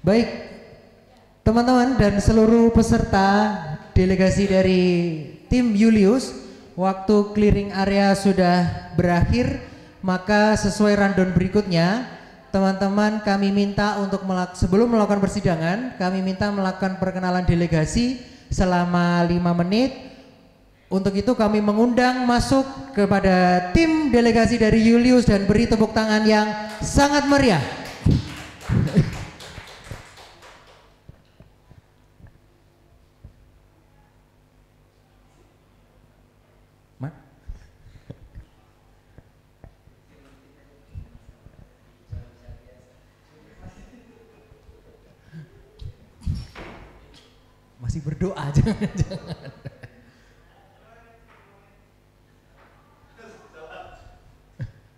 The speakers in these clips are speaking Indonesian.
Baik, teman-teman dan seluruh peserta delegasi dari tim Julius, waktu clearing area sudah berakhir, maka sesuai rundown berikutnya, teman-teman kami minta untuk sebelum melakukan persidangan, kami minta melakukan perkenalan delegasi selama 5 menit. Untuk itu kami mengundang masuk kepada tim delegasi dari Julius dan beri tepuk tangan yang sangat meriah. Masih berdoa, jangan.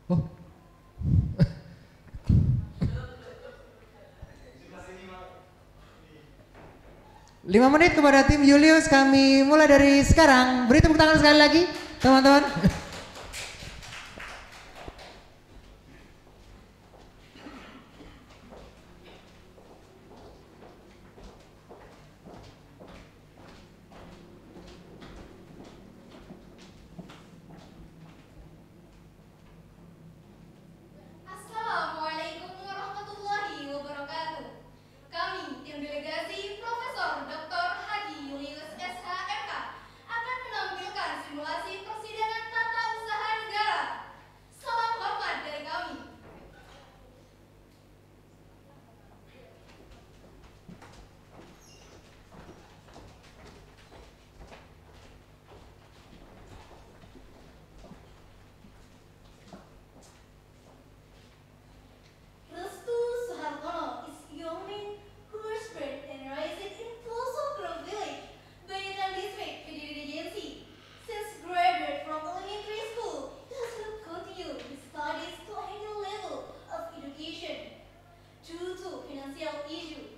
Oh. 5 menit kepada tim Julius, kami mulai dari sekarang. Beri tepuk tangan sekali lagi, teman-teman. Assalamualaikum warahmatullahi wabarakatuh. Kami, tim delegasi Profesor Dr. Haji Julius SHMK, akan menampilkan simulasi persidangan tata usaha negara. Salam hormat dari kami. Restu Suhartono is a young man who was born and raised in Pelosok Village, Bayan District, Kediri Regency. Since graduate from elementary school, he has continued his studies to a higher level of education. Due to financial issue,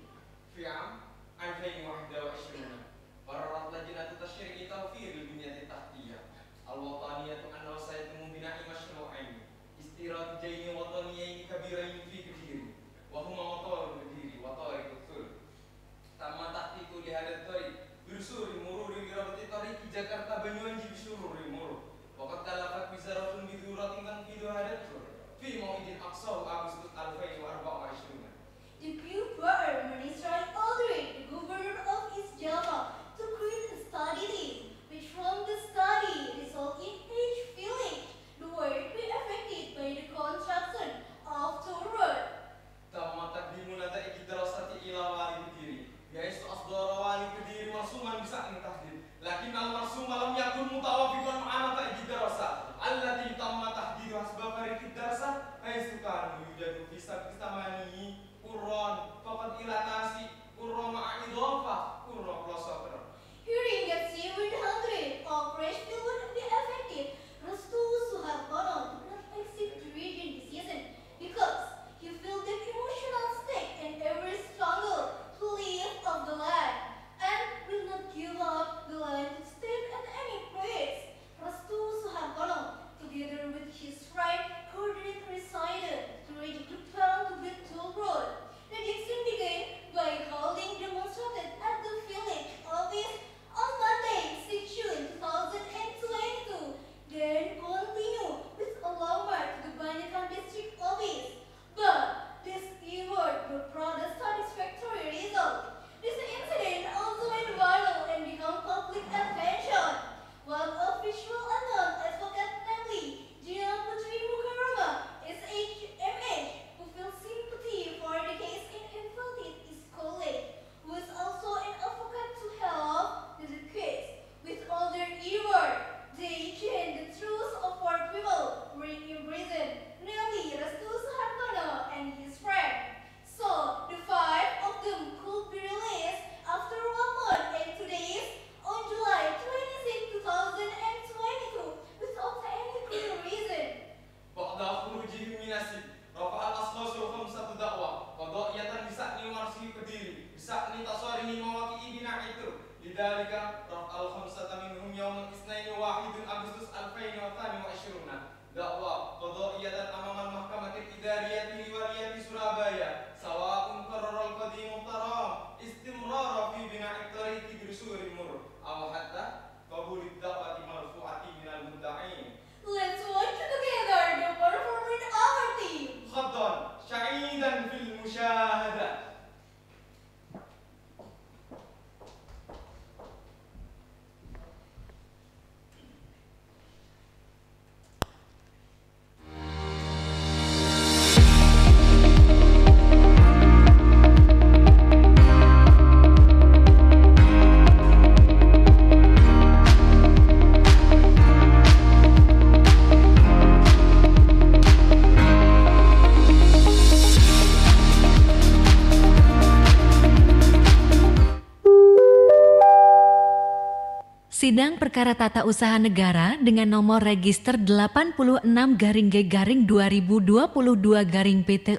في عام 2021 قررت لجنة التشريع توفير البنية التحتية الوطنية أن سيتم بناء مشروعين استراتيجيين وطنيين كبيرين في كديري، وهما مطار كديري وطارق الثلث. تم تخطيط لهذا الطريق برسول المرور بربط طريق جاكرتا بنيوانجي بسرور المرور، وقد كلفت وزارة بضرورة تنفيذ هذا الطريق في موعد أقصاه أغسطس 2024. the Pure Ministry ordered the governor of East Java to create a study team, which from the study result in each village the work be affected by the construction of the road. تم تقديم نتائج الدراسة إلى والي كديري، بحيث أصدر والي كديري مرسوما بشأن التحديد، لكن المرسوم لم يكن متوافقا مع نتائج الدراسة التي تم تحديدها حسب فريق الدراسة، حيث كان يوجد في 8 قرون Sidang Perkara Tata Usaha Negara dengan nomor register 86-G/2022 PT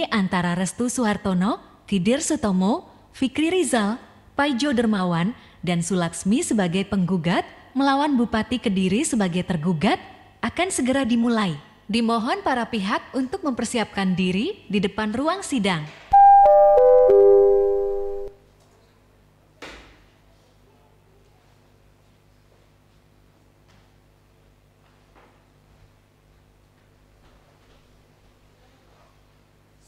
antara Restu Suhartono, Fidir Sutomo, Fikri Rizal, Paijo Dermawan, dan Sulaksmi sebagai penggugat melawan Bupati Kediri sebagai tergugat akan segera dimulai. Dimohon para pihak untuk mempersiapkan diri di depan ruang sidang.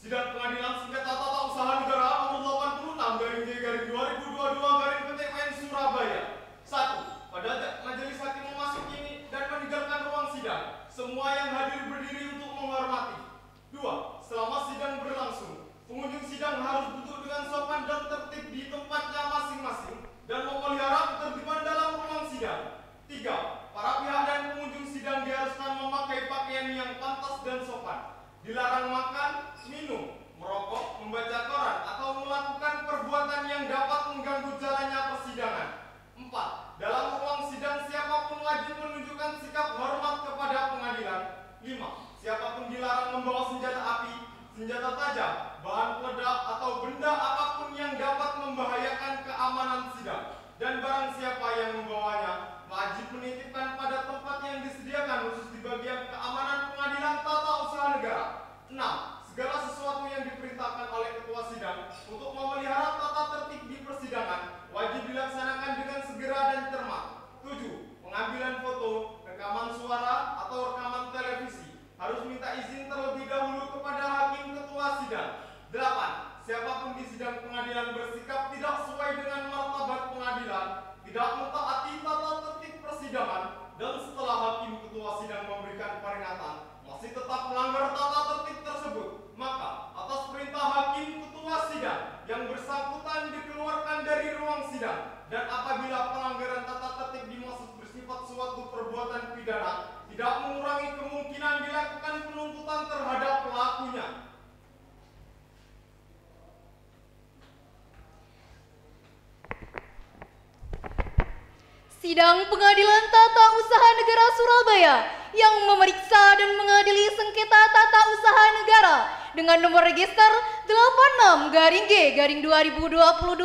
Sidang Pengadilan Sengketa Tata Usaha Negara nomor 86/G/2022 Surabaya. 1. Pada majelis hakim memasuki dan meninggalkan ruang sidang. Semua yang hadir berdiri untuk menghormati. 2. Selama sidang berlangsung, pengunjung sidang harus duduk dengan sopan dan tertib di tempatnya masing-masing dan memelihara ketertiban dalam ruang sidang. 3. Para pihak dan pengunjung sidang diharuskan memakai pakaian yang pantas dan sopan. Dilarang makan, minum, merokok, membaca koran, atau melakukan perbuatan yang dapat mengganggu jalannya persidangan. 4. Dalam ruang sidang siapapun wajib menunjukkan sikap hormat kepada pengadilan. 5. Siapapun dilarang membawa senjata api, senjata tajam, bahan peledak, atau benda apapun yang dapat membahayakan keamanan sidang. Dan barang siapa yang membawanya wajib menitipkan pada tempat yang disediakan khusus di bagian keamanan Pengadilan Tata Usaha Negara. 6. Segala sesuatu yang diperintahkan oleh ketua sidang untuk memelihara tata tertib di persidangan wajib dilaksanakan dengan segera dan cermat. 7. Pengambilan foto, rekaman suara, atau rekaman televisi harus minta izin terlebih dahulu kepada hakim ketua sidang. 8. Siapapun di sidang pengadilan bersikap tidak sesuai dengan martabat pengadilan, tidak mentaati tata tertib persidangan, dan setelah hakim ketua sidang memberikan peringatan masih tetap melanggar tata tertib tersebut, maka atas perintah hakim ketua sidang yang bersangkutan dikeluarkan dari ruang sidang. Dan apabila pelanggaran tata tertib dimaksud bersifat suatu perbuatan pidana, tidak mengurangi kemungkinan dilakukan penuntutan terhadap pelakunya. Sidang Pengadilan Tata Usaha Negara Surabaya yang memeriksa dan mengadili sengketa tata usaha negara dengan nomor register 86-G/2022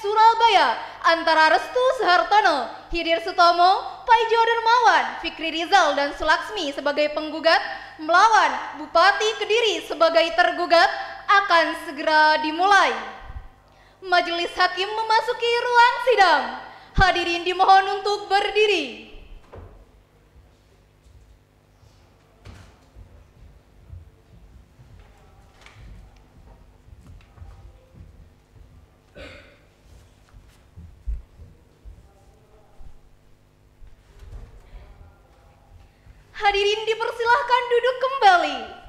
Surabaya antara Restu Suhartono, Fidir Sutomo, Paijo Dermawan, Fikri Rizal, dan Sulaksmi sebagai penggugat melawan Bupati Kediri sebagai tergugat akan segera dimulai. Majelis hakim memasuki ruang sidang. Hadirin dimohon untuk berdiri. Hadirin dipersilahkan duduk kembali.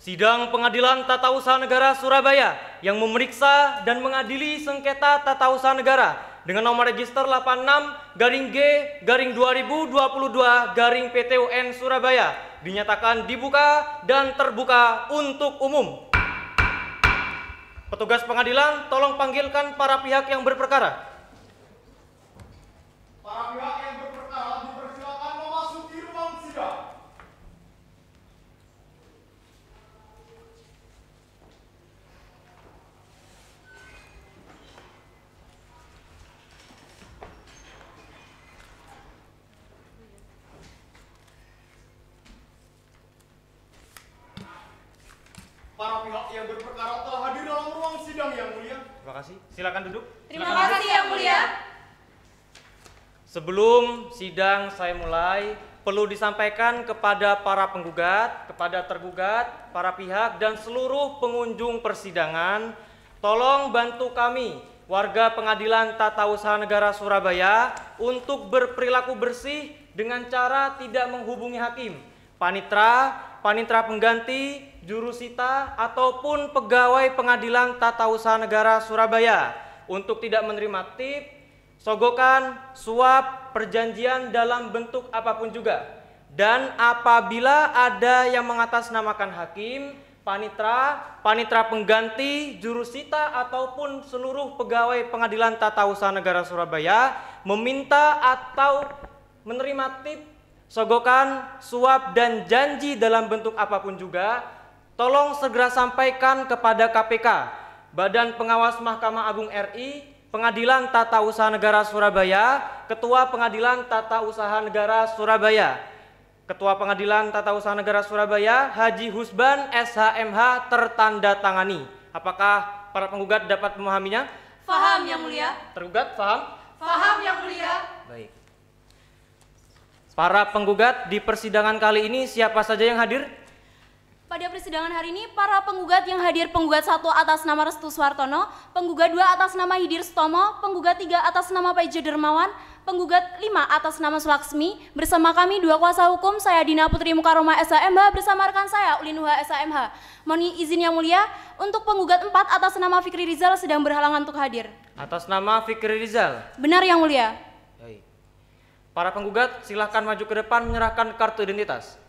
Sidang Pengadilan Tata Usaha Negara Surabaya yang memeriksa dan mengadili sengketa tata usaha negara dengan nomor register 86-G/2022 Surabaya dinyatakan dibuka dan terbuka untuk umum. Petugas pengadilan, tolong panggilkan para pihak yang berperkara. Para pihak yang berperkara dipersilakan memasuki ruang sidang. Para pihak yang berperkara telah hadir dalam ruang sidang yang mulia. Terima kasih. Silakan duduk. Terima kasih yang mulia. Sebelum sidang saya mulai, perlu disampaikan kepada para penggugat, kepada tergugat, para pihak, dan seluruh pengunjung persidangan, tolong bantu kami, warga Pengadilan Tata Usaha Negara Surabaya, untuk berperilaku bersih dengan cara tidak menghubungi hakim, panitera, panitera pengganti, jurusita, ataupun pegawai Pengadilan Tata Usaha Negara Surabaya untuk tidak menerima tip, sogokan, suap, perjanjian dalam bentuk apapun juga. Dan apabila ada yang mengatasnamakan hakim, panitra pengganti, jurusita ataupun seluruh pegawai Pengadilan Tata Usaha Negara Surabaya meminta atau menerima tip, sogokan, suap dan janji dalam bentuk apapun juga, tolong segera sampaikan kepada KPK, Badan Pengawas Mahkamah Agung RI, Pengadilan Tata Usaha Negara Surabaya, Ketua Pengadilan Tata Usaha Negara Surabaya. Ketua Pengadilan Tata Usaha Negara Surabaya, Haji Husban SHMH tertanda tangani. Apakah para penggugat dapat memahaminya? Faham Yang Mulia. Tergugat paham? Faham Yang Mulia. Baik. Para penggugat di persidangan kali ini siapa saja yang hadir? Pada persidangan hari ini, para penggugat yang hadir, penggugat 1 atas nama Restu Suhartono, penggugat 2 atas nama Hidir Sutomo, penggugat 3 atas nama Paijo Dermawan, penggugat 5 atas nama Sulaksmi, bersama kami 2 kuasa hukum, saya Dina Putri Mukaroma SHMH bersama rekan saya Ulinuha SHMH. Mohon izin Yang Mulia, untuk penggugat 4 atas nama Fikri Rizal sedang berhalangan untuk hadir. Atas nama Fikri Rizal. Benar Yang Mulia. Baik. Para penggugat silahkan maju ke depan menyerahkan kartu identitas.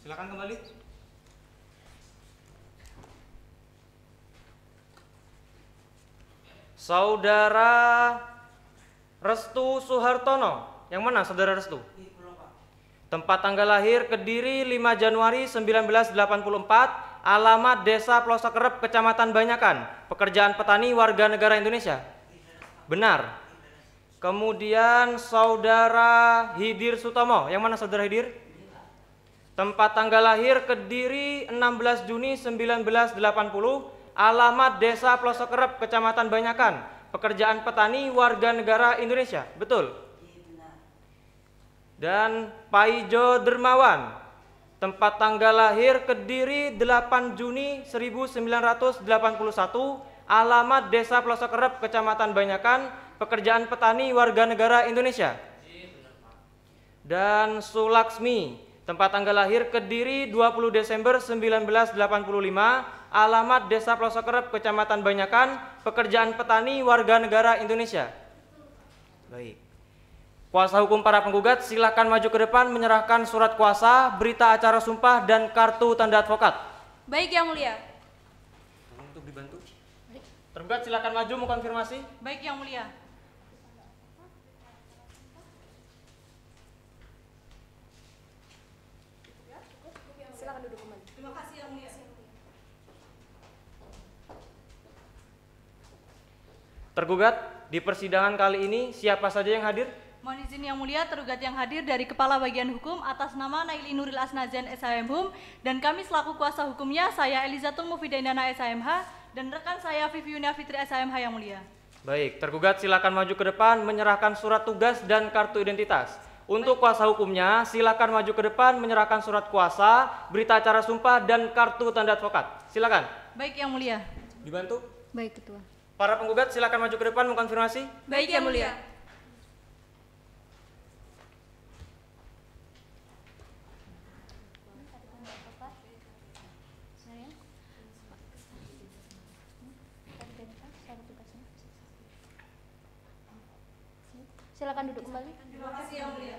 Silakan kembali. Saudara Restu Suhartono. Yang mana Saudara Restu? Tempat tanggal lahir Kediri 5 Januari 1984, alamat Desa Pelosok Kerep, Kecamatan Banyakan, pekerjaan petani, warga negara Indonesia. Benar. Kemudian Saudara Hidir Sutomo. Yang mana Saudara Hidir? Tempat tanggal lahir Kediri 16 Juni 1980, alamat Desa Pelosok Kerep, Kecamatan Banyakan, pekerjaan petani, warga negara Indonesia. Betul? Dan Paijo Dermawan, tempat tanggal lahir Kediri 8 Juni 1981, alamat Desa Pelosok Kerep, Kecamatan Banyakan, pekerjaan petani, warga negara Indonesia. Dan Sulaksmi, tempat tanggal lahir Kediri 20 Desember 1985, alamat Desa Pelosok Kerep, Kecamatan Banyakan, pekerjaan petani, warga negara Indonesia. Baik. Kuasa hukum para penggugat silakan maju ke depan menyerahkan surat kuasa, berita acara sumpah dan kartu tanda advokat. Baik Yang Mulia. Untuk dibantu. Tergugat silakan maju mengkonfirmasi. Baik Yang Mulia. Silakan duduk kembali. Terima kasih Yang Mulia. Tergugat di persidangan kali ini siapa saja yang hadir? Mohon izin Yang Mulia, tergugat yang hadir dari Kepala Bagian Hukum atas nama Naili Nuril Asnazian SHMHum dan kami selaku kuasa hukumnya, saya Elizatul Mufidaindana SHMH dan rekan saya Viviuna Fitri SHMH Yang Mulia. Baik, tergugat silakan maju ke depan menyerahkan surat tugas dan kartu identitas. Untuk kuasa hukumnya silakan maju ke depan menyerahkan surat kuasa, berita acara sumpah dan kartu tanda advokat. Silakan. Baik Yang Mulia. Dibantu. Baik Ketua. Para penggugat silakan maju ke depan mengkonfirmasi. Baik Yang Mulia. Silakan duduk kembali. Terima kasih Yang Mulia.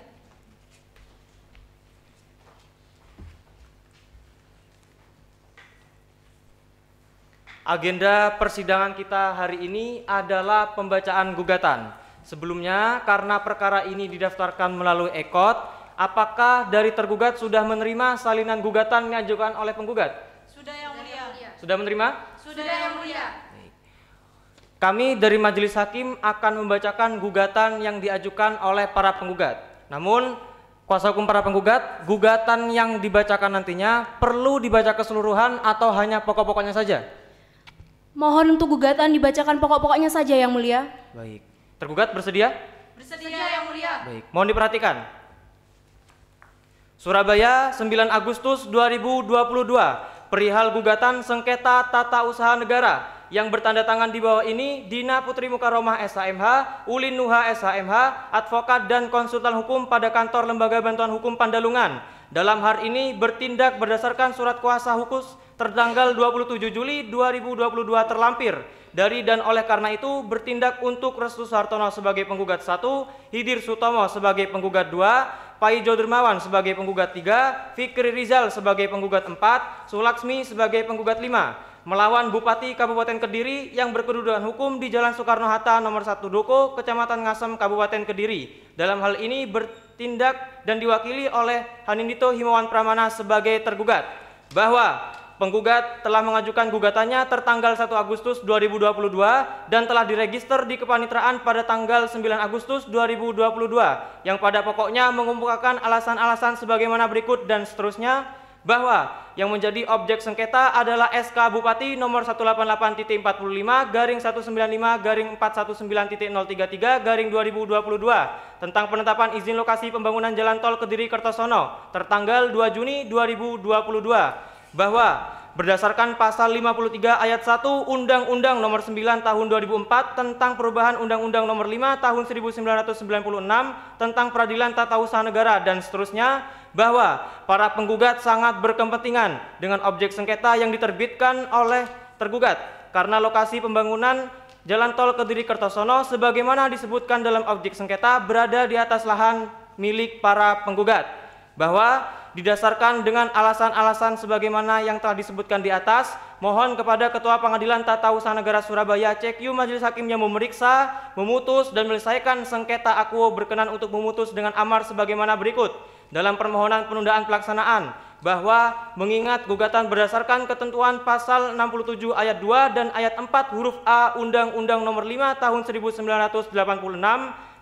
Agenda persidangan kita hari ini adalah pembacaan gugatan. Sebelumnya, karena perkara ini didaftarkan melalui EKOT, apakah dari tergugat sudah menerima salinan gugatan yang diajukan oleh penggugat? Sudah Yang Mulia. Sudah menerima? Sudah Yang Mulia. Kami dari Majelis Hakim akan membacakan gugatan yang diajukan oleh para penggugat. Namun, kuasa hukum para penggugat, gugatan yang dibacakan nantinya perlu dibaca keseluruhan atau hanya pokok-pokoknya saja? Mohon untuk gugatan dibacakan pokok-pokoknya saja Yang Mulia. Baik. Tergugat bersedia? Bersedia Yang Mulia. Baik. Mohon diperhatikan. Surabaya, 9 Agustus 2022. Perihal gugatan sengketa tata usaha negara yang bertanda tangan di bawah ini Dina Putri Mukaromah SHMH, Ulin Nuha SHMH, advokat dan konsultan hukum pada kantor Lembaga Bantuan Hukum Pandalungan. Dalam hal ini bertindak berdasarkan surat kuasa hukum tertanggal 27 Juli 2022 terlampir dari dan oleh karena itu bertindak untuk Restu Suhartono sebagai penggugat 1, Hidir Sutomo sebagai penggugat 2, Paijo Dermawan sebagai penggugat 3, Fikri Rizal sebagai penggugat 4, Sulaksmi sebagai penggugat 5, melawan Bupati Kabupaten Kediri yang berkedudukan hukum di Jalan Soekarno-Hatta nomor 1 Duko, Kecamatan Ngasem, Kabupaten Kediri. Dalam hal ini bertindak dan diwakili oleh Hanindito Himawan Pramana sebagai tergugat. Bahwa penggugat telah mengajukan gugatannya tertanggal 1 Agustus 2022 dan telah diregister di Kepanitraan pada tanggal 9 Agustus 2022 yang pada pokoknya mengemukakan alasan-alasan sebagaimana berikut dan seterusnya, bahwa yang menjadi objek sengketa adalah SK Bupati nomor 188.45/195/419.033/2022 tentang penetapan izin lokasi pembangunan jalan tol Kediri Kertosono tertanggal 2 Juni 2022, bahwa berdasarkan pasal 53 ayat 1 Undang-Undang nomor 9 tahun 2004 tentang perubahan Undang-Undang nomor 5 tahun 1996 tentang peradilan tata usaha negara dan seterusnya, bahwa para penggugat sangat berkepentingan dengan objek sengketa yang diterbitkan oleh tergugat karena lokasi pembangunan jalan tol Kediri Kertosono sebagaimana disebutkan dalam objek sengketa berada di atas lahan milik para penggugat, bahwa didasarkan dengan alasan-alasan sebagaimana yang telah disebutkan di atas, mohon kepada Ketua Pengadilan Tata Usaha Negara Surabaya CQ Majelis Hakim yang memeriksa, memutus dan menyelesaikan sengketa akuo berkenan untuk memutus dengan amar sebagaimana berikut. Dalam permohonan penundaan pelaksanaan, bahwa mengingat gugatan berdasarkan ketentuan pasal 67 ayat 2 dan ayat 4 huruf A Undang-Undang nomor 5 tahun 1986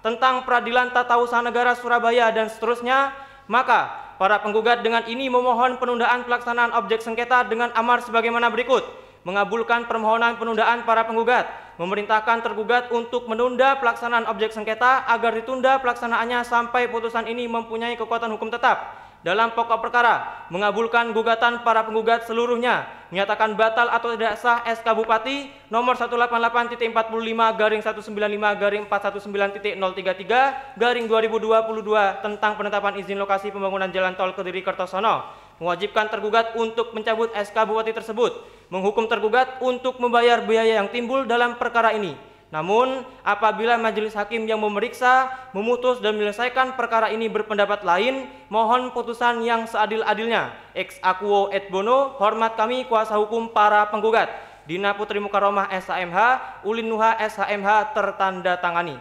tentang peradilan tata usaha negara Surabaya dan seterusnya, maka para penggugat dengan ini memohon penundaan pelaksanaan objek sengketa dengan amar sebagaimana berikut. Mengabulkan permohonan penundaan para penggugat, memerintahkan tergugat untuk menunda pelaksanaan objek sengketa agar ditunda pelaksanaannya sampai putusan ini mempunyai kekuatan hukum tetap. Dalam pokok perkara, mengabulkan gugatan para penggugat seluruhnya, menyatakan batal atau tidak sah SK Bupati nomor 188.45/195/419.033/2022 tentang penetapan izin lokasi pembangunan jalan tol Kediri Kertosono, mewajibkan tergugat untuk mencabut SK Bupati tersebut, menghukum tergugat untuk membayar biaya yang timbul dalam perkara ini. Namun, apabila majelis hakim yang memeriksa, memutus dan menyelesaikan perkara ini berpendapat lain, mohon putusan yang seadil-adilnya. Ex aequo et bono, hormat kami kuasa hukum para penggugat. Dina Putri Mukaromah SHMH, Ulin Nuha SHMH tertanda tangani.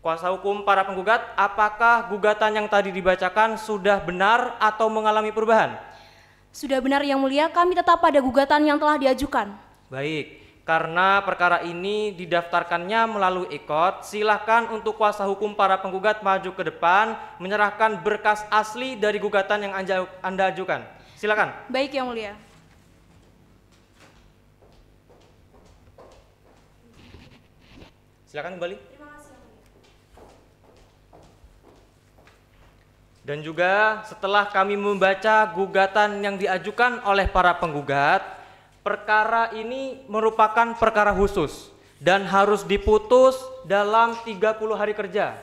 Kuasa hukum para penggugat, apakah gugatan yang tadi dibacakan sudah benar atau mengalami perubahan? Sudah benar Yang Mulia, kami tetap pada gugatan yang telah diajukan. Baik. Karena perkara ini didaftarkannya melalui ikot, silakan untuk kuasa hukum para penggugat maju ke depan, menyerahkan berkas asli dari gugatan yang Anda ajukan. Silakan. Baik Yang Mulia. Silakan kembali. Terima kasih Yang Mulia. Dan juga setelah kami membaca gugatan yang diajukan oleh para penggugat, perkara ini merupakan perkara khusus dan harus diputus dalam 30 hari kerja.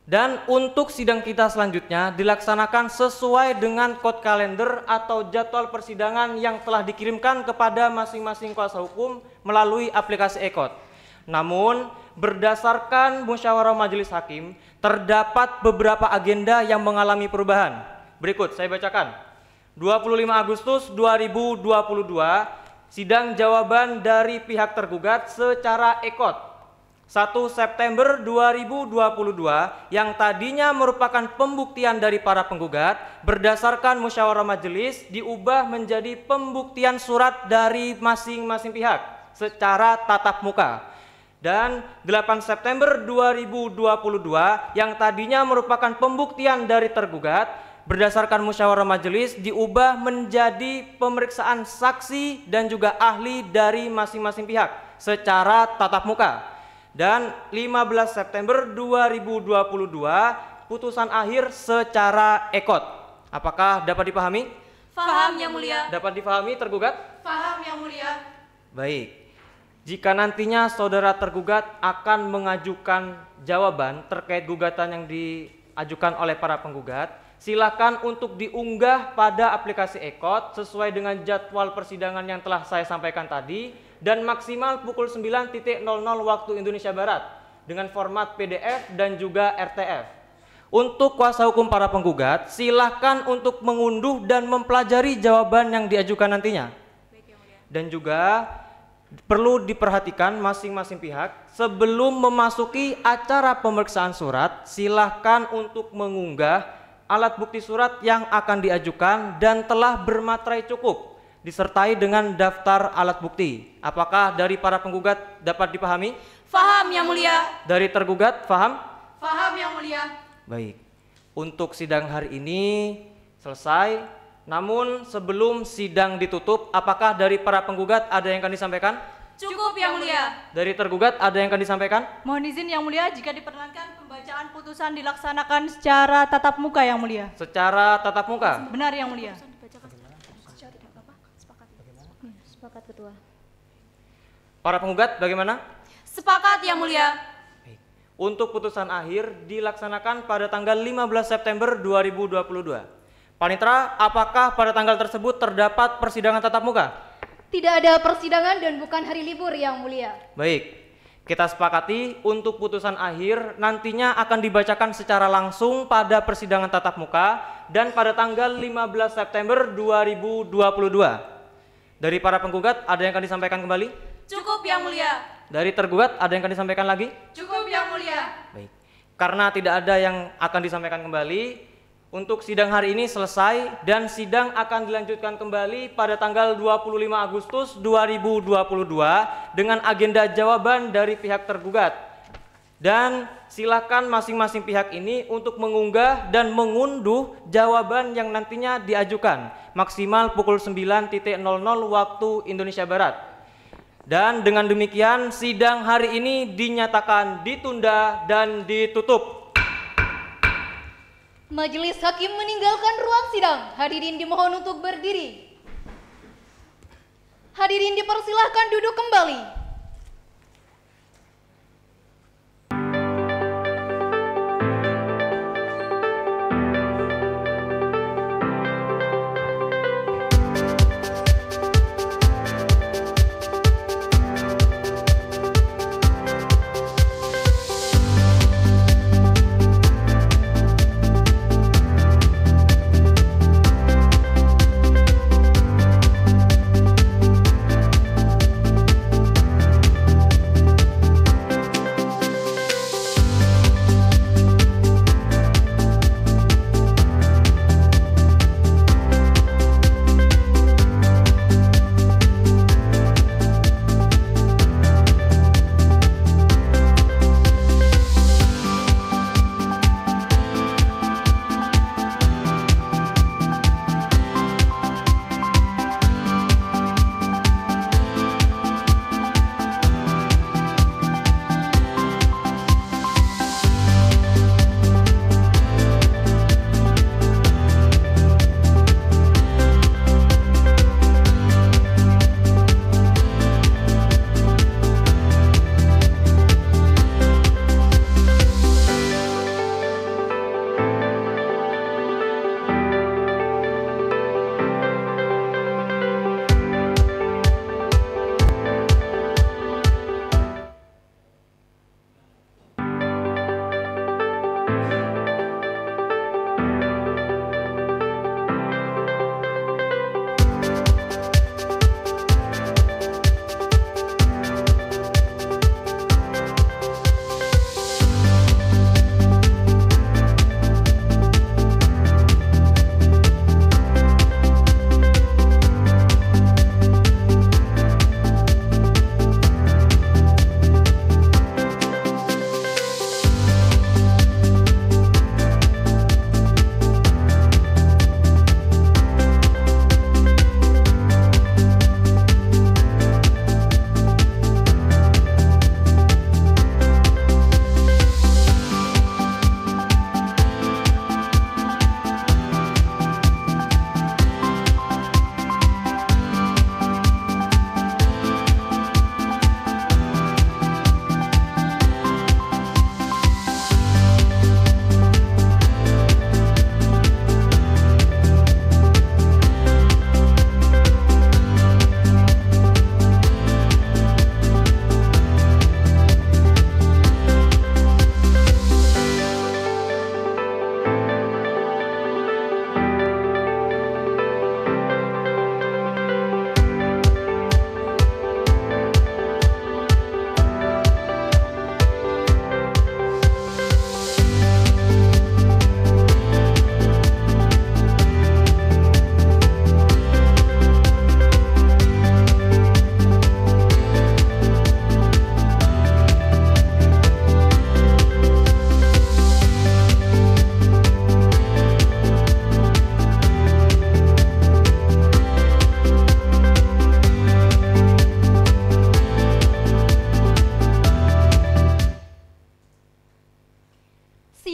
Dan untuk sidang kita selanjutnya dilaksanakan sesuai dengan kode kalender atau jadwal persidangan yang telah dikirimkan kepada masing-masing kuasa hukum melalui aplikasi e-Kode. Namun, berdasarkan musyawarah majelis hakim, terdapat beberapa agenda yang mengalami perubahan. Berikut saya bacakan. 25 Agustus 2022, sidang jawaban dari pihak tergugat secara e-Kode. 1 September 2022 yang tadinya merupakan pembuktian dari para penggugat berdasarkan musyawarah majelis diubah menjadi pembuktian surat dari masing-masing pihak secara tatap muka. Dan 8 September 2022 yang tadinya merupakan pembuktian dari tergugat berdasarkan musyawarah majelis diubah menjadi pemeriksaan saksi dan juga ahli dari masing-masing pihak secara tatap muka. Dan 15 September 2022 putusan akhir secara e-Kode. Apakah dapat dipahami? Faham Yang Mulia. Dapat dipahami tergugat? Faham Yang Mulia. Baik. Jika nantinya saudara tergugat akan mengajukan jawaban terkait gugatan yang diajukan oleh para penggugat, silakan untuk diunggah pada aplikasi e-Kode sesuai dengan jadwal persidangan yang telah saya sampaikan tadi, dan maksimal pukul 9.00 waktu Indonesia Barat dengan format PDF dan juga RTF. Untuk kuasa hukum para penggugat, silahkan untuk mengunduh dan mempelajari jawaban yang diajukan nantinya. Dan juga perlu diperhatikan masing-masing pihak sebelum memasuki acara pemeriksaan surat, silahkan untuk mengunggah alat bukti surat yang akan diajukan dan telah bermaterai cukup, disertai dengan daftar alat bukti. Apakah dari para penggugat dapat dipahami? Faham Yang Mulia. Dari tergugat, paham? Faham Yang Mulia. Baik, untuk sidang hari ini selesai. Namun sebelum sidang ditutup, apakah dari para penggugat ada yang akan disampaikan? Cukup Yang Mulia. Dari tergugat ada yang akan disampaikan? Mohon izin Yang Mulia, jika diperkenankan pembacaan putusan dilaksanakan secara tatap muka Yang Mulia. Secara tatap muka? Benar Yang Mulia. Sepakat Ketua. Para penggugat bagaimana? Sepakat Yang Mulia. Untuk putusan akhir dilaksanakan pada tanggal 15 September 2022. Panitera, apakah pada tanggal tersebut terdapat persidangan tatap muka? Tidak ada persidangan dan bukan hari libur Yang Mulia. Baik, kita sepakati untuk putusan akhir nantinya akan dibacakan secara langsung pada persidangan tatap muka dan pada tanggal 15 September 2022. Dari para penggugat ada yang akan disampaikan kembali? Cukup Yang Mulia. Dari tergugat ada yang akan disampaikan lagi? Cukup Yang Mulia. Baik, karena tidak ada yang akan disampaikan kembali, untuk sidang hari ini selesai dan sidang akan dilanjutkan kembali pada tanggal 25 Agustus 2022 dengan agenda jawaban dari pihak tergugat. Dan silakan masing-masing pihak ini untuk mengunggah dan mengunduh jawaban yang nantinya diajukan maksimal pukul 9.00 waktu Indonesia Barat. Dan dengan demikian sidang hari ini dinyatakan ditunda dan ditutup. Majelis Hakim meninggalkan ruang sidang. Hadirin dimohon untuk berdiri. Hadirin dipersilahkan duduk kembali.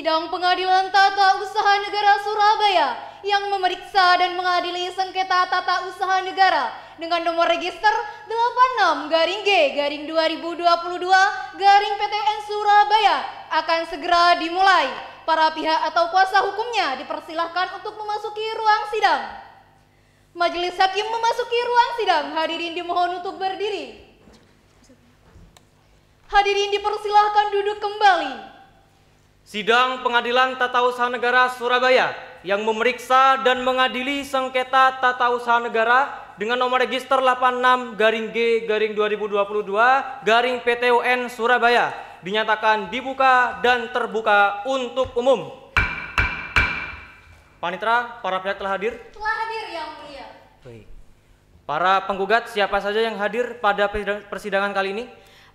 Sidang Pengadilan Tata Usaha Negara Surabaya yang memeriksa dan mengadili sengketa tata usaha negara dengan nomor register 86-2022-PTUN Surabaya akan segera dimulai. Para pihak atau kuasa hukumnya dipersilahkan untuk memasuki ruang sidang. Majelis Hakim memasuki ruang sidang. Hadirin dimohon untuk berdiri. Hadirin dipersilahkan duduk kembali. Sidang Pengadilan Tata Usaha Negara Surabaya yang memeriksa dan mengadili sengketa tata usaha negara dengan nomor register 86-G-2022-PTUN Surabaya dinyatakan dibuka dan terbuka untuk umum. Panitera, para pihak telah hadir? Telah hadir yang mulia. Baik. Para penggugat siapa saja yang hadir pada persidangan kali ini?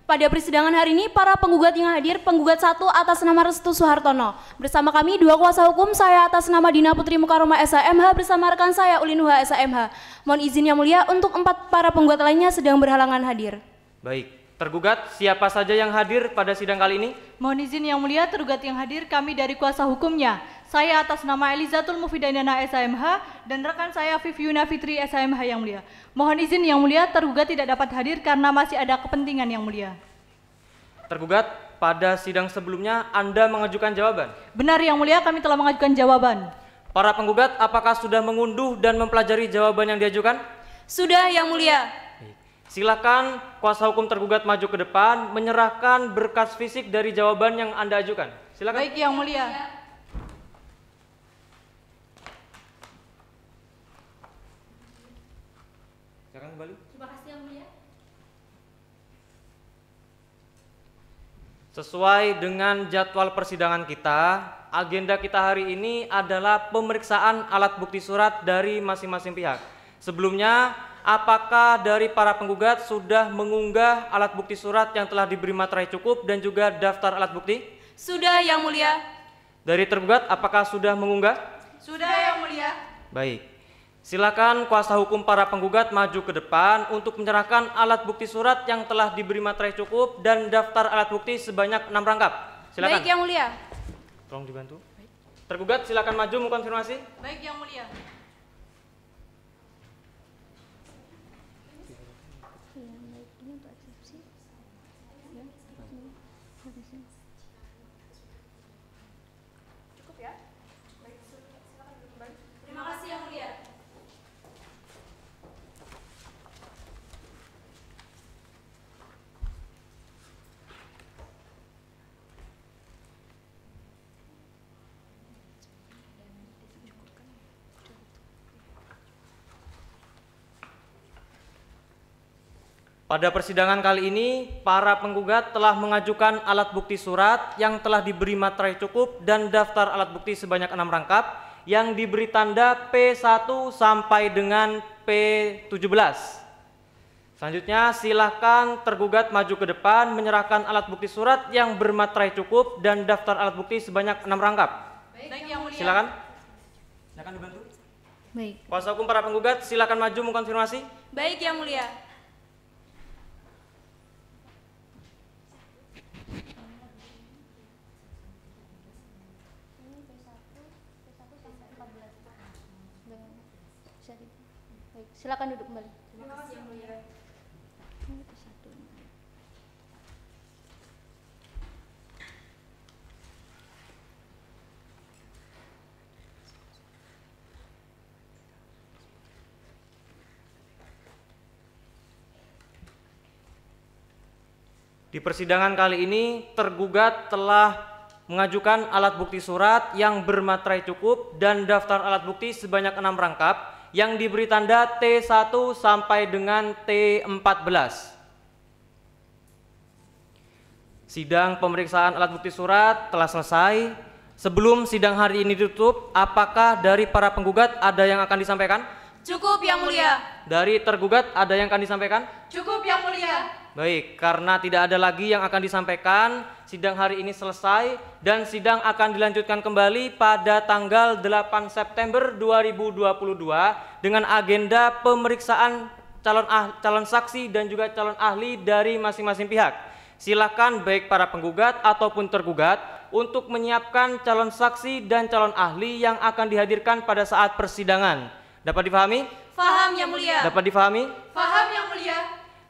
Pada persidangan hari ini, para penggugat yang hadir, penggugat 1 atas nama Restu Suhartono. Bersama kami, 2 kuasa hukum, saya atas nama Dina Putri Mukaromah SHMH bersama rekan saya Ulinuha SHMH. Mohon izin yang mulia untuk 4 para penggugat lainnya sedang berhalangan hadir. Baik, tergugat siapa saja yang hadir pada sidang kali ini? Mohon izin yang mulia, tergugat yang hadir kami dari kuasa hukumnya. Saya atas nama Elizatul Mufidainana SHMH dan rekan saya Viviuna Fitri SHMH yang mulia. Mohon izin yang mulia, tergugat tidak dapat hadir karena masih ada kepentingan yang mulia. Tergugat, pada sidang sebelumnya Anda mengajukan jawaban? Benar yang mulia, kami telah mengajukan jawaban. Para penggugat apakah sudah mengunduh dan mempelajari jawaban yang diajukan? Sudah yang mulia. Silakan kuasa hukum tergugat maju ke depan menyerahkan berkas fisik dari jawaban yang Anda ajukan. Silakan. Baik yang mulia. Silakan kembali. Terima kasih yang mulia. Sesuai dengan jadwal persidangan kita, agenda kita hari ini adalah pemeriksaan alat bukti surat dari masing-masing pihak. Sebelumnya, apakah dari para penggugat sudah mengunggah alat bukti surat yang telah diberi materai cukup dan juga daftar alat bukti? Sudah yang mulia. Dari tergugat, apakah sudah mengunggah? Sudah yang mulia. Baik. Silakan kuasa hukum para penggugat maju ke depan untuk menyerahkan alat bukti surat yang telah diberi materai cukup dan daftar alat bukti sebanyak 6 rangkap. Silakan. Baik yang mulia. Tolong dibantu. Tergugat silakan maju mengkonfirmasi. Baik yang mulia. Terima kasih yang mulia. Pada persidangan kali ini, para penggugat telah mengajukan alat bukti surat yang telah diberi materai cukup dan daftar alat bukti sebanyak 6 rangkap yang diberi tanda P1 sampai dengan P17. Selanjutnya, silakan tergugat maju ke depan menyerahkan alat bukti surat yang bermaterai cukup dan daftar alat bukti sebanyak 6 rangkap. Baik yang mulia. Silakan. Silakan dibantu. Baik. Kuasa hukum para penggugat silakan maju mengkonfirmasi. Baik yang mulia. Silakan duduk kembali. Terima kasih yang mulia. Di persidangan kali ini, tergugat telah mengajukan alat bukti surat yang bermaterai cukup dan daftar alat bukti sebanyak 6 rangkap yang diberi tanda T1 sampai dengan T14. Sidang pemeriksaan alat bukti surat telah selesai. Sebelum sidang hari ini ditutup, apakah dari para penggugat ada yang akan disampaikan? Cukup yang mulia. Dari tergugat ada yang akan disampaikan? Cukup yang mulia. Baik, karena tidak ada lagi yang akan disampaikan, sidang hari ini selesai dan sidang akan dilanjutkan kembali pada tanggal 8 September 2022 dengan agenda pemeriksaan calon saksi dan juga calon ahli dari masing-masing pihak. Silakan baik para penggugat ataupun tergugat untuk menyiapkan calon saksi dan calon ahli yang akan dihadirkan pada saat persidangan. Dapat difahami? Faham Yang Mulia. Dapat difahami? Faham Yang Mulia.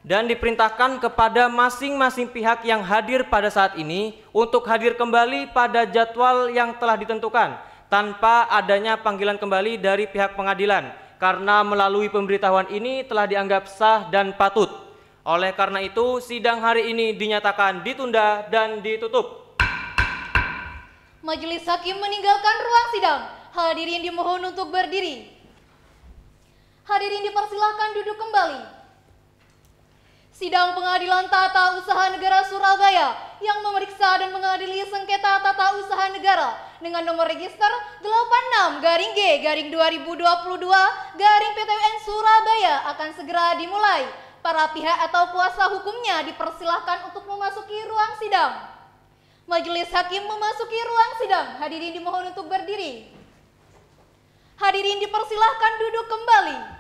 Dan diperintahkan kepada masing-masing pihak yang hadir pada saat ini untuk hadir kembali pada jadwal yang telah ditentukan tanpa adanya panggilan kembali dari pihak pengadilan, karena melalui pemberitahuan ini telah dianggap sah dan patut. Oleh karena itu, sidang hari ini dinyatakan ditunda dan ditutup. Majelis Hakim meninggalkan ruang sidang. Hadirin dimohon untuk berdiri. Hadirin dipersilahkan duduk kembali. Sidang Pengadilan Tata Usaha Negara Surabaya yang memeriksa dan mengadili sengketa tata usaha negara dengan nomor register 86-G-2022-PTUN Surabaya akan segera dimulai. Para pihak atau kuasa hukumnya dipersilahkan untuk memasuki ruang sidang. Majelis Hakim memasuki ruang sidang. Hadirin dimohon untuk berdiri. Hadirin dipersilahkan duduk kembali.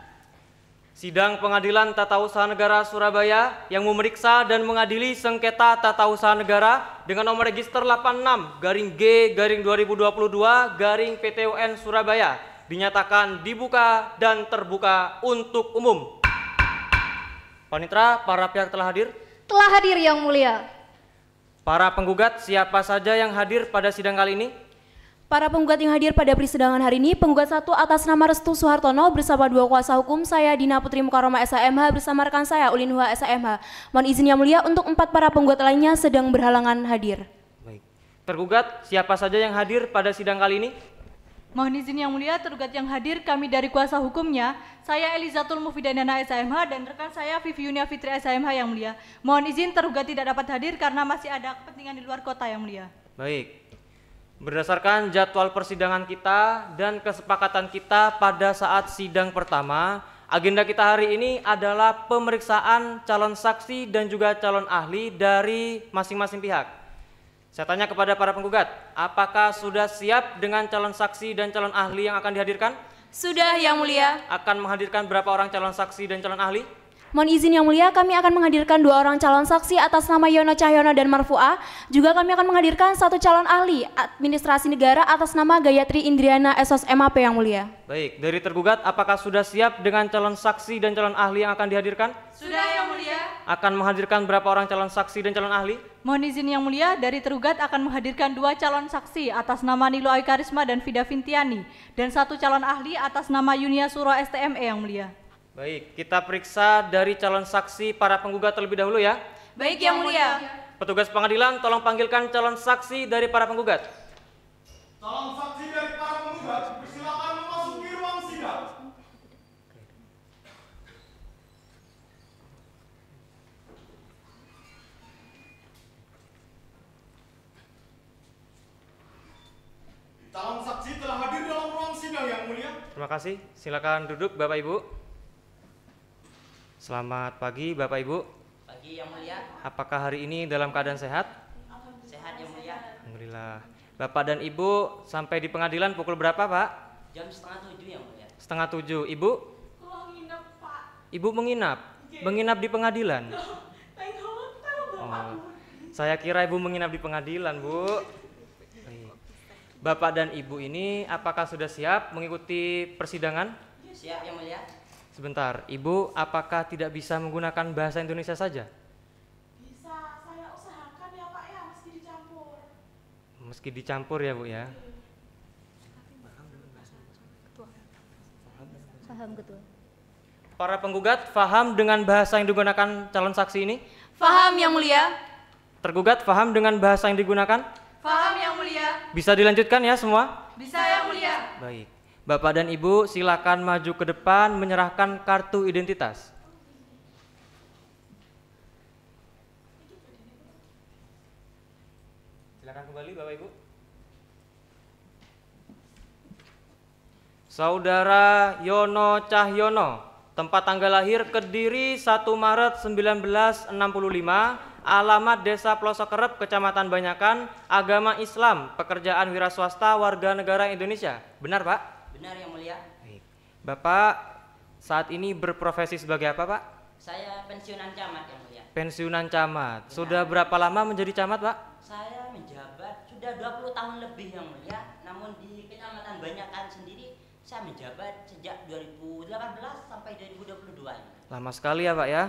Sidang Pengadilan Tata Usaha Negara Surabaya yang memeriksa dan mengadili sengketa tata usaha negara dengan nomor register 86-G-2022-PTUN Surabaya dinyatakan dibuka dan terbuka untuk umum. Panitera, para pihak telah hadir? Telah hadir Yang Mulia. Para penggugat, siapa saja yang hadir pada sidang kali ini? Para penggugat yang hadir pada persidangan hari ini, penggugat 1 atas nama Restu Suhartono bersama 2 kuasa hukum, saya Dina Putri Mukaroma SAMH bersama rekan saya Ulinhuha SAMH. Mohon izin Yang Mulia untuk 4 para penggugat lainnya sedang berhalangan hadir. Baik. Tergugat, siapa saja yang hadir pada sidang kali ini? Mohon izin Yang Mulia, tergugat yang hadir kami dari kuasa hukumnya, saya Elizatul Mufidainana SAMH dan rekan saya Viviunia Fitri SAMH Yang Mulia. Mohon izin tergugat tidak dapat hadir karena masih ada kepentingan di luar kota Yang Mulia. Baik. Berdasarkan jadwal persidangan kita dan kesepakatan kita pada saat sidang pertama, agenda kita hari ini adalah pemeriksaan calon saksi dan juga calon ahli dari masing-masing pihak. Saya tanya kepada para penggugat, apakah sudah siap dengan calon saksi dan calon ahli yang akan dihadirkan? Sudah Yang Mulia. Akan menghadirkan berapa orang calon saksi dan calon ahli? Mohon izin Yang Mulia, kami akan menghadirkan 2 orang calon saksi atas nama Yono Cahyono dan Marfuah. Juga kami akan menghadirkan 1 calon ahli administrasi negara atas nama Gayatri Indriana SOS MAP Yang Mulia. Baik, dari tergugat apakah sudah siap dengan calon saksi dan calon ahli yang akan dihadirkan? Sudah Yang Mulia. Akan menghadirkan berapa orang calon saksi dan calon ahli? Mohon izin Yang Mulia, dari tergugat akan menghadirkan 2 calon saksi atas nama Nilo Ayu Karisma dan Vida Vintiani dan 1 calon ahli atas nama Yunia Suro STME Yang Mulia. Baik, kita periksa dari calon saksi para penggugat terlebih dahulu ya. Baik Yang Mulia. Petugas pengadilan tolong panggilkan calon saksi dari para penggugat. Calon saksi dari para penggugat, persilakan memasuki ruang sidang. Calon saksi telah hadir dalam ruang sidang Yang Mulia. Terima kasih, silakan duduk Bapak Ibu. Selamat pagi Bapak Ibu. Pagi Yang Mulia. Apakah hari ini dalam keadaan sehat? Sehat Yang Mulia. Alhamdulillah. Bapak dan Ibu sampai di pengadilan pukul berapa Pak? Jam 6:30 Yang Mulia. 6:30. Ibu? Menginap Pak. Ibu menginap? Menginap di pengadilan? Oh, saya kira Ibu menginap di pengadilan Bu. Baik. Bapak dan Ibu ini apakah sudah siap mengikuti persidangan? Siap Yang Mulia. Sebentar, Ibu apakah tidak bisa menggunakan bahasa Indonesia saja? Bisa, saya usahakan ya Pak ya, meski dicampur. Meski dicampur ya Bu ya. Paham Ketua. Para penggugat paham dengan bahasa yang digunakan calon saksi ini? Faham Yang Mulia. Tergugat paham dengan bahasa yang digunakan? Faham Yang Mulia. Bisa dilanjutkan ya semua? Bisa Yang Mulia. Baik. Bapak dan Ibu silakan maju ke depan menyerahkan kartu identitas. Silakan kembali Bapak Ibu. Saudara Yono Cahyono, tempat tanggal lahir Kediri 1 Maret 1965, alamat Desa Pelosok Kerep, Kecamatan Banyakan, agama Islam, pekerjaan wira swasta, warga negara Indonesia. Benar Pak? Benar Yang Mulia. Baik. Bapak saat ini berprofesi sebagai apa Pak? Saya pensiunan camat Yang Mulia. Pensiunan camat. Sudah berapa lama menjadi camat, Pak? Saya menjabat sudah 20 tahun lebih yang mulia. Namun di Kecamatan Banyakan sendiri saya menjabat sejak 2018 sampai 2022 ini. Lama sekali ya, Pak ya.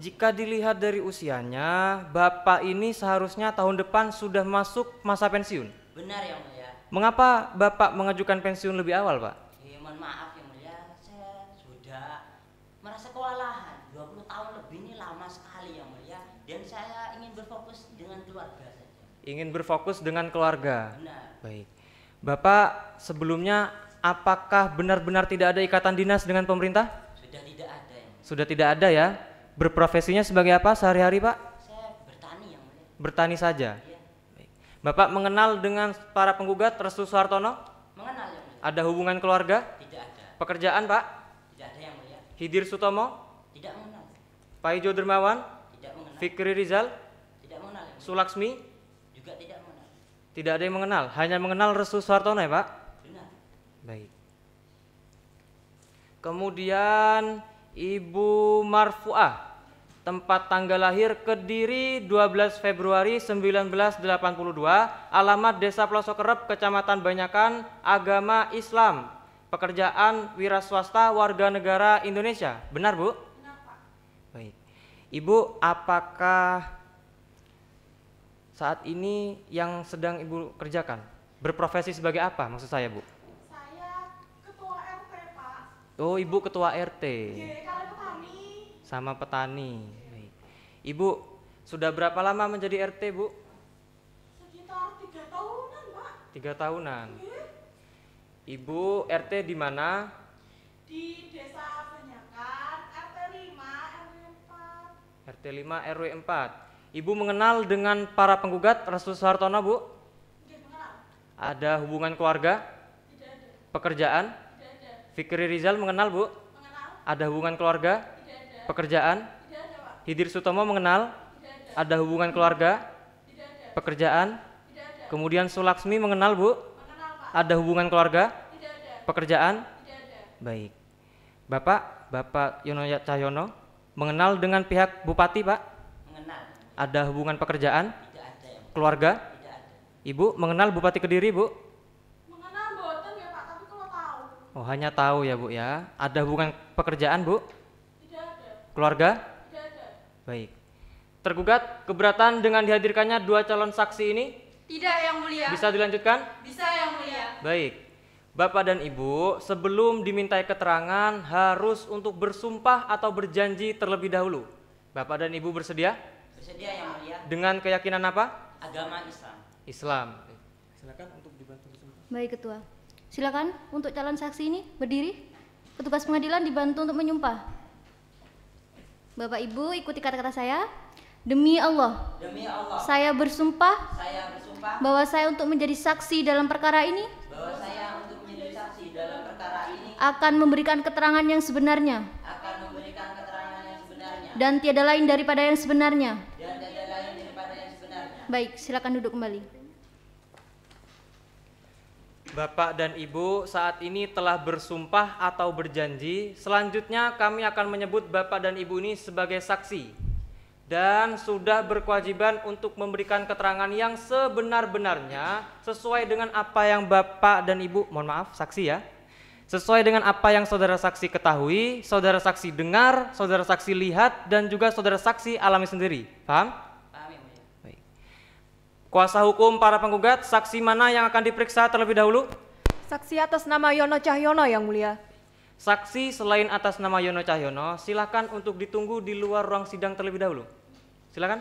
Jika dilihat dari usianya, Bapak ini seharusnya tahun depan sudah masuk masa pensiun. Benar yang mulia. Mengapa Bapak mengajukan pensiun lebih awal, Pak? Mohon maaf yang mulia, saya sudah merasa kewalahan. 20 tahun lebih ini lama sekali yang mulia. Dan saya ingin berfokus dengan keluarga saja. Ingin berfokus dengan keluarga. Benar. Baik. Bapak sebelumnya apakah benar-benar tidak ada ikatan dinas dengan pemerintah? Sudah tidak ada yang mulia. Sudah tidak ada ya. Berprofesinya sebagai apa sehari-hari, Pak? Saya bertani yang mulia. Bertani saja. Iya. Baik. Bapak mengenal dengan para penggugat Restu Suhartono? Mengenal yang mulia. Ada hubungan keluarga? Tidak ada. Pekerjaan, Pak? Tidak ada yang mulia. Hidir Sutomo? Tidak mengenal. Paijo Dermawan? Tidak mengenal. Fikri Rizal? Tidak mengenal yang mulia. Sulaksmi? Juga tidak mengenal. Tidak ada yang mengenal, hanya mengenal Restu Suhartono ya, Pak? Benar. Baik. Kemudian Ibu Marfuah, tempat tanggal lahir Kediri 12 Februari 1982, alamat Desa Pelosokerep, Kecamatan Banyakan, agama Islam, pekerjaan wira swasta, warga negara Indonesia. Benar, Bu? Benar, Pak. Baik. Ibu, apakah saat ini yang sedang Ibu kerjakan berprofesi sebagai apa maksud saya, Bu? Saya ketua RT, Pak. Oh, Ibu ketua RT. Di Kali Petani. Sama petani. Baik. Ibu sudah berapa lama menjadi RT, Bu? Sekitar 3 tahunan, Pak. 3 tahunan. Nggih. Ibu RT di mana? Di Desa Banyakan, RT 5, RW 4. RT 5 RW 4. Ibu mengenal dengan para penggugat Restu Suhartono, Bu? Nggih, mengenal. Ada hubungan keluarga? Tidak ada. Pekerjaan? Tidak ada. Fikri Rizal mengenal, Bu? Mengenal. Ada hubungan keluarga? Tidak ada. Pekerjaan? Tidak ada, Pak. Hidir Sutomo mengenal? Tidak ada. Ada hubungan keluarga? Tidak ada. Pekerjaan? Tidak ada. Kemudian Sulaksmi mengenal, Bu? Mengenal, Pak. Ada hubungan keluarga? Tidak ada. Pekerjaan? Tidak ada. Baik. Bapak Yono Cahyono mengenal dengan pihak Bupati, Pak? Mengenal. Ada hubungan pekerjaan? Tidak ada yang mulia. Keluarga? Tidak ada. Ibu mengenal Bupati Kediri, Bu? Mengenal mboten ya, Pak, tapi kalau tahu. Oh, hanya tahu ya, Bu ya. Ada hubungan pekerjaan, Bu? Tidak ada. Keluarga? Tidak ada. Baik. Tergugat keberatan dengan dihadirkannya 2 calon saksi ini? Tidak yang mulia. Bisa dilanjutkan? Bisa yang mulia. Baik. Bapak dan Ibu, sebelum dimintai keterangan harus untuk bersumpah atau berjanji terlebih dahulu. Bapak dan Ibu bersedia? Bersedia yang mulia. Dengan keyakinan apa? Agama Islam. Islam. Silakan untuk dibantu bersumpah. Baik, Ketua. Silakan untuk calon saksi ini berdiri. Petugas pengadilan dibantu untuk menyumpah. Bapak Ibu ikuti kata-kata saya. Demi Allah, Demi Allah. saya bersumpah Saya bersumpah bahwa saya untuk menjadi saksi dalam perkara ini bahwa saya untuk menjadi saksi dalam perkara ini akan memberikan keterangan yang sebenarnya akan memberikan keterangan yang sebenarnya dan tiada lain daripada yang sebenarnya. dan tidak lain daripada yang sebenarnya. Baik, silakan duduk kembali. Bapak dan Ibu saat ini telah bersumpah atau berjanji. Selanjutnya kami akan menyebut Bapak dan Ibu ini sebagai saksi dan sudah berkewajiban untuk memberikan keterangan yang sebenar-benarnya sesuai dengan apa yang Bapak dan Ibu, mohon maaf, saksi ya, sesuai dengan apa yang saudara saksi ketahui, saudara saksi dengar, saudara saksi lihat, dan juga saudara saksi alami sendiri. Paham? Paham yang mulia. Baik. Kuasa hukum para penggugat, saksi mana yang akan diperiksa terlebih dahulu? Saksi atas nama Yono Cahyono yang mulia. Saksi selain atas nama Yono Cahyono, silakan untuk ditunggu di luar ruang sidang terlebih dahulu. Silakan.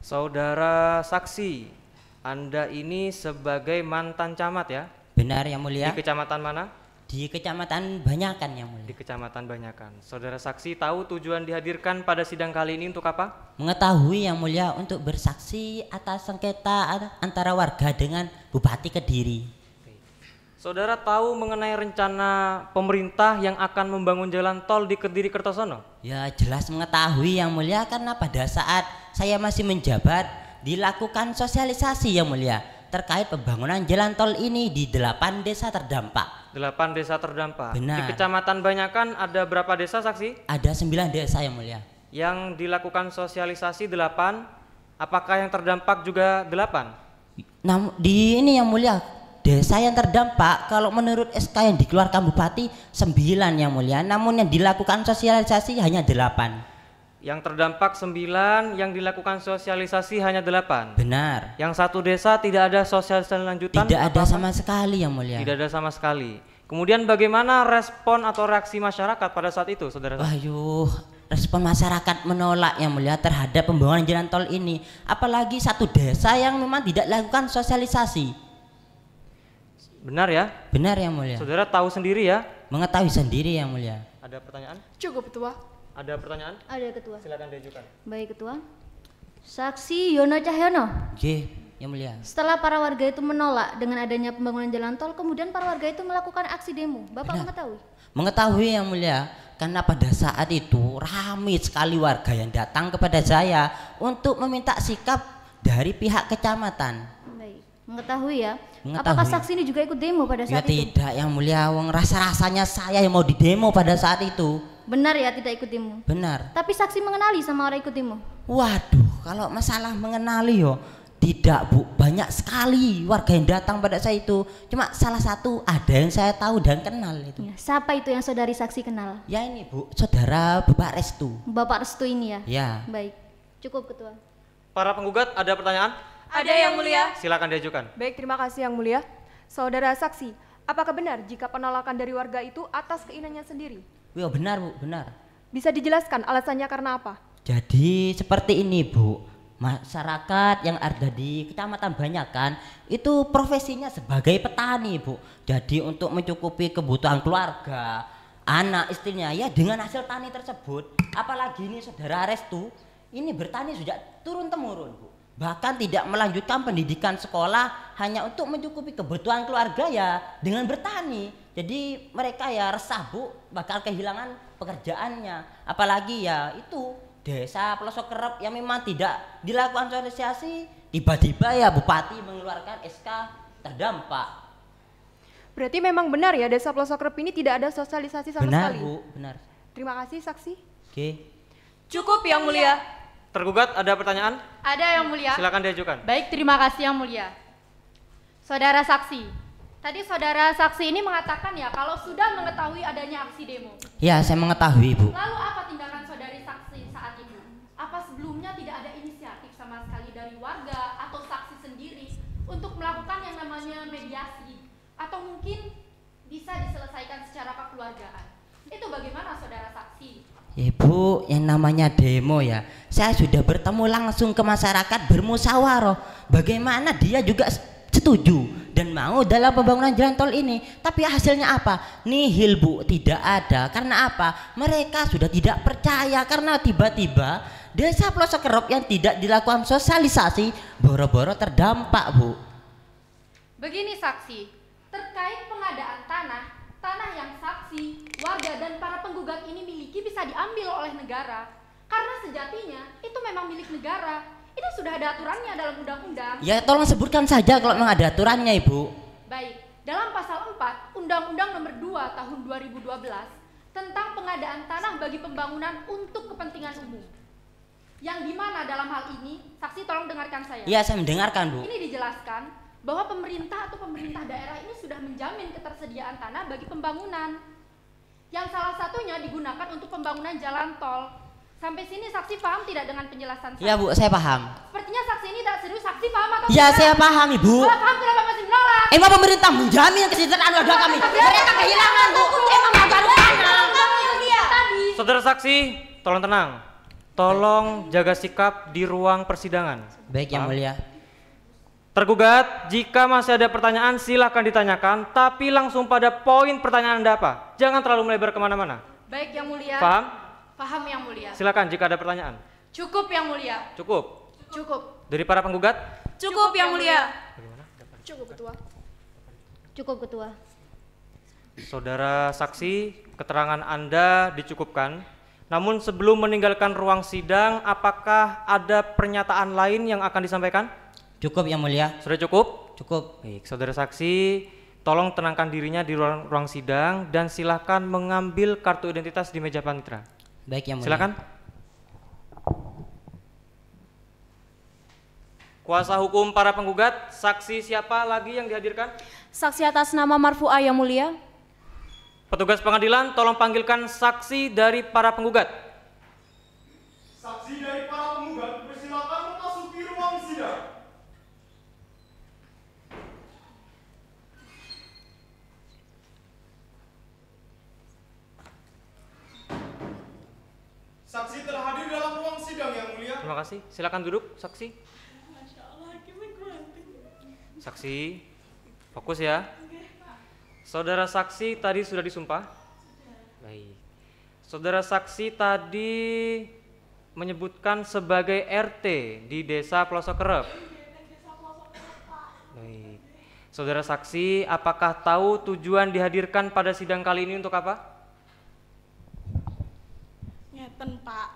Saudara saksi, Anda ini sebagai mantan camat ya? Benar yang mulia. Di kecamatan mana? Di Kecamatan Banyakan yang mulia. Di Kecamatan Banyakan. Saudara saksi tahu tujuan dihadirkan pada sidang kali ini untuk apa? Mengetahui yang mulia untuk bersaksi atas sengketa antara warga dengan Bupati Kediri. Saudara tahu mengenai rencana pemerintah yang akan membangun jalan tol di Kediri Kertosono? Ya jelas mengetahui yang mulia karena pada saat saya masih menjabat dilakukan sosialisasi yang mulia terkait pembangunan jalan tol ini di 8 desa terdampak. 8 desa terdampak. Benar. Di Kecamatan Banyakan ada berapa desa, Saksi? Ada 9 desa yang mulia. Yang dilakukan sosialisasi 8, apakah yang terdampak juga 8? Namun di ini yang mulia, desa yang terdampak kalau menurut SK yang dikeluarkan Bupati 9 yang mulia, namun yang dilakukan sosialisasi hanya 8. Yang terdampak 9, yang dilakukan sosialisasi hanya 8. Benar. Yang satu desa tidak ada sosialisasi lanjutan? Tidak ada sama sekali yang mulia. Tidak ada sama sekali. Kemudian bagaimana respon atau reaksi masyarakat pada saat itu, saudara? Aduh, respon masyarakat menolak yang mulia terhadap pembangunan jalan tol ini. Apalagi satu desa yang memang tidak lakukan sosialisasi. Benar ya? Benar yang mulia. Saudara tahu sendiri ya? Mengetahui sendiri yang mulia. Ada pertanyaan? Cukup, Ketua. Ada pertanyaan? Ada, Ketua. Silakan diajukan. Baik, Ketua. Saksi Yono Cahyono. Oke, yang mulia. Setelah para warga itu menolak dengan adanya pembangunan jalan tol, kemudian para warga itu melakukan aksi demo. Bapak mengetahui? Mengetahui yang mulia, karena pada saat itu ramai sekali warga yang datang kepada saya untuk meminta sikap dari pihak kecamatan. Baik, mengetahui ya. Mengetahui. Apakah saksi ini juga ikut demo pada Ya saat itu? tidak yang mulia, wong rasa-rasanya saya yang mau didemo pada saat itu. Benar ya, tidak ikut demo. Benar. Tapi saksi mengenali sama orang ikut demo? Waduh, kalau masalah mengenali yo, tidak Bu, banyak sekali warga yang datang pada saya itu. Cuma salah satu ada yang saya tahu dan kenal itu. Ya, siapa itu yang saudari saksi kenal? Ya ini Bu, saudara Bapak Restu. Bapak Restu ini ya? Ya. Baik, cukup Ketua. Para penggugat ada pertanyaan? Ada yang mulia. Silakan diajukan. Baik, terima kasih yang mulia. Saudara saksi, apakah benar jika penolakan dari warga itu atas keinginannya sendiri? Ya benar Bu, benar. Bisa dijelaskan alasannya karena apa? Jadi seperti ini Bu, masyarakat yang ada di Kecamatan Banyakan itu profesinya sebagai petani Bu. Jadi untuk mencukupi kebutuhan keluarga, anak istrinya ya dengan hasil tani tersebut. Apalagi ini saudara Restu, ini bertani sudah turun temurun Bu. Bahkan tidak melanjutkan pendidikan sekolah hanya untuk mencukupi kebutuhan keluarga ya dengan bertani. Jadi mereka ya resah Bu, bakal kehilangan pekerjaannya. Apalagi ya itu desa pelosok kerep yang memang tidak dilakukan sosialisasi, tiba-tiba ya Bupati mengeluarkan SK terdampak. Berarti memang benar ya desa pelosok kerep ini tidak ada sosialisasi sama Benar sekali? Bu, benar. Terima kasih saksi. Oke. Cukup yang mulia. Tergugat ada pertanyaan? Ada yang mulia. Silakan diajukan. Baik, terima kasih yang mulia. Saudara saksi, tadi saudara saksi ini mengatakan ya kalau sudah mengetahui adanya aksi demo. Ya, saya mengetahui Bu. Lalu apa tindakan saudari saksi saat itu? Apa sebelumnya tidak ada inisiatif sama sekali dari warga atau saksi sendiri untuk melakukan yang namanya mediasi? Atau mungkin bisa diselesaikan secara kekeluargaan? Itu bagaimana saudara saksi? Ibu, yang namanya demo ya, saya sudah bertemu langsung ke masyarakat bermusyawarah. Bagaimana dia juga setuju dan mau dalam pembangunan jalan tol ini. Tapi hasilnya apa? Nihil Bu, tidak ada. Karena apa? Mereka sudah tidak percaya karena tiba-tiba desa pelosok kerep yang tidak dilakukan sosialisasi boro-boro terdampak Bu. Begini saksi, terkait pengadaan tanah yang saksi, warga dan para penggugat ini miliki bisa diambil oleh negara. Karena sejatinya itu memang milik negara. Itu sudah ada aturannya dalam undang-undang. Ya tolong sebutkan saja kalau memang ada aturannya Ibu. Baik, dalam pasal 4 Undang-Undang Nomor 2 Tahun 2012 tentang pengadaan tanah bagi pembangunan untuk kepentingan umum. Yang dimana dalam hal ini, saksi tolong dengarkan saya. Iya, saya mendengarkan Bu. Ini dijelaskan bahwa pemerintah atau pemerintah daerah ini sudah menjamin ketersediaan tanah bagi pembangunan. Yang salah satunya digunakan untuk pembangunan jalan tol. Sampai sini saksi paham tidak dengan penjelasan saya? Iya Bu, saya paham. Sepertinya saksi ini tak serius, saksi paham atau Iya, tidak? saya paham Ibu. Kalau paham kenapa masih menolak? Emang pemerintah menjamin kesejahteraan warga kami. Mereka kehilangan Bu. Emang menggaruk tanah. Saudara saksi, tolong tenang. Tolong jaga sikap di ruang persidangan. Baik yang mulia. Tergugat, jika masih ada pertanyaan silakan ditanyakan, tapi langsung pada poin pertanyaan Anda apa. Jangan terlalu melebar kemana-mana. Baik yang mulia. Paham? Paham yang mulia. Silakan jika ada pertanyaan. Cukup yang mulia. Cukup. Cukup. Dari para penggugat? Cukup yang mulia. Cukup Ketua. Cukup Ketua. Saudara saksi, keterangan Anda dicukupkan. Namun sebelum meninggalkan ruang sidang, apakah ada pernyataan lain yang akan disampaikan? Cukup yang mulia. Sudah cukup? Cukup. Baik, saudara saksi, tolong tenangkan dirinya di ruang sidang dan silakan mengambil kartu identitas di meja panitera. Baik, Yang Mulia. Silakan. Kuasa hukum para penggugat, saksi siapa lagi yang dihadirkan? Saksi atas nama Marfu'ah, Yang Mulia. Petugas pengadilan, tolong panggilkan saksi dari para penggugat. Saksi dari para penggugat persilakan memasuki ruang sidang. Saksi telah hadir dalam ruang sidang, Yang Mulia. Terima kasih. Silakan duduk, saksi. Saksi, fokus ya. Saudara saksi tadi sudah disumpah? Baik. Saudara saksi tadi menyebutkan sebagai RT di Desa Pelosok Kerep. Baik. Saudara saksi, apakah tahu tujuan dihadirkan pada sidang kali ini untuk apa? Ngeten, Pak.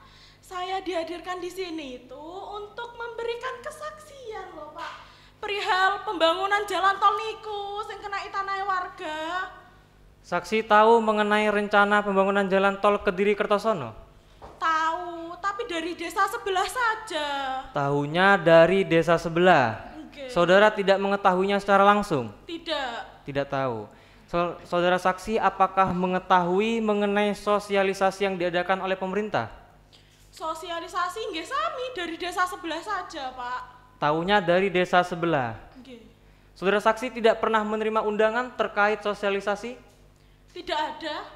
Saya dihadirkan di sini itu untuk memberikan kesaksian loh, Pak. Perihal pembangunan jalan tol niku sing kena itanai warga. Saksi tahu mengenai rencana pembangunan jalan tol Kediri Kertosono? Tahu, tapi dari desa sebelah saja. Tahunya dari desa sebelah. Oke. Saudara tidak mengetahuinya secara langsung? Tidak. Tidak tahu. Saudara saksi apakah mengetahui mengenai sosialisasi yang diadakan oleh pemerintah? Sosialisasi nggih sami dari desa sebelah saja, Pak. Tahunya dari desa sebelah. Nggih. Saudara saksi tidak pernah menerima undangan terkait sosialisasi? Tidak ada.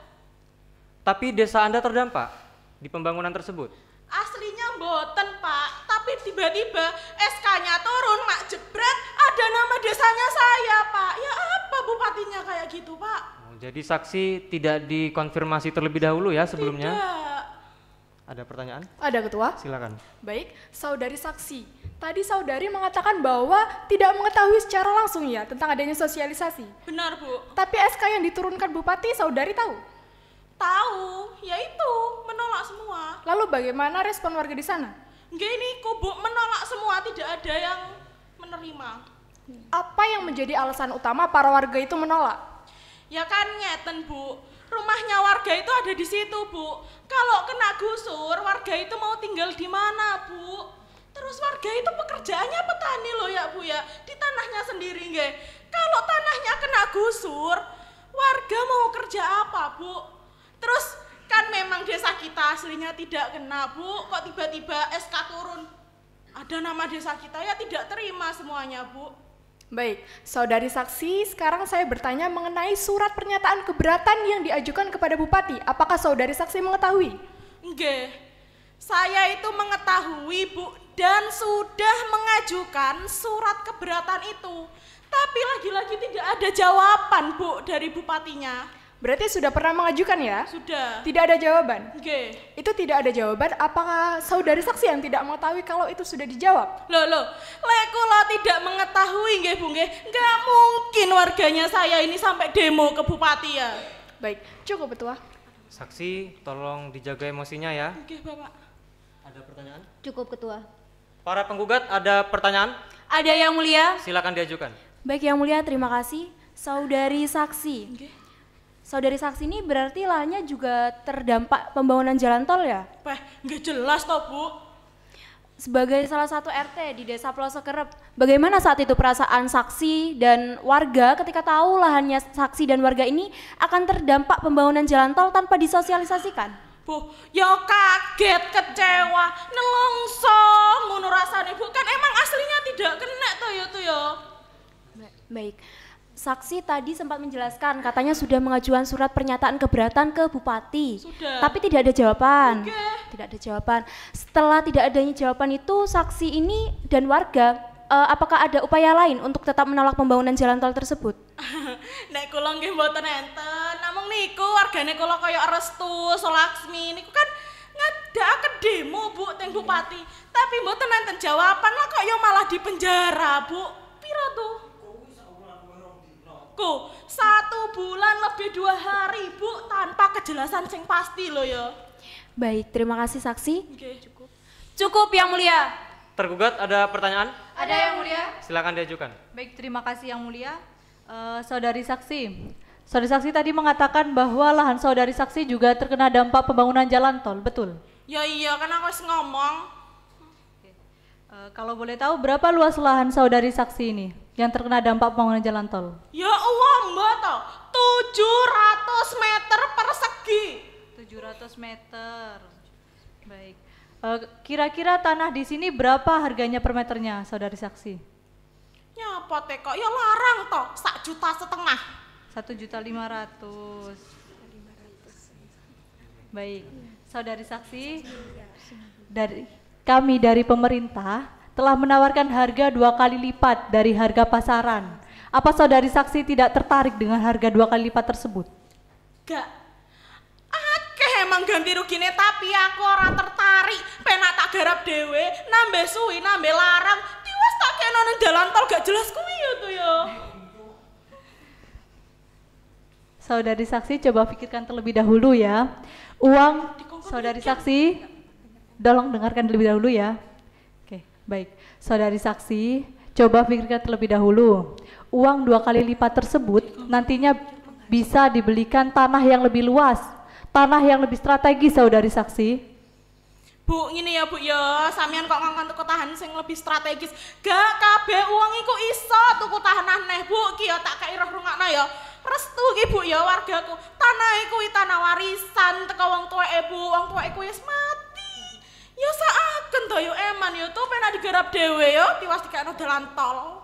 Tapi desa Anda terdampak di pembangunan tersebut? Aslinya mboten, Pak. Tapi tiba-tiba SK-nya turun, mak jebret, ada nama desanya saya, Pak. Ya apa bupatinya kayak gitu, Pak? Jadi saksi tidak dikonfirmasi terlebih dahulu ya sebelumnya? Tidak. Ada pertanyaan? Ada, Ketua. Silakan. Baik, saudari saksi. Tadi saudari mengatakan bahwa tidak mengetahui secara langsung ya tentang adanya sosialisasi. Benar, Bu. Tapi SK yang diturunkan bupati saudari tahu? Tahu, yaitu menolak semua. Lalu bagaimana respon warga di sana? Nggih, ini Bu, menolak semua, tidak ada yang menerima. Apa yang menjadi alasan utama para warga itu menolak? Ya kan ngeten, Bu. Rumahnya warga itu ada di situ, Bu. Kalau kena gusur, warga itu mau tinggal di mana, Bu? Terus warga itu pekerjaannya petani loh ya, Bu ya. Di tanahnya sendiri, nggih. Kalau tanahnya kena gusur, warga mau kerja apa, Bu? Terus kan memang desa kita aslinya tidak kena, Bu. Kok tiba-tiba SK turun? Ada nama desa kita, ya tidak terima semuanya, Bu. Baik, saudari saksi, sekarang saya bertanya mengenai surat pernyataan keberatan yang diajukan kepada bupati. Apakah saudari saksi mengetahui? Nggih, saya itu mengetahui, Bu, dan sudah mengajukan surat keberatan itu. Tapi lagi-lagi tidak ada jawaban, Bu, dari bupatinya. Berarti sudah pernah mengajukan ya? Sudah. Tidak ada jawaban? Nggih. Itu tidak ada jawaban, apakah saudari saksi yang tidak mengetahui kalau itu sudah dijawab? Loh, lek kula tidak mengetahui nggih, Bu, nggih. Nggak mungkin warganya saya ini sampai demo ke bupati ya. Baik, cukup, Ketua. Saksi, tolong dijaga emosinya ya. Nggih, Bapak. Ada pertanyaan? Cukup, Ketua. Para penggugat ada pertanyaan? Ada, Yang Mulia. Silakan diajukan. Baik, Yang Mulia, terima kasih. Saudari saksi. Nggih. Saudari saksi ini berarti lahannya juga terdampak pembangunan jalan tol ya? Nggak jelas toh, Bu. Sebagai salah satu RT di Desa Pelosok Kerep, bagaimana saat itu perasaan saksi dan warga ketika tahu lahannya saksi dan warga ini akan terdampak pembangunan jalan tol tanpa disosialisasikan? Bu, ya kaget, kecewa, nelongso, ngono rasane, Bu. Kan emang aslinya tidak kena toh ya tuh ya. Baik. Saksi tadi sempat menjelaskan katanya sudah mengajukan surat pernyataan keberatan ke bupati. Sudah. Tapi tidak ada jawaban. Oke. Tidak ada jawaban. Setelah tidak adanya jawaban itu, saksi ini dan warga apakah ada upaya lain untuk tetap menolak pembangunan jalan tol tersebut? Nek kula nggih mboten enten. Namung niku wargane kula kaya Restu, Solaksmi niku kan ngadakaken demo, Bu, teng bupati. Tapi mboten enten jawaban lah kok ya malah di penjara, Bu. Piro tuh? 1 bulan lebih 2 hari, Bu, tanpa kejelasan sing pasti loh ya. Baik, terima kasih saksi. Oke, cukup. Cukup, Yang Mulia. Tergugat ada pertanyaan? Ada yang mulia. Silakan diajukan. Baik, terima kasih yang mulia. Saudari saksi. Saudari saksi tadi mengatakan bahwa lahan saudari saksi juga terkena dampak pembangunan jalan tol, betul? Ya iya, kan aku harus ngomong. Kalau boleh tahu berapa luas lahan saudari saksi ini yang terkena dampak pembangunan jalan tol? Ya Allah mbak toh, 700 meter persegi. 700 meter. Baik. Kira-kira tanah di sini berapa harganya per meternya, saudari saksi? Ya apa teh kok, ya larang toh, 1,5 juta. 1.500.000. Baik, saudari saksi, kami dari pemerintah telah menawarkan harga 2 kali lipat dari harga pasaran. Apa saudari saksi tidak tertarik dengan harga 2 kali lipat tersebut? Gak. Akeh emang ganti rugine tapi aku ora tertarik. Penak tak garap dewe, nambah suwi, nambah larang. Tiwas tak kena nang dalan tol gak jelas kuwi ya tuh ya. Saudari saksi coba pikirkan terlebih dahulu ya. Uang saudari saksi, tolong dengarkan terlebih dahulu ya. Oke, baik. Saudari saksi, coba pikirkan terlebih dahulu. Uang 2 kali lipat tersebut nantinya bisa dibelikan tanah yang lebih luas, tanah yang lebih strategis, saudari saksi. Bu, ngene ya Bu ya, sampean kok ngongkon tuku tahan sing lebih strategis. Gak kabeh uang iku iso tuku tahanan neh Bu, ki ya tak kei roh rungokno ya. Restu ki Bu ya wargaku. Tanah iku tanah warisan teko wong tuweke Bu, wong tuweke wis mati. Ya saaken to yo eman yo tuh penak digarap dhewe yo, tiwas dikekno dalan tol.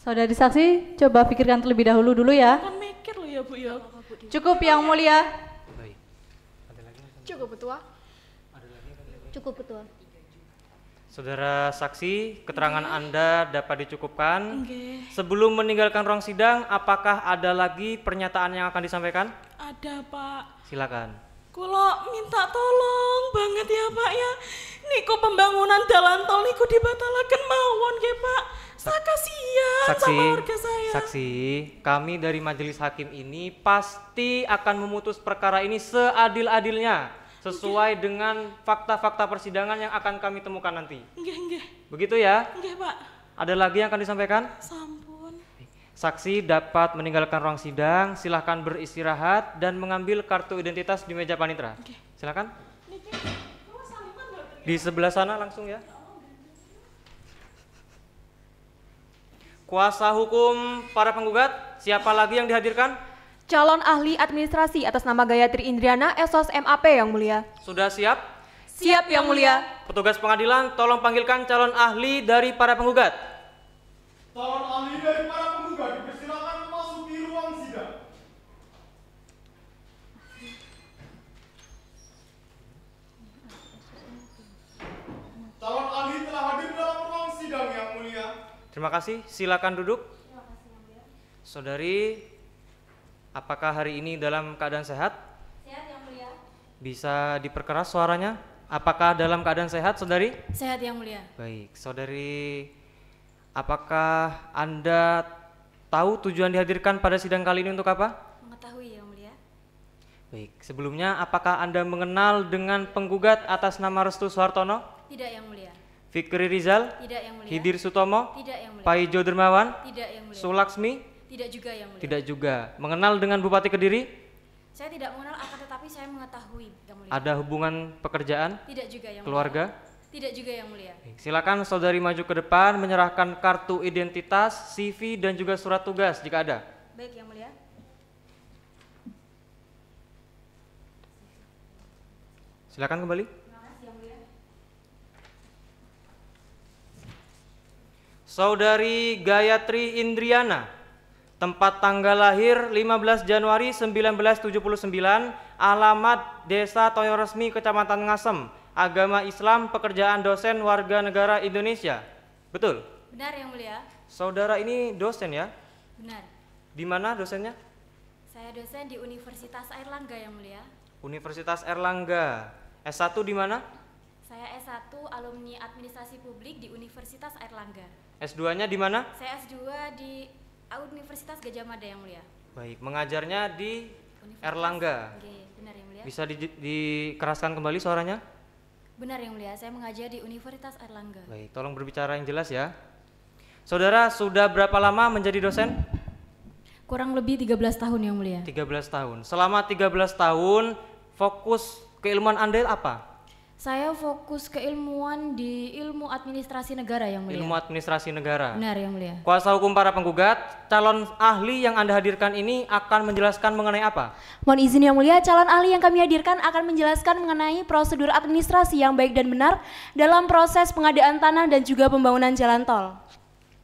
Saudari saksi, coba pikirkan terlebih dulu ya. Kon mikir lho ya Bu ya. Cukup yang mulia. Cukup Ketua. Cukup Ketua. Saudara saksi, keterangan Anda dapat dicukupkan. Nggih. Sebelum meninggalkan ruang sidang, apakah ada lagi pernyataan yang akan disampaikan? Ada Pak. Silakan. Kula minta tolong banget ya Pak ya. Niku pembangunan dalan tol niku dibatalaken mawon nggih Pak. Saya kasihan sama warga saya. Saksi, kami dari majelis hakim ini pasti akan memutus perkara ini seadil-adilnya sesuai dengan fakta-fakta persidangan yang akan kami temukan nanti. Nggih. Begitu ya? Nggih Pak. Ada lagi yang akan disampaikan? Sampun. Saksi dapat meninggalkan ruang sidang, silahkan beristirahat dan mengambil kartu identitas di meja panitera. Silakan. Di sebelah sana langsung ya. Kuasa hukum para penggugat, siapa lagi yang dihadirkan? Calon ahli administrasi atas nama Gayatri Indriana, Esos MAP yang mulia. Sudah siap? Siap yang mulia. Petugas pengadilan, tolong panggilkan calon ahli dari para penggugat. Calon ahli dari para penggugat dipersilakan memasuki ruang sidang. Calon ahli telah hadir dalam ruang sidang yang mulia. Terima kasih, silakan duduk. Saudari, apakah hari ini dalam keadaan sehat? Sehat yang mulia. Bisa diperkeras suaranya? Apakah dalam keadaan sehat, saudari? Sehat yang mulia. Baik, saudari, apakah Anda tahu tujuan dihadirkan pada sidang kali ini untuk apa? Mengetahui yang mulia. Baik, sebelumnya apakah Anda mengenal dengan penggugat atas nama Restu Suhartono? Tidak yang mulia. Fikri Rizal? Tidak yang mulia. Hidir Sutomo? Tidak yang mulia. Paijo Dermawan? Tidak yang mulia. Sulaksmi? Tidak juga yang mulia. Tidak juga. Mengenal dengan Bupati Kediri? Saya tidak mengenal akan tetapi saya mengetahui yang mulia. Ada hubungan pekerjaan? Tidak juga yang Keluarga? mulia. Tidak juga yang mulia. Silakan saudari maju ke depan menyerahkan kartu identitas, CV dan juga surat tugas jika ada. Baik yang mulia. Silakan kembali. Terima kasih yang mulia. Saudari Gayatri Indriana, tempat tanggal lahir 15 Januari 1979, alamat Desa Toyo Resmi, Kecamatan Ngasem, agama Islam, pekerjaan dosen, warga negara Indonesia. Betul? Benar yang mulia. Saudara ini dosen ya? Benar. Di mana dosennya? Saya dosen di Universitas Airlangga yang mulia. Universitas Airlangga. S1 di mana? Saya S1 alumni Administrasi Publik di Universitas Airlangga. S2-nya di mana? Saya S2 di Universitas Gajah Mada yang mulia. Baik, mengajarnya di Airlangga. Oke, benar yang mulia. Bisa dikeraskan kembali suaranya? Benar Yang Mulia, saya mengajar di Universitas Airlangga. Baik, tolong berbicara yang jelas ya. Saudara sudah berapa lama menjadi dosen? Kurang lebih 13 tahun Yang Mulia. 13 tahun. Selama 13 tahun fokus keilmuan Anda apa? Saya fokus keilmuan di ilmu administrasi negara Yang Mulia. Ilmu administrasi negara. Benar Yang Mulia. Kuasa hukum para penggugat, calon ahli yang Anda hadirkan ini akan menjelaskan mengenai apa? Mohon izin Yang Mulia, calon ahli yang kami hadirkan akan menjelaskan mengenai prosedur administrasi yang baik dan benar dalam proses pengadaan tanah dan juga pembangunan jalan tol.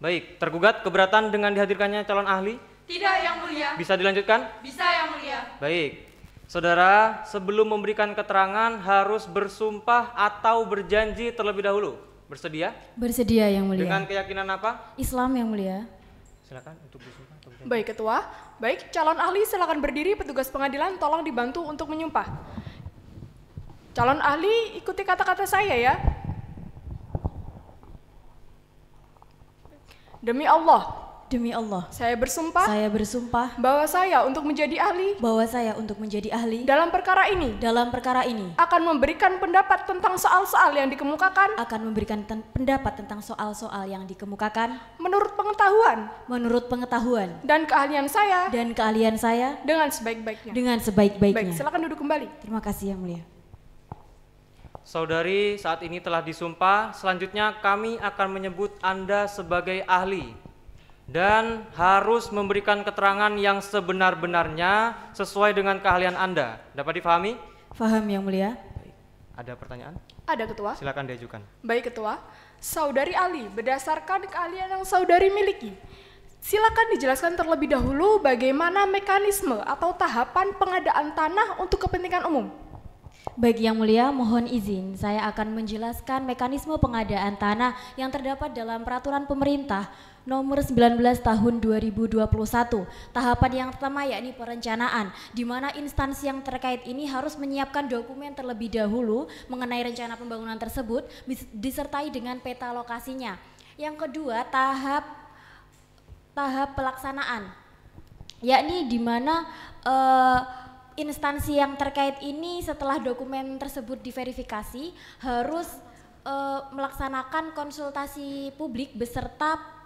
Baik, tergugat keberatan dengan dihadirkannya calon ahli? Tidak Yang Mulia. Bisa dilanjutkan? Bisa Yang Mulia. Baik. Saudara, sebelum memberikan keterangan harus bersumpah atau berjanji terlebih dahulu. Bersedia? Bersedia Yang Mulia. Dengan keyakinan apa? Islam Yang Mulia. Silakan untuk bersumpah atau berjanji. Baik Ketua, baik calon ahli silakan berdiri, petugas pengadilan tolong dibantu untuk menyumpah. Calon ahli ikuti kata-kata saya ya. Demi Allah. Demi Allah. Saya bersumpah. Saya bersumpah. Bahwa saya untuk menjadi ahli. Bahwa saya untuk menjadi ahli. Dalam perkara ini. Dalam perkara ini. Akan memberikan pendapat tentang soal-soal yang dikemukakan. Akan memberikan pendapat tentang soal-soal yang dikemukakan. Menurut pengetahuan. Menurut pengetahuan. Dan keahlian saya. Dan keahlian saya. Dengan sebaik-baiknya. Dengan sebaik-baiknya. Baik, silakan duduk kembali. Terima kasih Yang Mulia. Saudari saat ini telah disumpah, selanjutnya kami akan menyebut Anda sebagai ahli dan harus memberikan keterangan yang sebenar-benarnya sesuai dengan keahlian Anda. Dapat difahami? Faham Yang Mulia. Ada pertanyaan? Ada Ketua. Silakan diajukan. Baik Ketua, Saudari ahli berdasarkan keahlian yang saudari miliki, silakan dijelaskan terlebih dahulu bagaimana mekanisme atau tahapan pengadaan tanah untuk kepentingan umum. Baik Yang Mulia, mohon izin saya akan menjelaskan mekanisme pengadaan tanah yang terdapat dalam Peraturan Pemerintah Nomor 19 Tahun 2021. Tahapan yang pertama yakni perencanaan, di mana instansi yang terkait ini harus menyiapkan dokumen terlebih dahulu mengenai rencana pembangunan tersebut disertai dengan peta lokasinya. Yang kedua, tahap pelaksanaan, yakni di mana instansi yang terkait ini setelah dokumen tersebut diverifikasi harus melaksanakan konsultasi publik beserta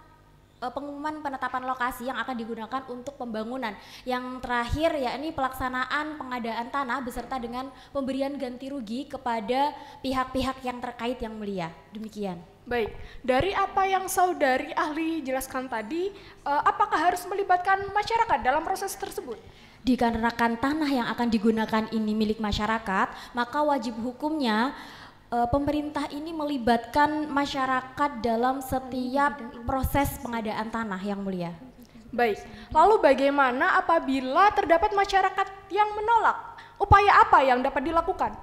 pengumuman penetapan lokasi yang akan digunakan untuk pembangunan. Yang terakhir yakni pelaksanaan pengadaan tanah beserta dengan pemberian ganti rugi kepada pihak-pihak yang terkait Yang Mulia. Demikian. Baik, dari apa yang saudari ahli jelaskan tadi, apakah harus melibatkan masyarakat dalam proses tersebut? Dikarenakan tanah yang akan digunakan ini milik masyarakat, maka wajib hukumnya pemerintah ini melibatkan masyarakat dalam setiap proses pengadaan tanah Yang Mulia. Baik, lalu bagaimana apabila terdapat masyarakat yang menolak? Upaya apa yang dapat dilakukan?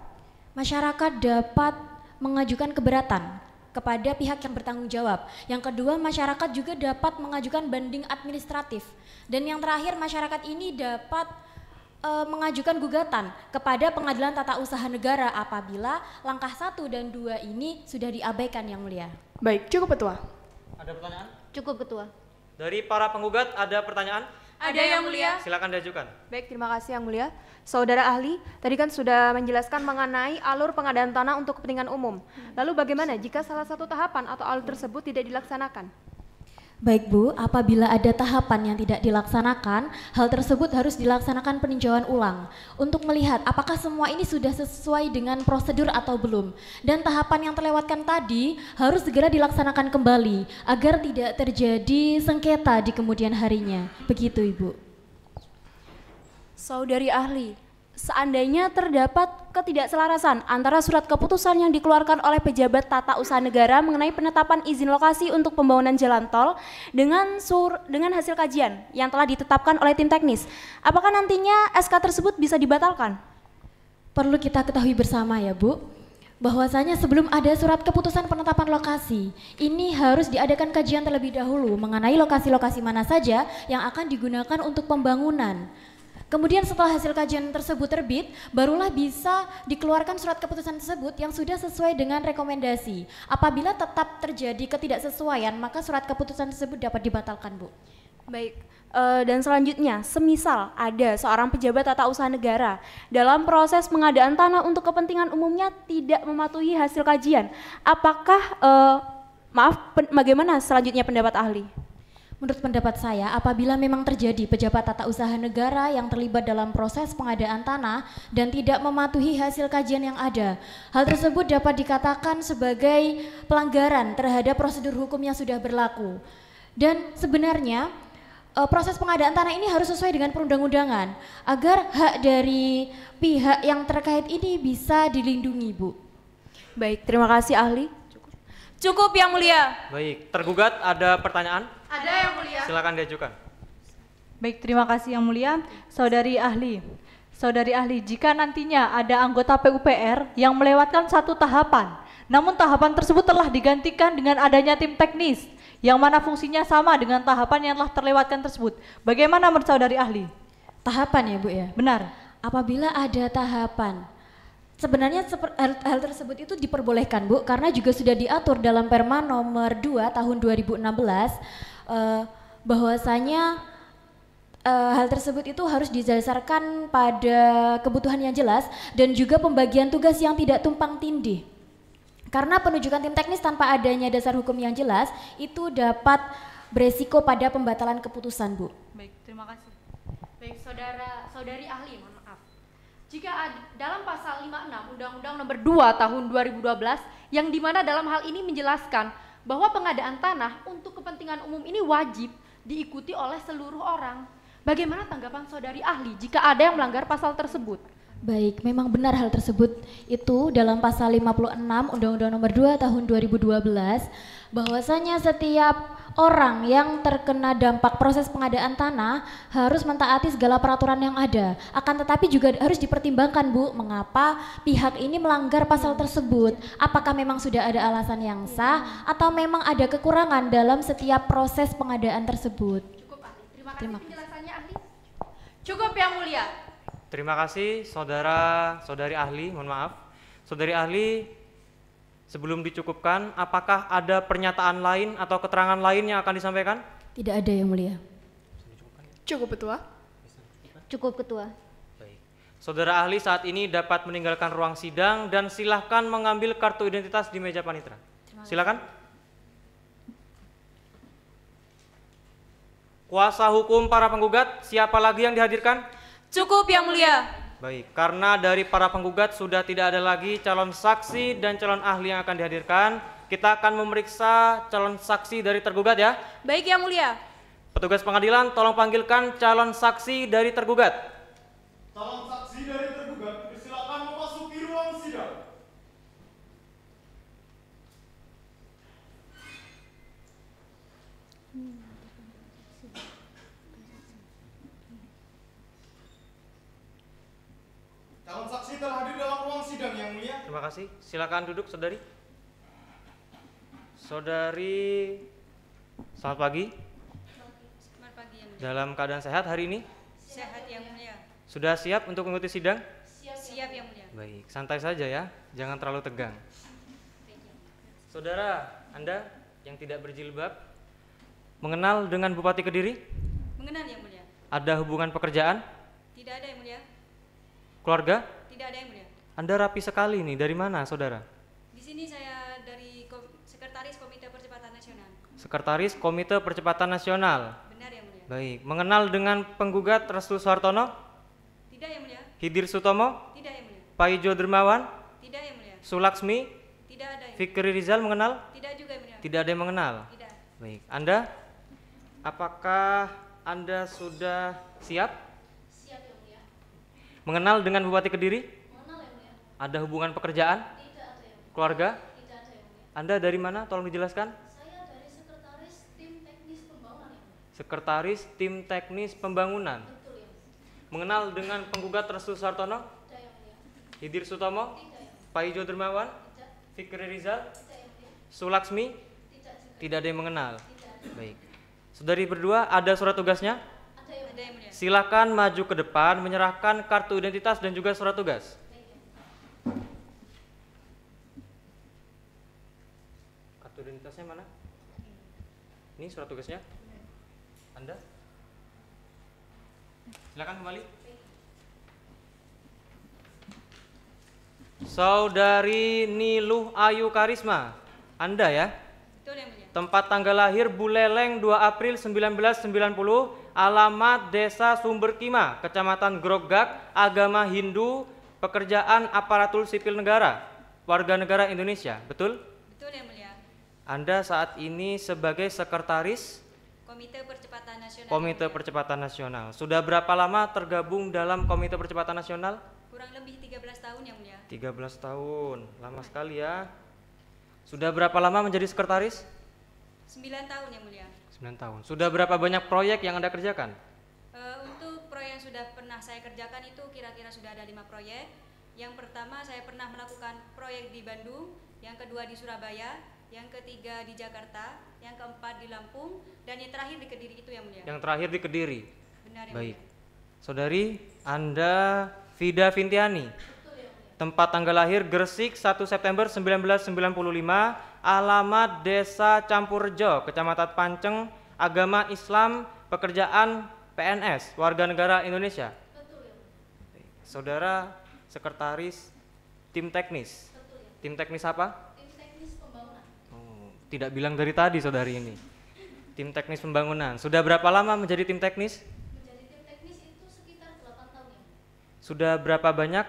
Masyarakat dapat mengajukan keberatan kepada pihak yang bertanggung jawab. Yang kedua, masyarakat juga dapat mengajukan banding administratif. Dan yang terakhir, masyarakat ini dapat mengajukan gugatan kepada Pengadilan Tata Usaha Negara apabila langkah 1 dan 2 ini sudah diabaikan Yang Mulia. Baik, cukup Ketua. Ada pertanyaan? Cukup Ketua. Dari para penggugat ada pertanyaan? Ada Yang Mulia. Silakan diajukan. Baik, terima kasih Yang Mulia. Saudara ahli, tadi kan sudah menjelaskan mengenai alur pengadaan tanah untuk kepentingan umum. Lalu bagaimana jika salah satu tahapan atau alur tersebut tidak dilaksanakan? Baik Bu, apabila ada tahapan yang tidak dilaksanakan, hal tersebut harus dilaksanakan peninjauan ulang untuk melihat apakah semua ini sudah sesuai dengan prosedur atau belum. Dan tahapan yang terlewatkan tadi harus segera dilaksanakan kembali agar tidak terjadi sengketa di kemudian harinya. Begitu Ibu. Saudari ahli, seandainya terdapat ketidakselarasan antara surat keputusan yang dikeluarkan oleh pejabat tata usaha negara mengenai penetapan izin lokasi untuk pembangunan jalan tol dengan hasil kajian yang telah ditetapkan oleh tim teknis, apakah nantinya SK tersebut bisa dibatalkan? Perlu kita ketahui bersama ya Bu, bahwasanya sebelum ada surat keputusan penetapan lokasi, ini harus diadakan kajian terlebih dahulu mengenai lokasi-lokasi mana saja yang akan digunakan untuk pembangunan. Kemudian setelah hasil kajian tersebut terbit, barulah bisa dikeluarkan surat keputusan tersebut yang sudah sesuai dengan rekomendasi. Apabila tetap terjadi ketidaksesuaian, maka surat keputusan tersebut dapat dibatalkan, Bu. Baik, Dan selanjutnya, semisal ada seorang pejabat tata usaha negara dalam proses pengadaan tanah untuk kepentingan umumnya tidak mematuhi hasil kajian, apakah bagaimana selanjutnya pendapat ahli? Menurut pendapat saya, apabila memang terjadi pejabat tata usaha negara yang terlibat dalam proses pengadaan tanah dan tidak mematuhi hasil kajian yang ada, hal tersebut dapat dikatakan sebagai pelanggaran terhadap prosedur hukum yang sudah berlaku. Dan sebenarnya proses pengadaan tanah ini harus sesuai dengan perundang-undangan agar hak dari pihak yang terkait ini bisa dilindungi, Bu. Baik, terima kasih ahli. Cukup yang mulia. Baik, tergugat ada pertanyaan? Ada yang mulia. Silakan diajukan. Baik, terima kasih yang mulia. Saudari ahli, jika nantinya ada anggota PUPR yang melewatkan satu tahapan, namun tahapan tersebut telah digantikan dengan adanya tim teknis, yang mana fungsinya sama dengan tahapan yang telah terlewatkan tersebut. Bagaimana menurut saudari ahli? Tahapan ya Bu ya? Benar. Apabila ada tahapan, sebenarnya hal tersebut itu diperbolehkan Bu, karena juga sudah diatur dalam Perma nomor 2 tahun 2016 bahwasanya hal tersebut itu harus didasarkan pada kebutuhan yang jelas dan juga pembagian tugas yang tidak tumpang tindih. Karena penunjukan tim teknis tanpa adanya dasar hukum yang jelas itu dapat beresiko pada pembatalan keputusan, Bu. Baik, terima kasih. Baik, saudari ahli, mohon maaf. Jika dalam pasal 56 Undang-Undang nomor 2 tahun 2012 yang dimana dalam hal ini menjelaskan bahwa pengadaan tanah untuk kepentingan umum ini wajib diikuti oleh seluruh orang. Bagaimana tanggapan saudari ahli jika ada yang melanggar pasal tersebut? Baik, memang benar hal tersebut itu dalam pasal 56 Undang-Undang nomor 2 tahun 2012 bahwasanya setiap orang yang terkena dampak proses pengadaan tanah harus mentaati segala peraturan yang ada. Akan tetapi juga harus dipertimbangkan Bu, mengapa pihak ini melanggar pasal tersebut. Apakah memang sudah ada alasan yang sah atau memang ada kekurangan dalam setiap proses pengadaan tersebut. Cukup ahli, terima kasih penjelasannya ahli. Cukup yang mulia. Terima kasih saudari ahli, mohon maaf. Saudari ahli, sebelum dicukupkan, apakah ada pernyataan lain atau keterangan lain yang akan disampaikan? Tidak ada yang mulia. Cukup Ketua. Cukup Ketua. Baik. Saudara ahli saat ini dapat meninggalkan ruang sidang dan silahkan mengambil kartu identitas di meja panitera. Silakan. Kuasa hukum para penggugat, siapa lagi yang dihadirkan? Cukup yang mulia. Baik, karena dari para penggugat sudah tidak ada lagi calon saksi dan calon ahli yang akan dihadirkan, kita akan memeriksa calon saksi dari tergugat ya. Baik yang mulia. Petugas pengadilan tolong panggilkan calon saksi dari tergugat. Calon saksi dari tergugat persilakan memasuki ruang sidang. Calon saksi telah hadir dalam ruang sidang yang mulia. Terima kasih. Silakan duduk, saudari. Saudari, selamat pagi. Selamat pagi yang mulia. Dalam keadaan sehat hari ini? Sehat yang mulia. Sudah siap untuk mengikuti sidang? Siap yang mulia. Baik, santai saja ya, jangan terlalu tegang. Saudara, Anda yang tidak berjilbab, mengenal dengan Bupati Kediri? Mengenal yang mulia. Ada hubungan pekerjaan? Tidak ada yang mulia. Keluarga? Tidak ada yang mulia. Anda rapi sekali nih, dari mana saudara? Di sini saya dari Sekretaris Komite Percepatan Nasional. Sekretaris Komite Percepatan Nasional. Benar yang mulia. Baik, mengenal dengan penggugat Restu Suhartono? Tidak yang mulia. Hidir Sutomo? Tidak yang mulia. Paijo Dermawan? Tidak yang mulia. Sulaksmi? Tidak ada yang mulia. Fikri Rizal mengenal? Tidak juga yang mulia. Tidak ada yang mengenal? Tidak. Baik, Anda? Apakah Anda sudah siap? Siap yang mulia. Mengenal dengan Bupati Kediri? Mengenal yang mulia. Ada hubungan pekerjaan? Tidak ada yang mulia. Keluarga? Tidak ada yang mulia. Anda dari mana? Tolong dijelaskan. Saya dari Sekretaris Tim Teknis Pembangunan yang mulia. Sekretaris Tim Teknis Pembangunan. Betul yang mulia. Mengenal dengan penggugat Restu Suhartono? Tidak yang mulia. Hidir Sutomo? Tidak yang mulia. Paijo Dermawan? Tidak. Fikri Rizal? Tidak yang mulia. Sulaksmi? Tidak juga. Tidak ada yang mengenal. Tidak ada. Baik. Saudari berdua ada surat tugasnya? Ada yang mulia. Silakan maju ke depan menyerahkan kartu identitas dan juga surat tugas. Kartu identitasnya mana? Ini surat tugasnya. Anda? Silakan kembali. Saudari Niluh Ayu Karisma, Anda ya? Betul yang mulia. Tempat tanggal lahir Buleleng 2 April 1990, alamat Desa Sumberkima, Kecamatan Grogak, agama Hindu, pekerjaan aparatur sipil negara, warga negara Indonesia, betul? Betul yang mulia. Anda saat ini sebagai sekretaris Komite Percepatan Nasional. Komite Percepatan Nasional. Sudah berapa lama tergabung dalam Komite Percepatan Nasional? Kurang lebih 13 tahun yang mulia. 13 tahun, lama sekali ya. Sudah berapa lama menjadi sekretaris? 9 tahun yang mulia. 9 tahun. Sudah berapa banyak proyek yang Anda kerjakan? Untuk proyek yang sudah pernah saya kerjakan itu kira-kira sudah ada 5 proyek. Yang pertama saya pernah melakukan proyek di Bandung, yang kedua di Surabaya, yang ketiga di Jakarta, yang keempat di Lampung, dan yang terakhir di Kediri itu yang mulia. Yang terakhir di Kediri. Benar yang Baik. mulia. Saudari, Anda Vida Vintiani. Tempat tanggal lahir Gresik 1 September 1995, alamat Desa Campurrejo, Kecamatan Panceng, agama Islam, pekerjaan PNS, warga negara Indonesia. Saudara sekretaris tim teknis. Tim teknis apa? Tim teknis pembangunan. Oh, tidak bilang dari tadi saudari ini. Tim teknis pembangunan. Sudah berapa lama menjadi tim teknis? Menjadi tim teknis itu sekitar 8 tahun ya. Sudah berapa banyak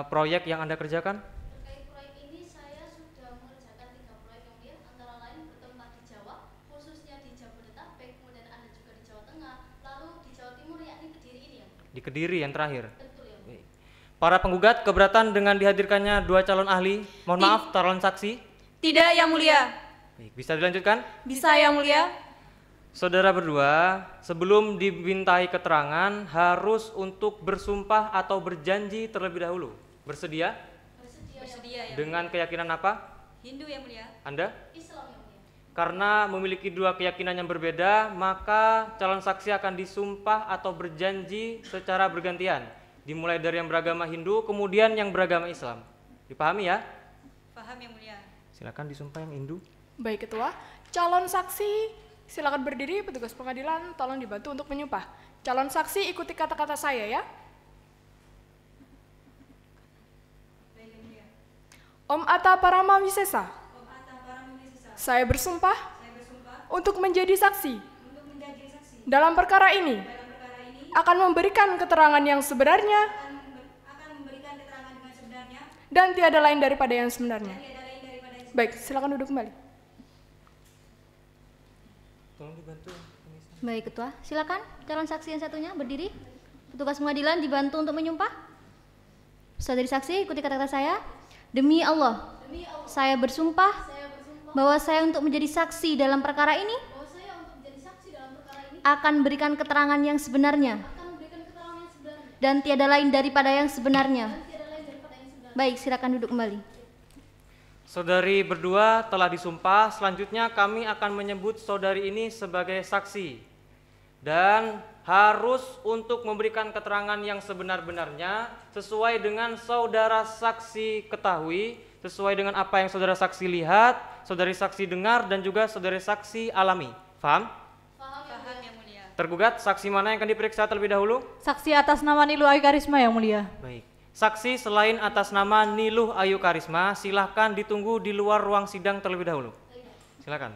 proyek yang Anda kerjakan? Terkait proyek ini saya sudah mengerjakan 3 proyek yang mulia, antara lain bertempat di Jawa, khususnya di Jabodetabek, kemudian ada juga di Jawa Tengah, lalu di Jawa Timur yakni Kediri ini ya. Di Kediri yang terakhir. Betul ya. Baik. Para penggugat keberatan dengan dihadirkannya 2 calon ahli. Mohon maaf, calon saksi. Tidak yang mulia. Baik, bisa dilanjutkan? Bisa yang mulia. Saudara berdua, sebelum dimintai keterangan harus untuk bersumpah atau berjanji terlebih dahulu. Bersedia? Bersedia yang Dengan keyakinan apa? Hindu yang mulia. Anda? Islam yang mulia. Karena memiliki 2 keyakinan yang berbeda, maka calon saksi akan disumpah atau berjanji secara bergantian. Dimulai dari yang beragama Hindu, kemudian yang beragama Islam. Dipahami ya? Paham yang mulia. Silakan disumpah yang Hindu. Baik Ketua, calon saksi silakan berdiri, petugas pengadilan tolong dibantu untuk menyumpah. Calon saksi ikuti kata-kata saya ya. Om Atta Paramawisesa. Saya bersumpah untuk menjadi saksi dalam perkara ini akan memberikan keterangan yang sebenarnya dan tiada lain daripada yang sebenarnya. Baik, silakan duduk kembali. Tolong dibantu. Baik Ketua, silakan calon saksi yang satunya berdiri. Petugas pengadilan dibantu untuk menyumpah. Saudari saksi, ikuti kata-kata saya. Demi Allah, saya bersumpah bahwa saya untuk menjadi saksi dalam perkara ini akan berikan keterangan yang sebenarnya dan tiada lain daripada yang sebenarnya. Baik, silakan duduk kembali. Saudari berdua telah disumpah, selanjutnya kami akan menyebut saudari ini sebagai saksi dan harus untuk memberikan keterangan yang sebenar-benarnya sesuai dengan saudara saksi ketahui, sesuai dengan apa yang saudara saksi lihat, saudari saksi dengar, dan juga saudari saksi alami. Paham? Paham yang mulia. Tergugat, saksi mana yang akan diperiksa terlebih dahulu? Saksi atas nama Niluh Ayu Karisma yang mulia. Baik. Saksi selain atas nama Niluh Ayu Karisma, silahkan ditunggu di luar ruang sidang terlebih dahulu. Silakan.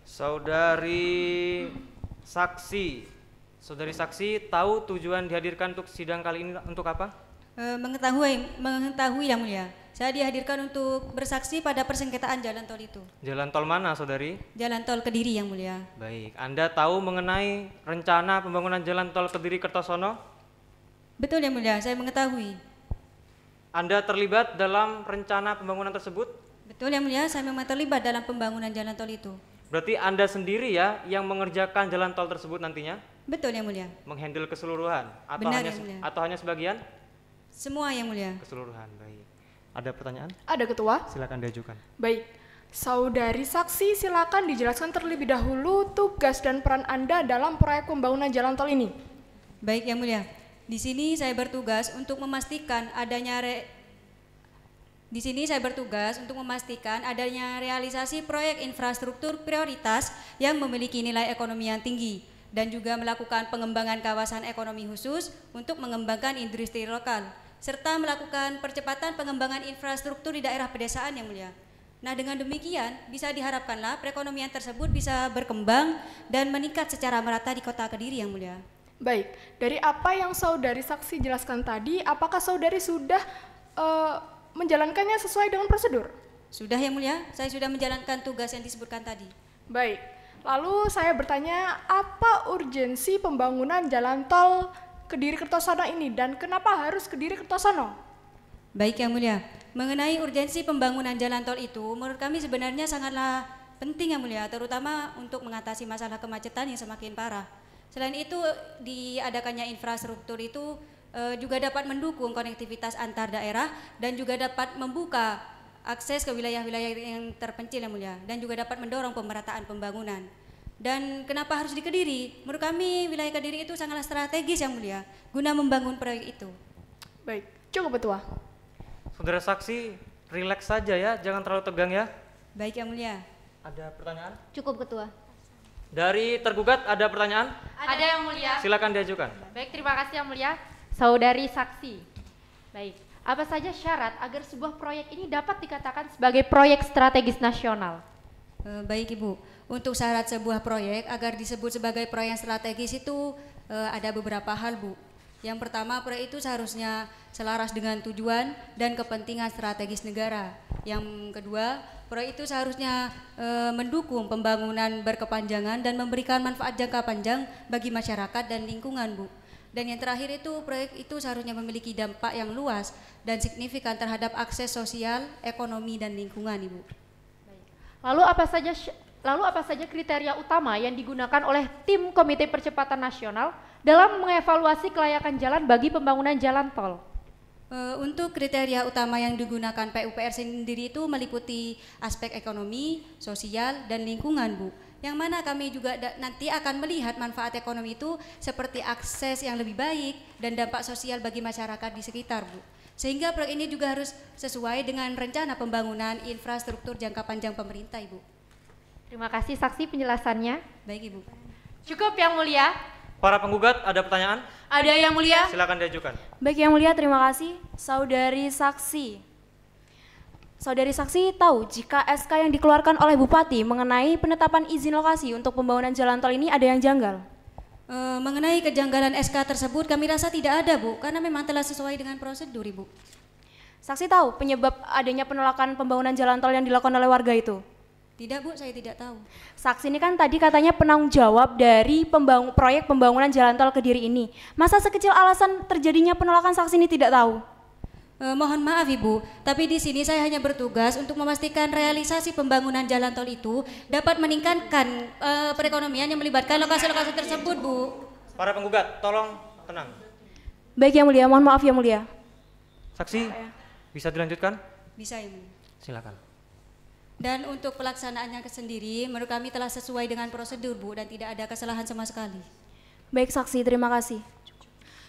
Saudari saksi tahu tujuan dihadirkan untuk sidang kali ini untuk apa? Mengetahui yang mulia. Saya dihadirkan untuk bersaksi pada persengketaan jalan tol itu. Jalan tol mana, saudari? Jalan tol Kediri yang mulia. Baik. Anda tahu mengenai rencana pembangunan jalan tol Kediri Kertosono? Betul yang mulia, saya mengetahui. Anda terlibat dalam rencana pembangunan tersebut? Betul yang mulia, saya memang terlibat dalam pembangunan jalan tol itu. Berarti Anda sendiri ya yang mengerjakan jalan tol tersebut nantinya? Betul yang mulia. Menghandle keseluruhan atau Benar, hanya yang mulia. atau hanya sebagian? Semua yang mulia. Keseluruhan. Baik. Ada pertanyaan? Ada Ketua. Silakan diajukan. Baik, saudari saksi silakan dijelaskan terlebih dahulu tugas dan peran Anda dalam proyek pembangunan jalan tol ini. Baik yang mulia. Di sini saya bertugas untuk memastikan adanya realisasi proyek infrastruktur prioritas yang memiliki nilai ekonomi yang tinggi dan juga melakukan pengembangan kawasan ekonomi khusus untuk mengembangkan industri lokal, serta melakukan percepatan pengembangan infrastruktur di daerah pedesaan yang mulia. Nah, dengan demikian bisa diharapkanlah perekonomian tersebut bisa berkembang dan meningkat secara merata di Kota Kediri yang mulia. Baik, dari apa yang saudari saksi jelaskan tadi, apakah saudari sudah menjalankannya sesuai dengan prosedur? Sudah yang mulia, saya sudah menjalankan tugas yang disebutkan tadi. Baik, lalu saya bertanya, apa urgensi pembangunan jalan tol Kediri Kertosono ini dan kenapa harus Kediri Kertosono? Baik yang mulia, mengenai urgensi pembangunan jalan tol itu menurut kami sebenarnya sangatlah penting yang mulia, terutama untuk mengatasi masalah kemacetan yang semakin parah. Selain itu, diadakannya infrastruktur itu juga dapat mendukung konektivitas antar daerah dan juga dapat membuka akses ke wilayah-wilayah yang terpencil yang mulia, dan juga dapat mendorong pemerataan pembangunan. Dan kenapa harus di Kediri? Menurut kami wilayah Kediri itu sangatlah strategis yang mulia guna membangun proyek itu. Baik, cukup Ketua. Saudara saksi, rileks saja ya, jangan terlalu tegang ya. Baik yang mulia. Ada pertanyaan? Cukup Ketua. Dari tergugat ada pertanyaan? Ada yang mulia. Silakan diajukan. Baik, terima kasih yang mulia. Saudari saksi. Baik. Apa saja syarat agar sebuah proyek ini dapat dikatakan sebagai proyek strategis nasional? Baik Ibu, untuk syarat sebuah proyek agar disebut sebagai proyek strategis itu ada beberapa hal Bu. Yang pertama, proyek itu seharusnya selaras dengan tujuan dan kepentingan strategis negara. Yang kedua, proyek itu seharusnya mendukung pembangunan berkepanjangan dan memberikan manfaat jangka panjang bagi masyarakat dan lingkungan Bu. Dan yang terakhir itu, proyek itu seharusnya memiliki dampak yang luas dan signifikan terhadap akses sosial, ekonomi, dan lingkungan, Ibu. Lalu apa saja kriteria utama yang digunakan oleh tim Komite Percepatan Nasional dalam mengevaluasi kelayakan jalan bagi pembangunan jalan tol? Untuk kriteria utama yang digunakan PUPR sendiri itu meliputi aspek ekonomi, sosial, dan lingkungan, Bu. Yang mana kami juga nanti akan melihat manfaat ekonomi itu seperti akses yang lebih baik dan dampak sosial bagi masyarakat di sekitar, Bu. Sehingga proyek ini juga harus sesuai dengan rencana pembangunan infrastruktur jangka panjang pemerintah, Ibu. Terima kasih saksi penjelasannya. Baik, Ibu. Cukup yang mulia. Para penggugat ada pertanyaan? Ada yang mulia. Silakan diajukan. Baik yang mulia, terima kasih. Saudari saksi. Saudari saksi tahu jika SK yang dikeluarkan oleh Bupati mengenai penetapan izin lokasi untuk pembangunan jalan tol ini ada yang janggal? Mengenai kejanggalan SK tersebut kami rasa tidak ada, Bu, karena memang telah sesuai dengan prosedur, Ibu. Saksi tahu penyebab adanya penolakan pembangunan jalan tol yang dilakukan oleh warga itu? Tidak, Bu, saya tidak tahu. Saksi ini kan tadi katanya penanggung jawab dari proyek pembangunan jalan tol Kediri ini. Masa sekecil alasan terjadinya penolakan saksi ini tidak tahu? Mohon maaf Ibu, tapi di sini saya hanya bertugas untuk memastikan realisasi pembangunan jalan tol itu dapat meningkatkan perekonomian yang melibatkan lokasi-lokasi tersebut, Bu. Para penggugat, tolong tenang. Baik yang mulia, mohon maaf yang mulia. Saksi, bisa dilanjutkan? Bisa yang mulia. Silakan. Dan untuk pelaksanaannya sendiri, menurut kami telah sesuai dengan prosedur, Bu, dan tidak ada kesalahan sama sekali. Baik saksi, terima kasih.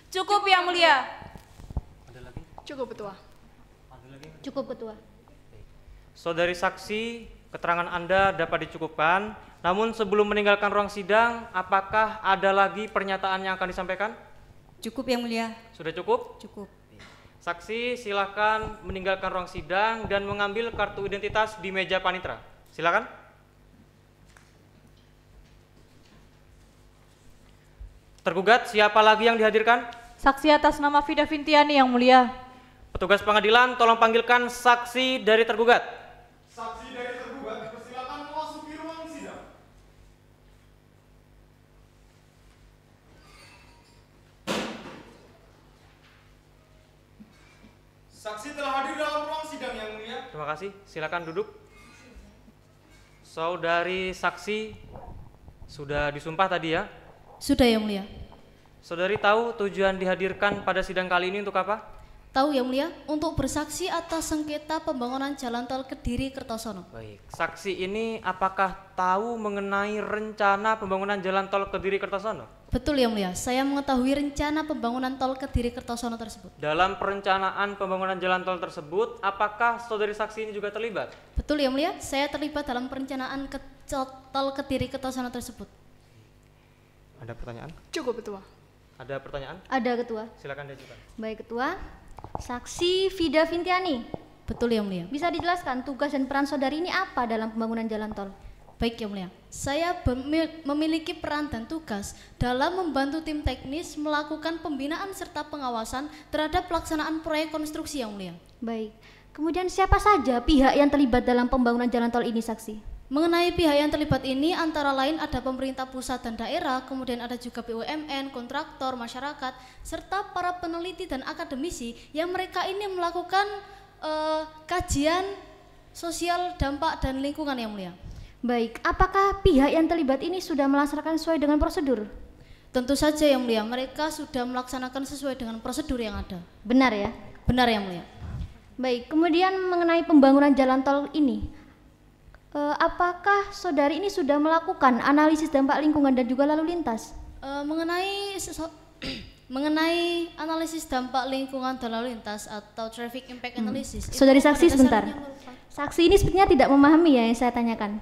Cukup yang mulia. Cukup Ketua. Cukup Ketua. Saudari saksi, keterangan Anda dapat dicukupkan. Namun sebelum meninggalkan ruang sidang, apakah ada lagi pernyataan yang akan disampaikan? Cukup yang mulia. Sudah cukup? Cukup. Saksi silakan meninggalkan ruang sidang dan mengambil kartu identitas di meja panitera. Silakan. Tergugat, siapa lagi yang dihadirkan? Saksi atas nama Fida Fintiani yang mulia. Petugas pengadilan, tolong panggilkan saksi dari tergugat. Saksi dari tergugat dipersilakan memasuki ruang sidang. Saksi telah hadir dalam ruang sidang yang mulia. Terima kasih, silakan duduk. Saudari saksi sudah disumpah tadi ya? Sudah yang mulia. Saudari tahu tujuan dihadirkan pada sidang kali ini untuk apa? Tahu yang mulia, untuk bersaksi atas sengketa pembangunan jalan tol Kediri Kertosono. Baik, saksi ini apakah tahu mengenai rencana pembangunan jalan tol Kediri Kertosono? Betul yang mulia, saya mengetahui rencana pembangunan tol Kediri Kertosono tersebut. Dalam perencanaan pembangunan jalan tol tersebut, apakah saudari saksi ini juga terlibat? Betul yang mulia, saya terlibat dalam perencanaan tol Kediri Kertosono tersebut. Ada pertanyaan? Cukup, Ketua. Ada pertanyaan? Ada, Ketua. Silakan diajukan. Baik, Ketua. Saksi Vida Vintiani. Betul, Yang Mulia. Bisa dijelaskan tugas dan peran saudari ini apa dalam pembangunan jalan tol? Baik, Yang Mulia. Saya memiliki peran dan tugas dalam membantu tim teknis melakukan pembinaan serta pengawasan terhadap pelaksanaan proyek konstruksi, Yang Mulia. Baik. Kemudian siapa saja pihak yang terlibat dalam pembangunan jalan tol ini, Saksi? Mengenai pihak yang terlibat ini antara lain ada pemerintah pusat dan daerah, kemudian ada juga BUMN, kontraktor, masyarakat, serta para peneliti dan akademisi yang mereka ini melakukan kajian sosial dampak dan lingkungan, Yang Mulia. Baik, apakah pihak yang terlibat ini sudah melaksanakan sesuai dengan prosedur? Tentu saja, Yang Mulia, mereka sudah melaksanakan sesuai dengan prosedur yang ada. Benar ya? Benar, Yang Mulia. Baik, kemudian mengenai pembangunan jalan tol ini, apakah saudari ini sudah melakukan analisis dampak lingkungan dan juga lalu lintas? Mengenai analisis dampak lingkungan dan lalu lintas atau traffic impact analysis. Saudari saksi sebentar. Saksi ini sepertinya tidak memahami ya yang saya tanyakan.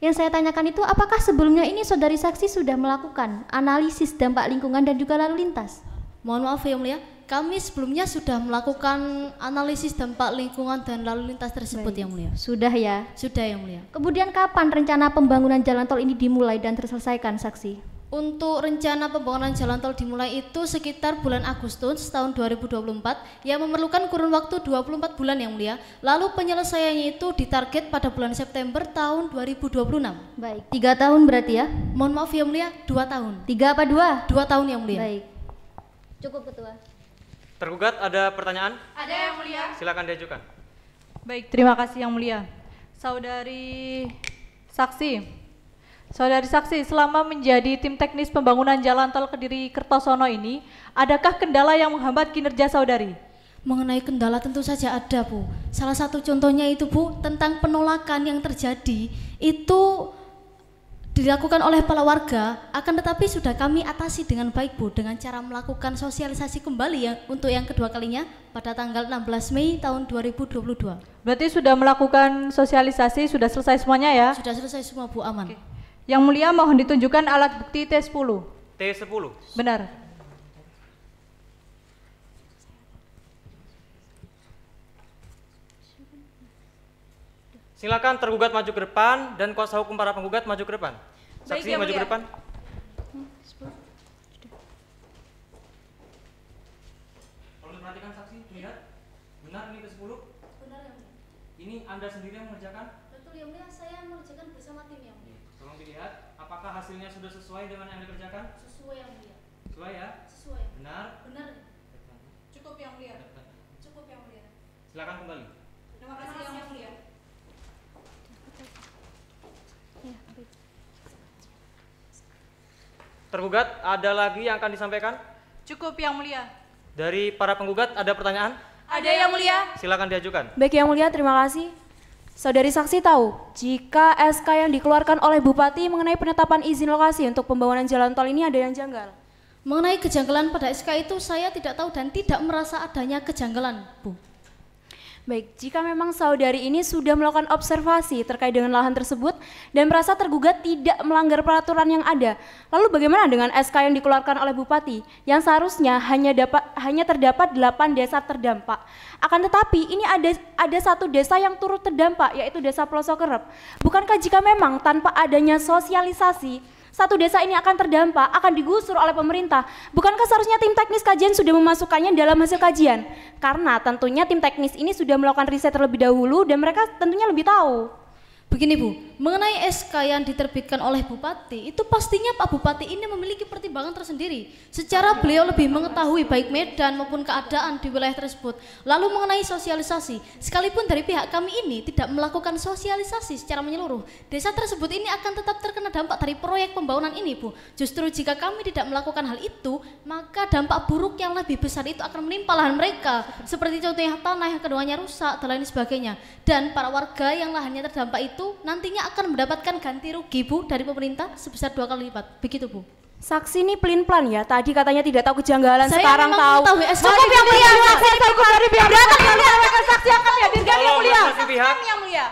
Yang saya tanyakan itu apakah sebelumnya ini saudari saksi sudah melakukan analisis dampak lingkungan dan juga lalu lintas? Mohon maaf, Yang Mulia, kami sebelumnya sudah melakukan analisis dampak lingkungan dan lalu lintas tersebut. Baik. Yang Mulia. Sudah ya? Sudah, Yang Mulia. Kemudian kapan rencana pembangunan jalan tol ini dimulai dan terselesaikan, Saksi? Untuk rencana pembangunan jalan tol dimulai itu sekitar bulan Agustus tahun 2024 yang memerlukan kurun waktu 24 bulan, Yang Mulia. Lalu penyelesaiannya itu ditarget pada bulan September tahun 2026. Baik, 3 tahun berarti ya? Mohon maaf, Yang Mulia, 2 tahun. 3 apa 2? 2 tahun, Yang Mulia. Baik. Cukup, Ketua. Tergugat ada pertanyaan? Ada, Yang Mulia. Silakan diajukan. Baik, terima kasih Yang Mulia. Saudari Saksi, selama menjadi tim teknis pembangunan jalan tol Kediri Kertosono ini, adakah kendala yang menghambat kinerja saudari? Mengenai kendala tentu saja ada, Bu. Salah satu contohnya itu, Bu, tentang penolakan yang terjadi itu dilakukan oleh para warga, akan tetapi sudah kami atasi dengan baik, Bu, dengan cara melakukan sosialisasi kembali yang untuk yang kedua kalinya pada tanggal 16 Mei tahun 2022. Berarti sudah melakukan sosialisasi, sudah selesai semuanya ya? Sudah selesai semua, Bu, aman. Oke. Yang Mulia mohon ditunjukkan alat bukti T10. T10. Benar. Silakan tergugat maju ke depan dan kuasa hukum para penggugat maju ke depan. Saksi maju ke depan. Tolong perhatikan saksi, lihat. Benar ini ke-10? Benar, Yang Mulia. Ini Anda sendiri yang mengerjakan? Betul, Yang Mulia, saya mengerjakan bersama tim, Yang Mulia. Tolong dilihat, apakah hasilnya sudah sesuai dengan yang Anda kerjakan? Sesuai, Yang Mulia. Sesuai ya? Sesuai. Benar? Benar. Cukup, Yang Mulia. Cukup, Yang Mulia. Silakan kembali. Terima kasih, Yang Mulia. Tergugat, ada lagi yang akan disampaikan? Cukup, Yang Mulia. Dari para penggugat ada pertanyaan? Ada, Yang Mulia. Silakan diajukan. Baik, Yang Mulia, terima kasih. Saudari saksi tahu, jika SK yang dikeluarkan oleh Bupati mengenai penetapan izin lokasi untuk pembangunan jalan tol ini ada yang janggal? Mengenai kejanggalan pada SK itu saya tidak tahu dan tidak merasa adanya kejanggalan, Bu. Baik, jika memang saudari ini sudah melakukan observasi terkait dengan lahan tersebut dan merasa tergugat tidak melanggar peraturan yang ada, lalu bagaimana dengan SK yang dikeluarkan oleh Bupati yang seharusnya hanya terdapat 8 desa terdampak? Akan tetapi ini ada satu desa yang turut terdampak, yaitu Desa Pelosokerep. Bukankah jika memang tanpa adanya sosialisasi satu desa ini akan terdampak, akan digusur oleh pemerintah? Bukankah seharusnya tim teknis kajian sudah memasukkannya dalam hasil kajian? Karena tentunya tim teknis ini sudah melakukan riset terlebih dahulu dan mereka tentunya lebih tahu. Begini, Bu, mengenai SK yang diterbitkan oleh Bupati, itu pastinya Pak Bupati ini memiliki pertimbangan tersendiri. Secara beliau lebih mengetahui baik medan maupun keadaan di wilayah tersebut. Lalu mengenai sosialisasi, sekalipun dari pihak kami ini tidak melakukan sosialisasi secara menyeluruh, desa tersebut ini akan tetap terkena dampak dari proyek pembangunan ini, Bu. Justru jika kami tidak melakukan hal itu, maka dampak buruk yang lebih besar itu akan menimpa lahan mereka. Seperti contohnya tanah yang keduanya rusak dan lain sebagainya. Dan para warga yang lahannya terdampak itu nantinya akan mendapatkan ganti rugi, Bu, dari pemerintah sebesar 2 kali lipat. Begitu, Bu. Saksi ini pelin-pelan ya. Tadi katanya tidak tahu kejanggalan, Saya sekarang tahu. Cukup, Yang Mulia. Saksi cukup dari pihak saksi akan dihadirkan, Yang Mulia. Yang Mulia.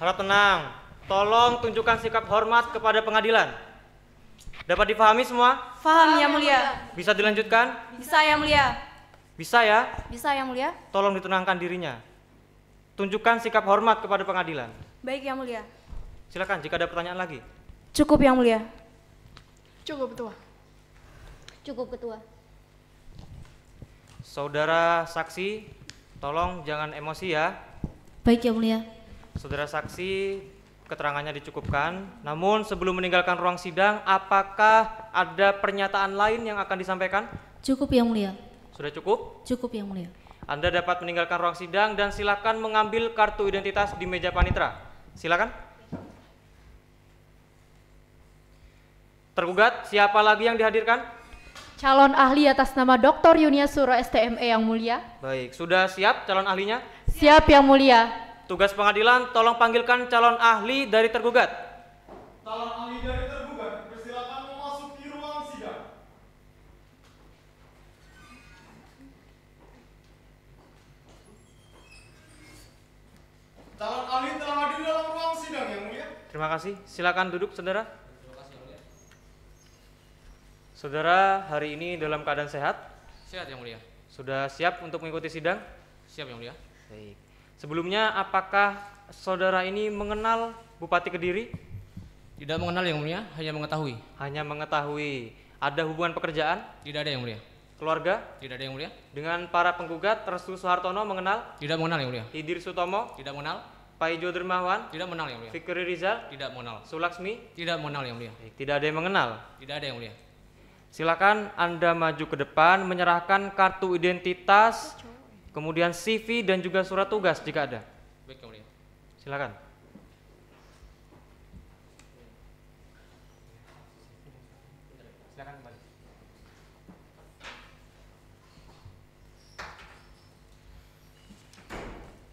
Harap tenang. Tolong tunjukkan sikap hormat kepada pengadilan. Dapat dipahami semua? Faham Yang Mulia. Bisa dilanjutkan? Bisa Yang Mulia. Bisa ya? Bisa Yang Mulia. Tolong ditenangkan dirinya. Tunjukkan sikap hormat kepada pengadilan. Baik Yang Mulia. Silakan jika ada pertanyaan lagi. Cukup Yang Mulia. Cukup Ketua. Cukup Ketua. Saudara saksi, tolong jangan emosi ya. Baik Yang Mulia. Saudara saksi, keterangannya dicukupkan. Namun sebelum meninggalkan ruang sidang, apakah ada pernyataan lain yang akan disampaikan? Cukup Yang Mulia. Sudah cukup? Cukup Yang Mulia. Anda dapat meninggalkan ruang sidang dan silakan mengambil kartu identitas di meja panitera. Silakan. Tergugat, siapa lagi yang dihadirkan? Calon ahli atas nama Dr. Yunia Suro STME Yang Mulia. Baik, sudah siap calon ahlinya? Siap Yang Mulia. Tugas pengadilan, tolong panggilkan calon ahli dari tergugat. Calon ahli dari tergugat, persilakan memasuki ruang sidang. Calon ahli telah hadir dalam ruang sidang, Yang Mulia. Terima kasih. Silakan duduk, saudara. Saudara, hari ini dalam keadaan sehat? Sehat Yang Mulia. Sudah siap untuk mengikuti sidang? Siap Yang Mulia. Baik. Sebelumnya, apakah saudara ini mengenal Bupati Kediri? Tidak mengenal Yang Mulia, hanya mengetahui. Hanya mengetahui. Ada hubungan pekerjaan? Tidak ada Yang Mulia. Keluarga? Tidak ada Yang Mulia. Dengan para penggugat, Restu Soehartono mengenal? Tidak mengenal Yang Mulia. Hidir Sutomo? Tidak mengenal. Paijo Dermawan? Tidak mengenal Yang Mulia. Fikri Rizal? Tidak mengenal. Sulaksmi? Tidak mengenal Yang Mulia. Baik, tidak ada yang mengenal? Tidak ada Yang Mulia. Silakan Anda maju ke depan menyerahkan kartu identitas, kemudian CV dan juga surat tugas jika ada. Baik Yang Mulia. Silakan. Silakan kembali.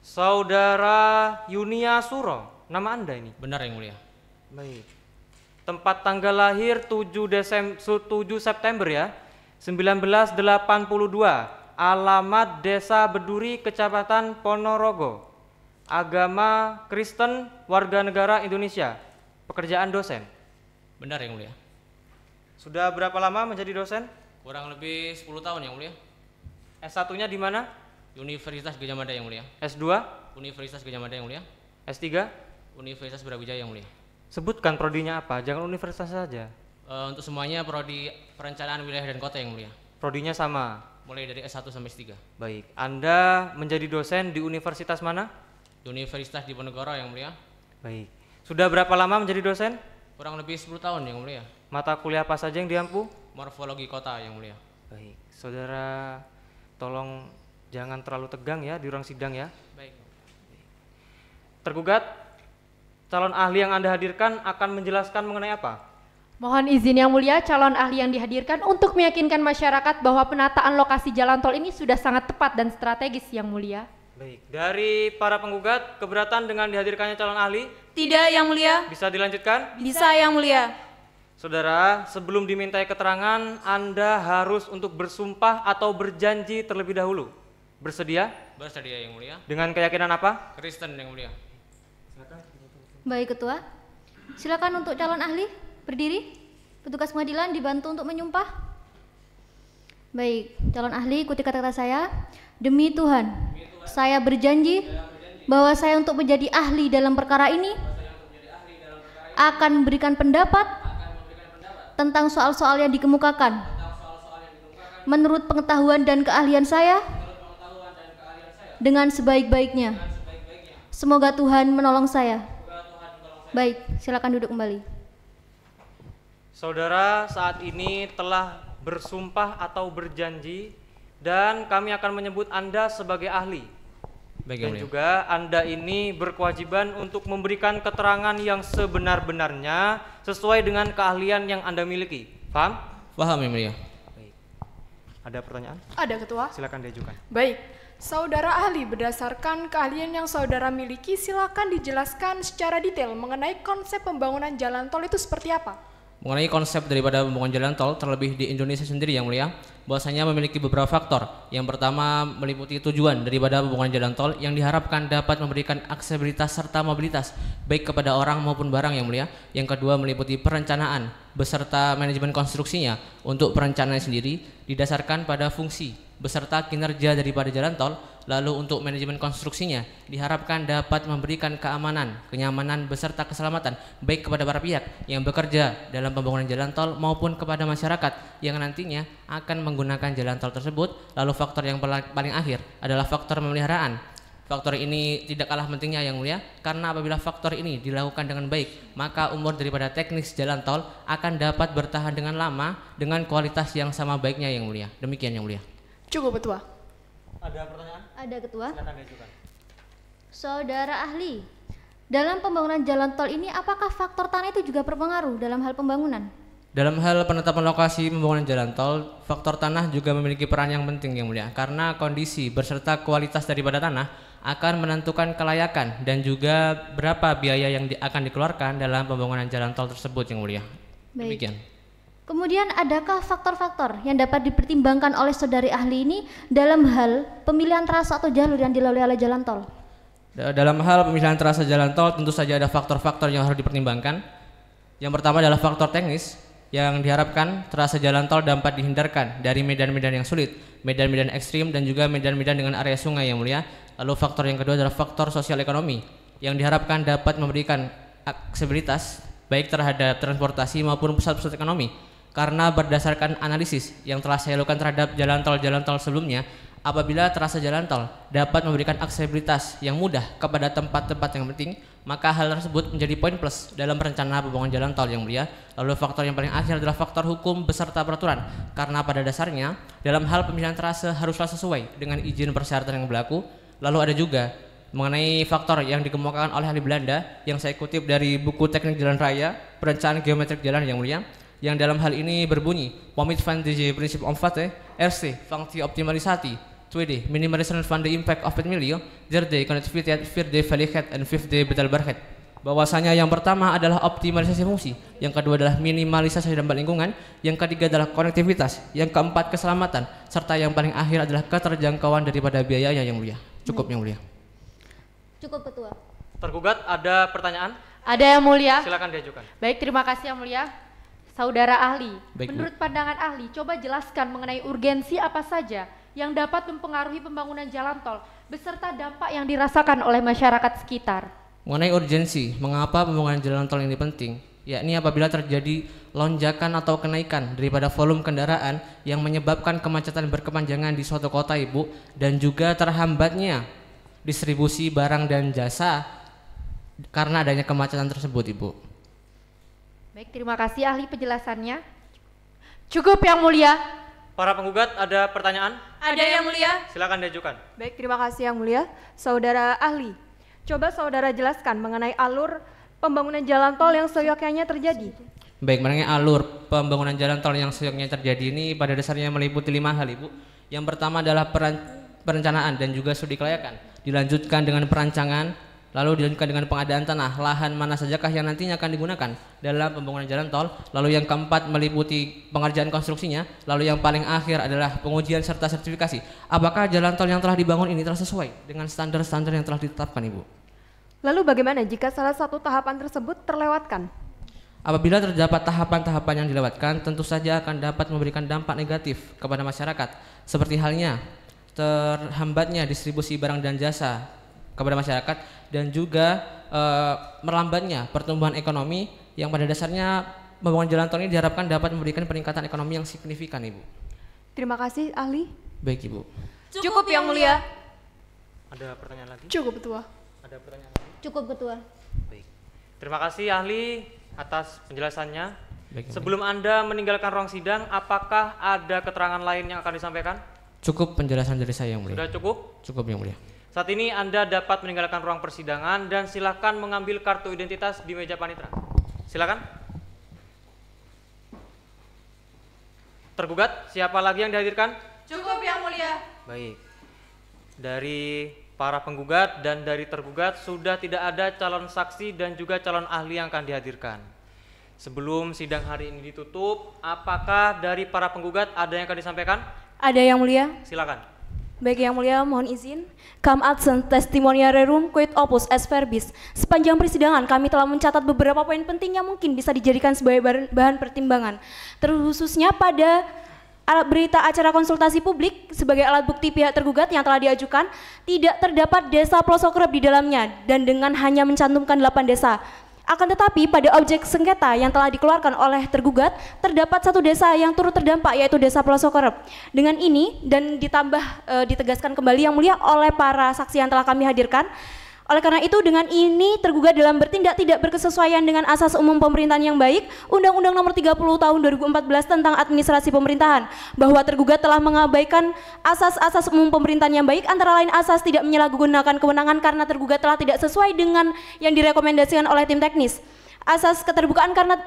Saudara Yunia Suro, nama Anda ini? Benar Yang Mulia. Baik. Tempat tanggal lahir 7 September ya, 1982. Alamat Desa Beduri, Kecamatan Ponorogo. Agama Kristen, warga negara Indonesia. Pekerjaan dosen. Benar Yang Mulia. Sudah berapa lama menjadi dosen? Kurang lebih 10 tahun Yang Mulia. S1-nya di mana? Universitas Gajah Mada Yang Mulia. S2? Universitas Gajah Mada Yang Mulia. S3? Universitas Brawijaya Yang Mulia. Sebutkan prodinya apa, jangan universitas saja. Untuk semuanya prodi perencanaan wilayah dan kota Yang Mulia. Prodinya sama? Mulai dari S1 sampai S3. Baik, Anda menjadi dosen di universitas mana? Universitas Diponegoro Yang Mulia. Baik, sudah berapa lama menjadi dosen? Kurang lebih 10 tahun Yang Mulia. Mata kuliah apa saja yang diampu? Morfologi kota Yang Mulia. Baik, saudara tolong jangan terlalu tegang ya di ruang sidang ya. Baik. Tergugat, calon ahli yang Anda hadirkan akan menjelaskan mengenai apa? Mohon izin Yang Mulia, calon ahli yang dihadirkan untuk meyakinkan masyarakat bahwa penataan lokasi jalan tol ini sudah sangat tepat dan strategis Yang Mulia. Baik, dari para penggugat keberatan dengan dihadirkannya calon ahli? Tidak Yang Mulia. Bisa dilanjutkan? Bisa Yang Mulia. Saudara, sebelum dimintai keterangan, Anda harus untuk bersumpah atau berjanji terlebih dahulu. Bersedia? Bersedia Yang Mulia. Dengan keyakinan apa? Kristen Yang Mulia. Baik Ketua. Silakan untuk calon ahli berdiri. Petugas pengadilan dibantu untuk menyumpah. Baik, calon ahli ikuti kata-kata saya. Demi Tuhan, saya berjanji bahwa saya untuk menjadi ahli dalam perkara ini akan memberikan pendapat tentang soal-soal yang dikemukakan menurut pengetahuan dan keahlian saya dengan sebaik-baiknya. Semoga Tuhan menolong saya. Baik, silakan duduk kembali. Saudara saat ini telah bersumpah atau berjanji dan kami akan menyebut Anda sebagai ahli. Baik, dan juga Anda ini berkewajiban untuk memberikan keterangan yang sebenar-benarnya sesuai dengan keahlian yang Anda miliki. Paham? Paham Yang Mulia. Baik. Ada pertanyaan? Ada Ketua. Silakan diajukan. Baik. Saudara ahli, berdasarkan keahlian yang saudara miliki, silakan dijelaskan secara detail mengenai konsep pembangunan jalan tol itu seperti apa? mengenai konsep daripada pembangunan jalan tol terlebih di Indonesia sendiri yang mulia, bahwasanya memiliki beberapa faktor. Yang pertama meliputi tujuan daripada pembangunan jalan tol yang diharapkan dapat memberikan aksesibilitas serta mobilitas baik kepada orang maupun barang yang mulia. Yang kedua meliputi perencanaan beserta manajemen konstruksinya. Untuk perencanaan sendiri didasarkan pada fungsi beserta kinerja daripada jalan tol. Lalu untuk manajemen konstruksinya diharapkan dapat memberikan keamanan, kenyamanan beserta keselamatan baik kepada para pihak yang bekerja dalam pembangunan jalan tol maupun kepada masyarakat yang nantinya akan menggunakan jalan tol tersebut. Lalu faktor yang paling akhir adalah faktor pemeliharaan. Faktor ini tidak kalah pentingnya yang mulia, karena apabila faktor ini dilakukan dengan baik, maka umur daripada teknis jalan tol akan dapat bertahan dengan lama dengan kualitas yang sama baiknya yang mulia. Demikian yang mulia. Cukup Ketua. Ada pertanyaan? Ada Ketua. Silakan diajukan. Saudara ahli, dalam pembangunan jalan tol ini apakah faktor tanah itu juga berpengaruh dalam hal pembangunan? Dalam hal penetapan lokasi pembangunan jalan tol, faktor tanah juga memiliki peran yang penting yang mulia, karena kondisi beserta kualitas daripada tanah akan menentukan kelayakan dan juga berapa biaya yang akan dikeluarkan dalam pembangunan jalan tol tersebut yang mulia. Baik. Demikian. Kemudian adakah faktor-faktor yang dapat dipertimbangkan oleh saudari ahli ini dalam hal pemilihan trase atau jalur yang dilalui oleh jalan tol? Dalam hal pemilihan trase jalan tol tentu saja ada faktor-faktor yang harus dipertimbangkan. Yang pertama adalah faktor teknis, yang diharapkan trase jalan tol dapat dihindarkan dari medan-medan yang sulit, medan-medan ekstrim dan juga medan-medan dengan area sungai yang mulia. Lalu faktor yang kedua adalah faktor sosial ekonomi, yang diharapkan dapat memberikan aksesibilitas baik terhadap transportasi maupun pusat-pusat ekonomi. Karena berdasarkan analisis yang telah saya lakukan terhadap jalan tol sebelumnya, apabila trase jalan tol dapat memberikan aksesibilitas yang mudah kepada tempat-tempat yang penting, maka hal tersebut menjadi poin plus dalam rencana pembangunan jalan tol yang mulia. Lalu faktor yang paling akhir adalah faktor hukum beserta peraturan, karena pada dasarnya dalam hal pemilihan trase haruslah sesuai dengan izin persyaratan yang berlaku. Lalu ada juga mengenai faktor yang dikemukakan oleh ahli Belanda yang saya kutip dari buku Teknik Jalan Raya, Perencanaan Geometrik Jalan yang mulia, yang dalam hal ini berbunyi Pomit van de prinsip omvatte, RC, functie optimalisatie, 2D, minimaliseren van de impact of het milieu, 3D, connectiviteit, 4D, veiligheid, en 5D, betaalbaarheid. Bahwasanya yang pertama adalah optimalisasi fungsi, yang kedua adalah minimalisasi dampak lingkungan, yang ketiga adalah konektivitas, yang keempat keselamatan, serta yang paling akhir adalah keterjangkauan daripada biayanya yang mulia. Cukup yang mulia. Cukup Ketua. Tergugat ada pertanyaan? Ada yang mulia. Silakan diajukan. Baik, terima kasih yang mulia. Saudara ahli, Baik, menurut pandangan ahli, coba jelaskan mengenai urgensi apa saja yang dapat mempengaruhi pembangunan jalan tol beserta dampak yang dirasakan oleh masyarakat sekitar. Mengenai urgensi, mengapa pembangunan jalan tol ini penting? Yakni apabila terjadi lonjakan atau kenaikan daripada volume kendaraan yang menyebabkan kemacetan berkepanjangan di suatu kota, Ibu, dan juga terhambatnya distribusi barang dan jasa karena adanya kemacetan tersebut, Ibu. Baik, terima kasih ahli penjelasannya. Cukup yang mulia. Para penggugat ada pertanyaan? Ada yang mulia. Silakan diajukan. Baik, terima kasih yang mulia. Saudara ahli, coba saudara jelaskan mengenai alur pembangunan jalan tol yang seyogyanya terjadi. Baik, mengenai alur pembangunan jalan tol yang seyogyanya terjadi ini pada dasarnya meliputi 5 hal, Ibu. Yang pertama adalah perencanaan dan juga studi kelayakan. Dilanjutkan dengan perancangan, lalu dilanjutkan dengan pengadaan tanah, lahan mana sajakah yang nantinya akan digunakan dalam pembangunan jalan tol. Lalu yang keempat meliputi pengerjaan konstruksinya. Lalu yang paling akhir adalah pengujian serta sertifikasi. Apakah jalan tol yang telah dibangun ini telah sesuai dengan standar-standar yang telah ditetapkan, Ibu? Lalu bagaimana jika salah satu tahapan tersebut terlewatkan? Apabila terdapat tahapan-tahapan yang dilewatkan, tentu saja akan dapat memberikan dampak negatif kepada masyarakat. Seperti halnya terhambatnya distribusi barang dan jasa kepada masyarakat, dan juga melambatnya pertumbuhan ekonomi yang pada dasarnya pembangunan jalan tol ini diharapkan dapat memberikan peningkatan ekonomi yang signifikan, Ibu. Terima kasih ahli. Baik, Ibu. Cukup yang mulia. Ada pertanyaan lagi? Cukup Ketua. Ada pertanyaan lagi? Cukup Ketua. Baik. Terima kasih ahli atas penjelasannya. Baik, sebelum Anda meninggalkan ruang sidang, apakah ada keterangan lain yang akan disampaikan? Cukup penjelasan dari saya yang mulia. Sudah cukup? Cukup yang mulia. Saat ini Anda dapat meninggalkan ruang persidangan dan silakan mengambil kartu identitas di meja panitera. Silakan. Tergugat, siapa lagi yang dihadirkan? Cukup yang mulia. Baik. Dari para penggugat dan dari tergugat sudah tidak ada calon saksi dan juga calon ahli yang akan dihadirkan. Sebelum sidang hari ini ditutup, apakah dari para penggugat ada yang akan disampaikan? Ada yang mulia. Silakan. Baik yang mulia, mohon izin. Kam adsen testimoniarum quid opus es verbis. Sepanjang persidangan kami telah mencatat beberapa poin penting yang mungkin bisa dijadikan sebagai bahan pertimbangan. Terkhususnya pada berita acara konsultasi publik sebagai alat bukti pihak tergugat yang telah diajukan, tidak terdapat desa pelosok rep di dalamnya dan dengan hanya mencantumkan 8 desa. Akan tetapi pada objek sengketa yang telah dikeluarkan oleh tergugat, terdapat satu desa yang turut terdampak yaitu desa Pelosokorep. Dengan ini dan ditambah ditegaskan kembali yang mulia oleh para saksi yang telah kami hadirkan. Oleh karena itu dengan ini tergugat dalam bertindak tidak berkesesuaian dengan asas umum pemerintahan yang baik, Undang-Undang Nomor 30 Tahun 2014 tentang Administrasi Pemerintahan, bahwa tergugat telah mengabaikan asas-asas umum pemerintahan yang baik, antara lain asas tidak menyalahgunakan kewenangan karena tergugat telah tidak sesuai dengan yang direkomendasikan oleh tim teknis. Asas keterbukaan karena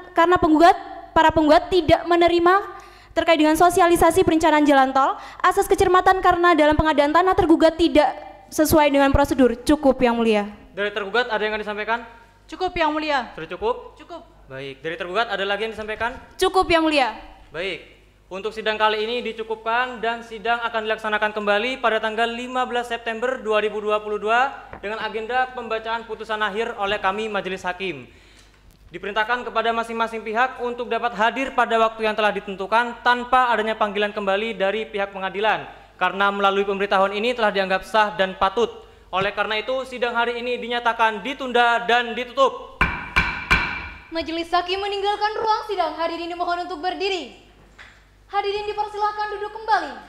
para penggugat tidak menerima terkait dengan sosialisasi perencanaan jalan tol, asas kecermatan karena dalam pengadaan tanah tergugat tidak sesuai dengan prosedur. Cukup yang mulia. Dari tergugat ada yang akan disampaikan? Cukup yang mulia. Sudah cukup? Cukup. Baik, dari tergugat ada lagi yang disampaikan? Cukup yang mulia. Baik, untuk sidang kali ini dicukupkan dan sidang akan dilaksanakan kembali pada tanggal 15 September 2022 dengan agenda pembacaan putusan akhir oleh kami Majelis Hakim. Diperintahkan kepada masing-masing pihak untuk dapat hadir pada waktu yang telah ditentukan tanpa adanya panggilan kembali dari pihak pengadilan. Karena melalui pemberitahuan ini telah dianggap sah dan patut. Oleh karena itu, sidang hari ini dinyatakan ditunda dan ditutup. Majelis Hakim meninggalkan ruang sidang. Hadirin dimohon untuk berdiri. Hadirin dipersilakan duduk kembali.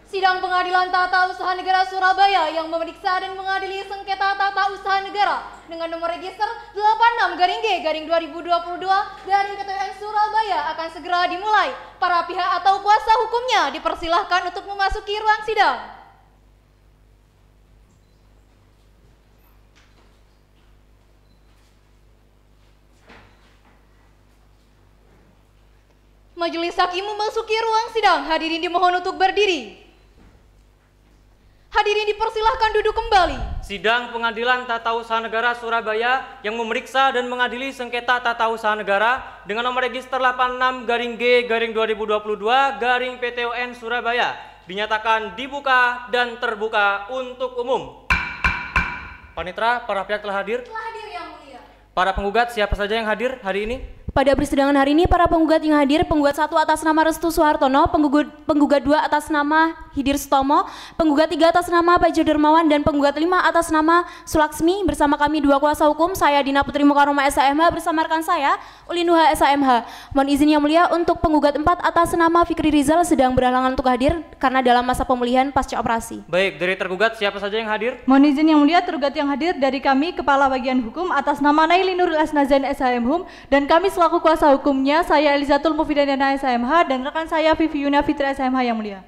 Sidang Pengadilan Tata Usaha Negara Surabaya yang memeriksa dan mengadili sengketa tata usaha negara dengan nomor register 86-G-2022-PTUN Surabaya akan segera dimulai. Para pihak atau kuasa hukumnya dipersilahkan untuk memasuki ruang sidang. Majelis Hakim memasuki ruang sidang. Hadirin dimohon untuk berdiri. Hadirin dipersilahkan duduk kembali. Sidang Pengadilan Tata Usaha Negara Surabaya yang memeriksa dan mengadili sengketa tata usaha negara dengan nomor register 86-G-2022-PTUN Surabaya dinyatakan dibuka dan terbuka untuk umum. Panitera, para pihak telah hadir? Telah hadir yang mulia. Para penggugat siapa saja yang hadir hari ini? Pada persidangan hari ini, para penggugat yang hadir, penggugat 1 atas nama Restu Suhartono, penggugat 2 atas nama Hidir Sutomo, penggugat 3 atas nama Paijo Dermawan, dan penggugat 5 atas nama Sulaksmi. Bersama kami 2 kuasa hukum, saya Dina Putri Mukaroma SAMH bersama rekan saya Ulinuha SAMH. Mohon izin yang mulia untuk penggugat 4 atas nama Fikri Rizal sedang berhalangan untuk hadir karena dalam masa pemulihan pasca operasi. Baik, dari tergugat siapa saja yang hadir? Mohon izin yang mulia, tergugat yang hadir dari kami Kepala Bagian Hukum atas nama Naili Nuril Asnazan SAMHUM dan kami selaku kuasa hukumnya saya Elizatul Mufidayana SAMH dan rekan saya Vivi Yuna Fitri SAMH yang mulia.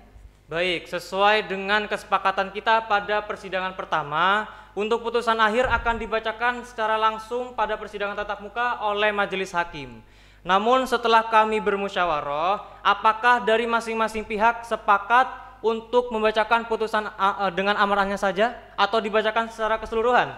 Baik, sesuai dengan kesepakatan kita pada persidangan pertama, untuk putusan akhir akan dibacakan secara langsung pada persidangan tatap muka oleh majelis hakim. Namun setelah kami bermusyawarah, apakah dari masing-masing pihak sepakat untuk membacakan putusan dengan amarahnya saja atau dibacakan secara keseluruhan?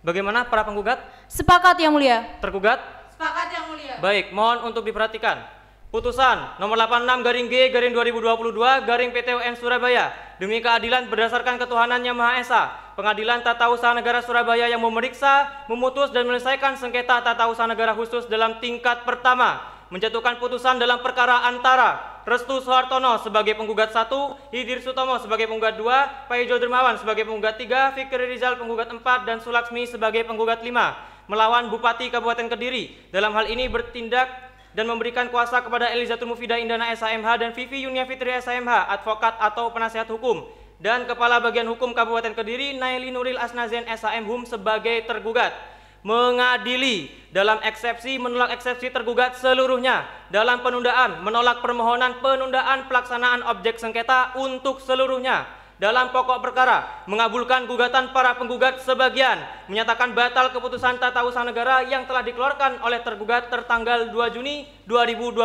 Bagaimana para penggugat? Sepakat yang mulia. Tergugat? Sepakat yang mulia. Baik, mohon untuk diperhatikan. Putusan nomor 86-G-2022-PTUN Surabaya demi keadilan berdasarkan ketuhanan Yang Maha Esa, Pengadilan Tata Usaha Negara Surabaya yang memeriksa, memutus dan menyelesaikan sengketa tata usaha negara khusus dalam tingkat pertama, menjatuhkan putusan dalam perkara antara Restu Suhartono sebagai penggugat 1, Hidir Sutomo sebagai penggugat 2, Paijo Dermawan sebagai penggugat 3, Fikri Rizal penggugat 4, dan Sulaksmi sebagai penggugat 5 melawan Bupati Kabupaten Kediri. Dalam hal ini bertindak dan memberikan kuasa kepada Elizatul Mufidah Indana SAMH dan Vivi Yunia Fitri SAMH, advokat atau penasihat hukum, dan Kepala Bagian Hukum Kabupaten Kediri Naili Nuril Asnazen SAMHUM sebagai tergugat. Mengadili dalam eksepsi menolak eksepsi tergugat seluruhnya, dalam penundaan menolak permohonan penundaan pelaksanaan objek sengketa untuk seluruhnya. Dalam pokok perkara, mengabulkan gugatan para penggugat sebagian, menyatakan batal keputusan tata usaha negara yang telah dikeluarkan oleh tergugat tertanggal 2 Juni 2022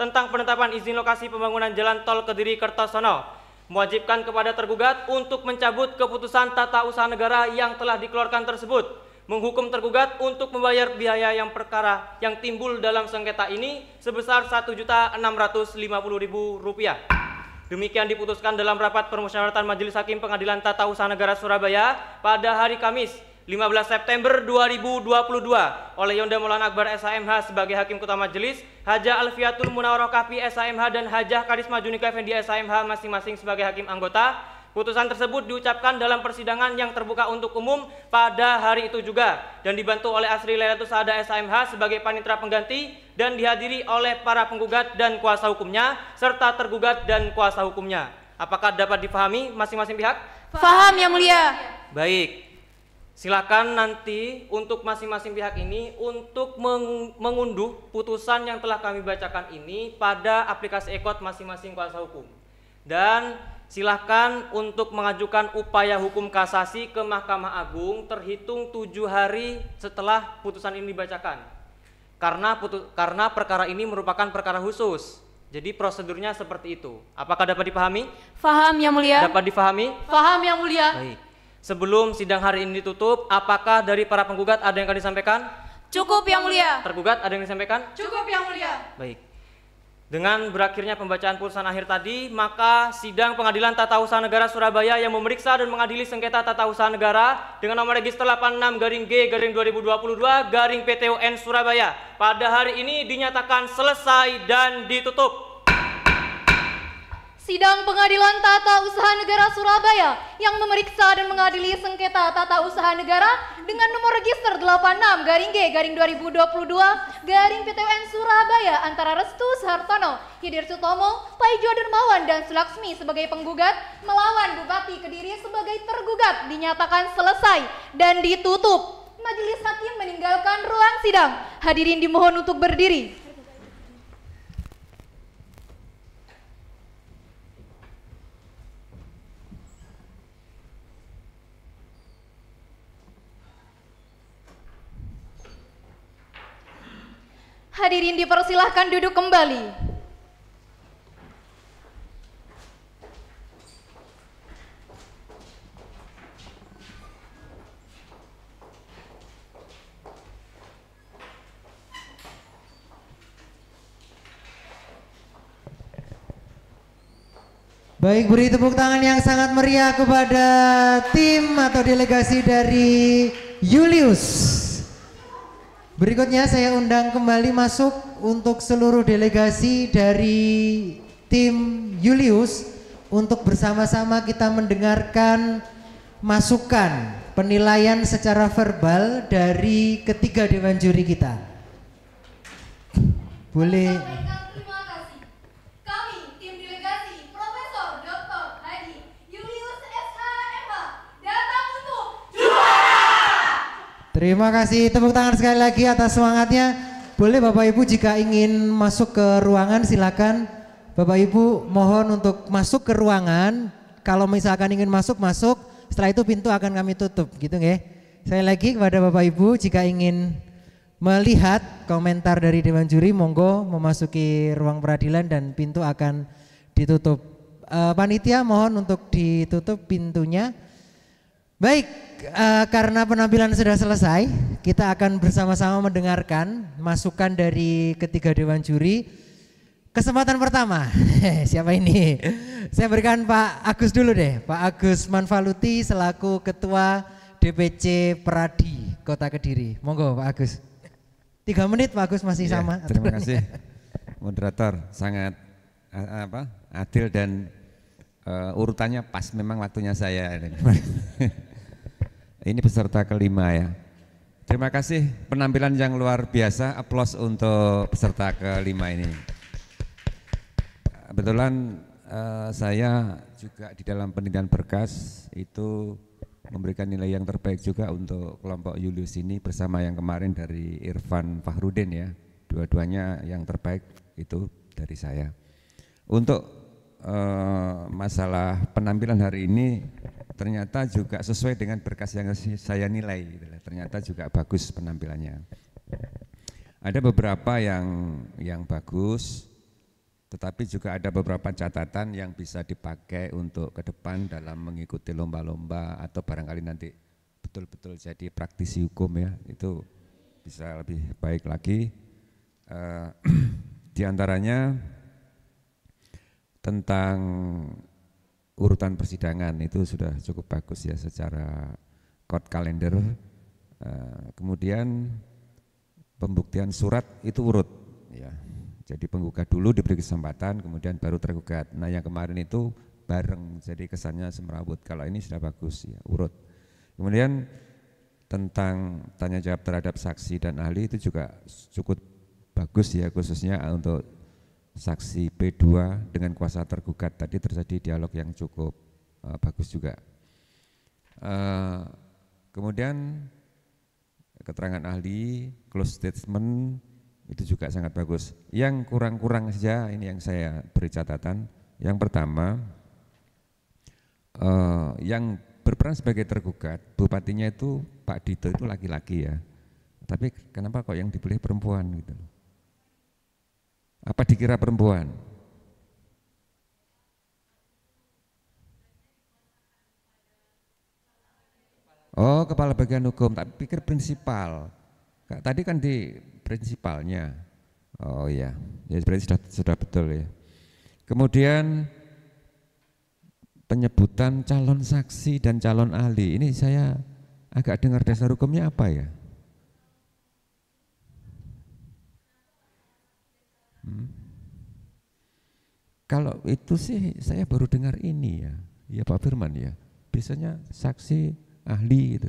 tentang penetapan izin lokasi pembangunan jalan tol Kediri Kertosono, mewajibkan kepada tergugat untuk mencabut keputusan tata usaha negara yang telah dikeluarkan tersebut, menghukum tergugat untuk membayar biaya yang perkara yang timbul dalam sengketa ini sebesar Rp1.650.000. Demikian diputuskan dalam rapat permusyawaratan Majelis Hakim Pengadilan Tata Usaha Negara Surabaya pada hari Kamis 15 September 2022 oleh Yonda Maulana Akbar SHMH sebagai Hakim Ketua Majelis, Hajah Alfiatul Munawwaroh Kafi SHMH dan Hajah Karisma Junika Effendi SHMH masing-masing sebagai Hakim Anggota. Putusan tersebut diucapkan dalam persidangan yang terbuka untuk umum pada hari itu juga dan dibantu oleh Asri Lailatul Saada SHMH sebagai panitera pengganti dan dihadiri oleh para penggugat dan kuasa hukumnya serta tergugat dan kuasa hukumnya. Apakah dapat dipahami masing-masing pihak? Faham Yang Mulia. Baik. Silakan nanti untuk masing-masing pihak ini untuk mengunduh putusan yang telah kami bacakan ini pada aplikasi e-court masing-masing kuasa hukum. Dan silakan untuk mengajukan upaya hukum kasasi ke Mahkamah Agung terhitung 7 hari setelah putusan ini dibacakan. Karena perkara ini merupakan perkara khusus. Jadi prosedurnya seperti itu. Apakah dapat dipahami? Faham Yang Mulia. Dapat dipahami? Faham Yang Mulia. Baik. Sebelum sidang hari ini ditutup, apakah dari para penggugat ada yang akan disampaikan? Cukup Yang Mulia. Tergugat ada yang disampaikan? Cukup Yang Mulia. Baik. Dengan berakhirnya pembacaan putusan akhir tadi, maka sidang Pengadilan Tata Usaha Negara Surabaya yang memeriksa dan mengadili sengketa tata usaha negara dengan nomor register 86-G-2022-PTUN Surabaya pada hari ini dinyatakan selesai dan ditutup. Sidang Pengadilan Tata Usaha Negara Surabaya yang memeriksa dan mengadili sengketa tata usaha negara dengan nomor register 86-G-2022-PTUN Surabaya antara Restu Suhartono, Hidir Sutomo, Paijo Dermawan dan Sulaksmi sebagai penggugat melawan Bupati Kediri sebagai tergugat dinyatakan selesai dan ditutup. Majelis Hakim meninggalkan ruang sidang. Hadirin dimohon untuk berdiri. Hadirin dipersilahkan duduk kembali. Baik, beri tepuk tangan yang sangat meriah kepada tim atau delegasi dari Julius. Berikutnya saya undang kembali masuk untuk seluruh delegasi dari tim Julius untuk bersama-sama kita mendengarkan masukan penilaian secara verbal dari ketiga dewan juri kita. Boleh. Terima kasih. Kami tim delegasi Profesor Dr. Haji Julius SHMH datang untuk Terima kasih, tepuk tangan sekali lagi atas semangatnya. Boleh Bapak Ibu jika ingin masuk ke ruangan silakan. Bapak Ibu mohon untuk masuk ke ruangan. Kalau misalkan ingin masuk, masuk. Setelah itu pintu akan kami tutup gitu nggih. Saya lagi kepada Bapak Ibu jika ingin melihat komentar dari Dewan Juri monggo memasuki ruang peradilan dan pintu akan ditutup. Panitia mohon untuk ditutup pintunya. Baik, karena penampilan sudah selesai, kita akan bersama-sama mendengarkan masukan dari ketiga dewan juri. Kesempatan pertama, siapa ini? Saya berikan Pak Agus dulu deh, Pak Agus Manfaluti selaku Ketua DPC Peradi Kota Kediri. Monggo Pak Agus. 3 menit Pak Agus masih sama. Terima kasih moderator, sangat adil dan urutannya pas, memang waktunya saya. Ini peserta kelima ya. Terima kasih penampilan yang luar biasa, aplaus untuk peserta kelima ini. Kebetulan saya juga di dalam penelitian berkas itu memberikan nilai yang terbaik juga untuk kelompok Julius ini bersama yang kemarin dari Irfan Fahrudin ya. Dua-duanya yang terbaik itu dari saya. Untuk masalah penampilan hari ini ternyata juga sesuai dengan berkas yang saya nilai gitu. Ternyata juga bagus penampilannya. Ada beberapa yang bagus, tetapi juga ada beberapa catatan yang bisa dipakai untuk ke depan dalam mengikuti lomba-lomba atau barangkali nanti betul-betul jadi praktisi hukum ya, itu bisa lebih baik lagi. Di antaranya tentang urutan persidangan itu sudah cukup bagus ya secara court calendar. Kemudian pembuktian surat itu urut ya. Jadi penggugat dulu diberi kesempatan, kemudian baru tergugat. Nah yang kemarin itu bareng, jadi kesannya semerawut. Kalau ini sudah bagus ya, urut. Kemudian tentang tanya jawab terhadap saksi dan ahli itu juga cukup bagus ya, khususnya untuk saksi P2 dengan kuasa tergugat. Tadi terjadi dialog yang cukup bagus juga. Kemudian keterangan ahli, close statement itu juga sangat bagus. Yang kurang-kurang saja ini yang saya beri catatan. Yang pertama, yang berperan sebagai tergugat, bupatinya itu Pak Dito itu laki-laki ya. Tapi kenapa kok yang dipilih perempuan gitu? Apa dikira perempuan? Oh, kepala bagian hukum, tak pikir prinsipal. Tadi kan di prinsipalnya. Oh iya, ya berarti sudah betul ya. Kemudian penyebutan calon saksi dan calon ahli, ini saya agak dengar dasar hukumnya apa ya? Kalau itu sih saya baru dengar ini ya, ya Pak Firman ya. Biasanya saksi, ahli gitu.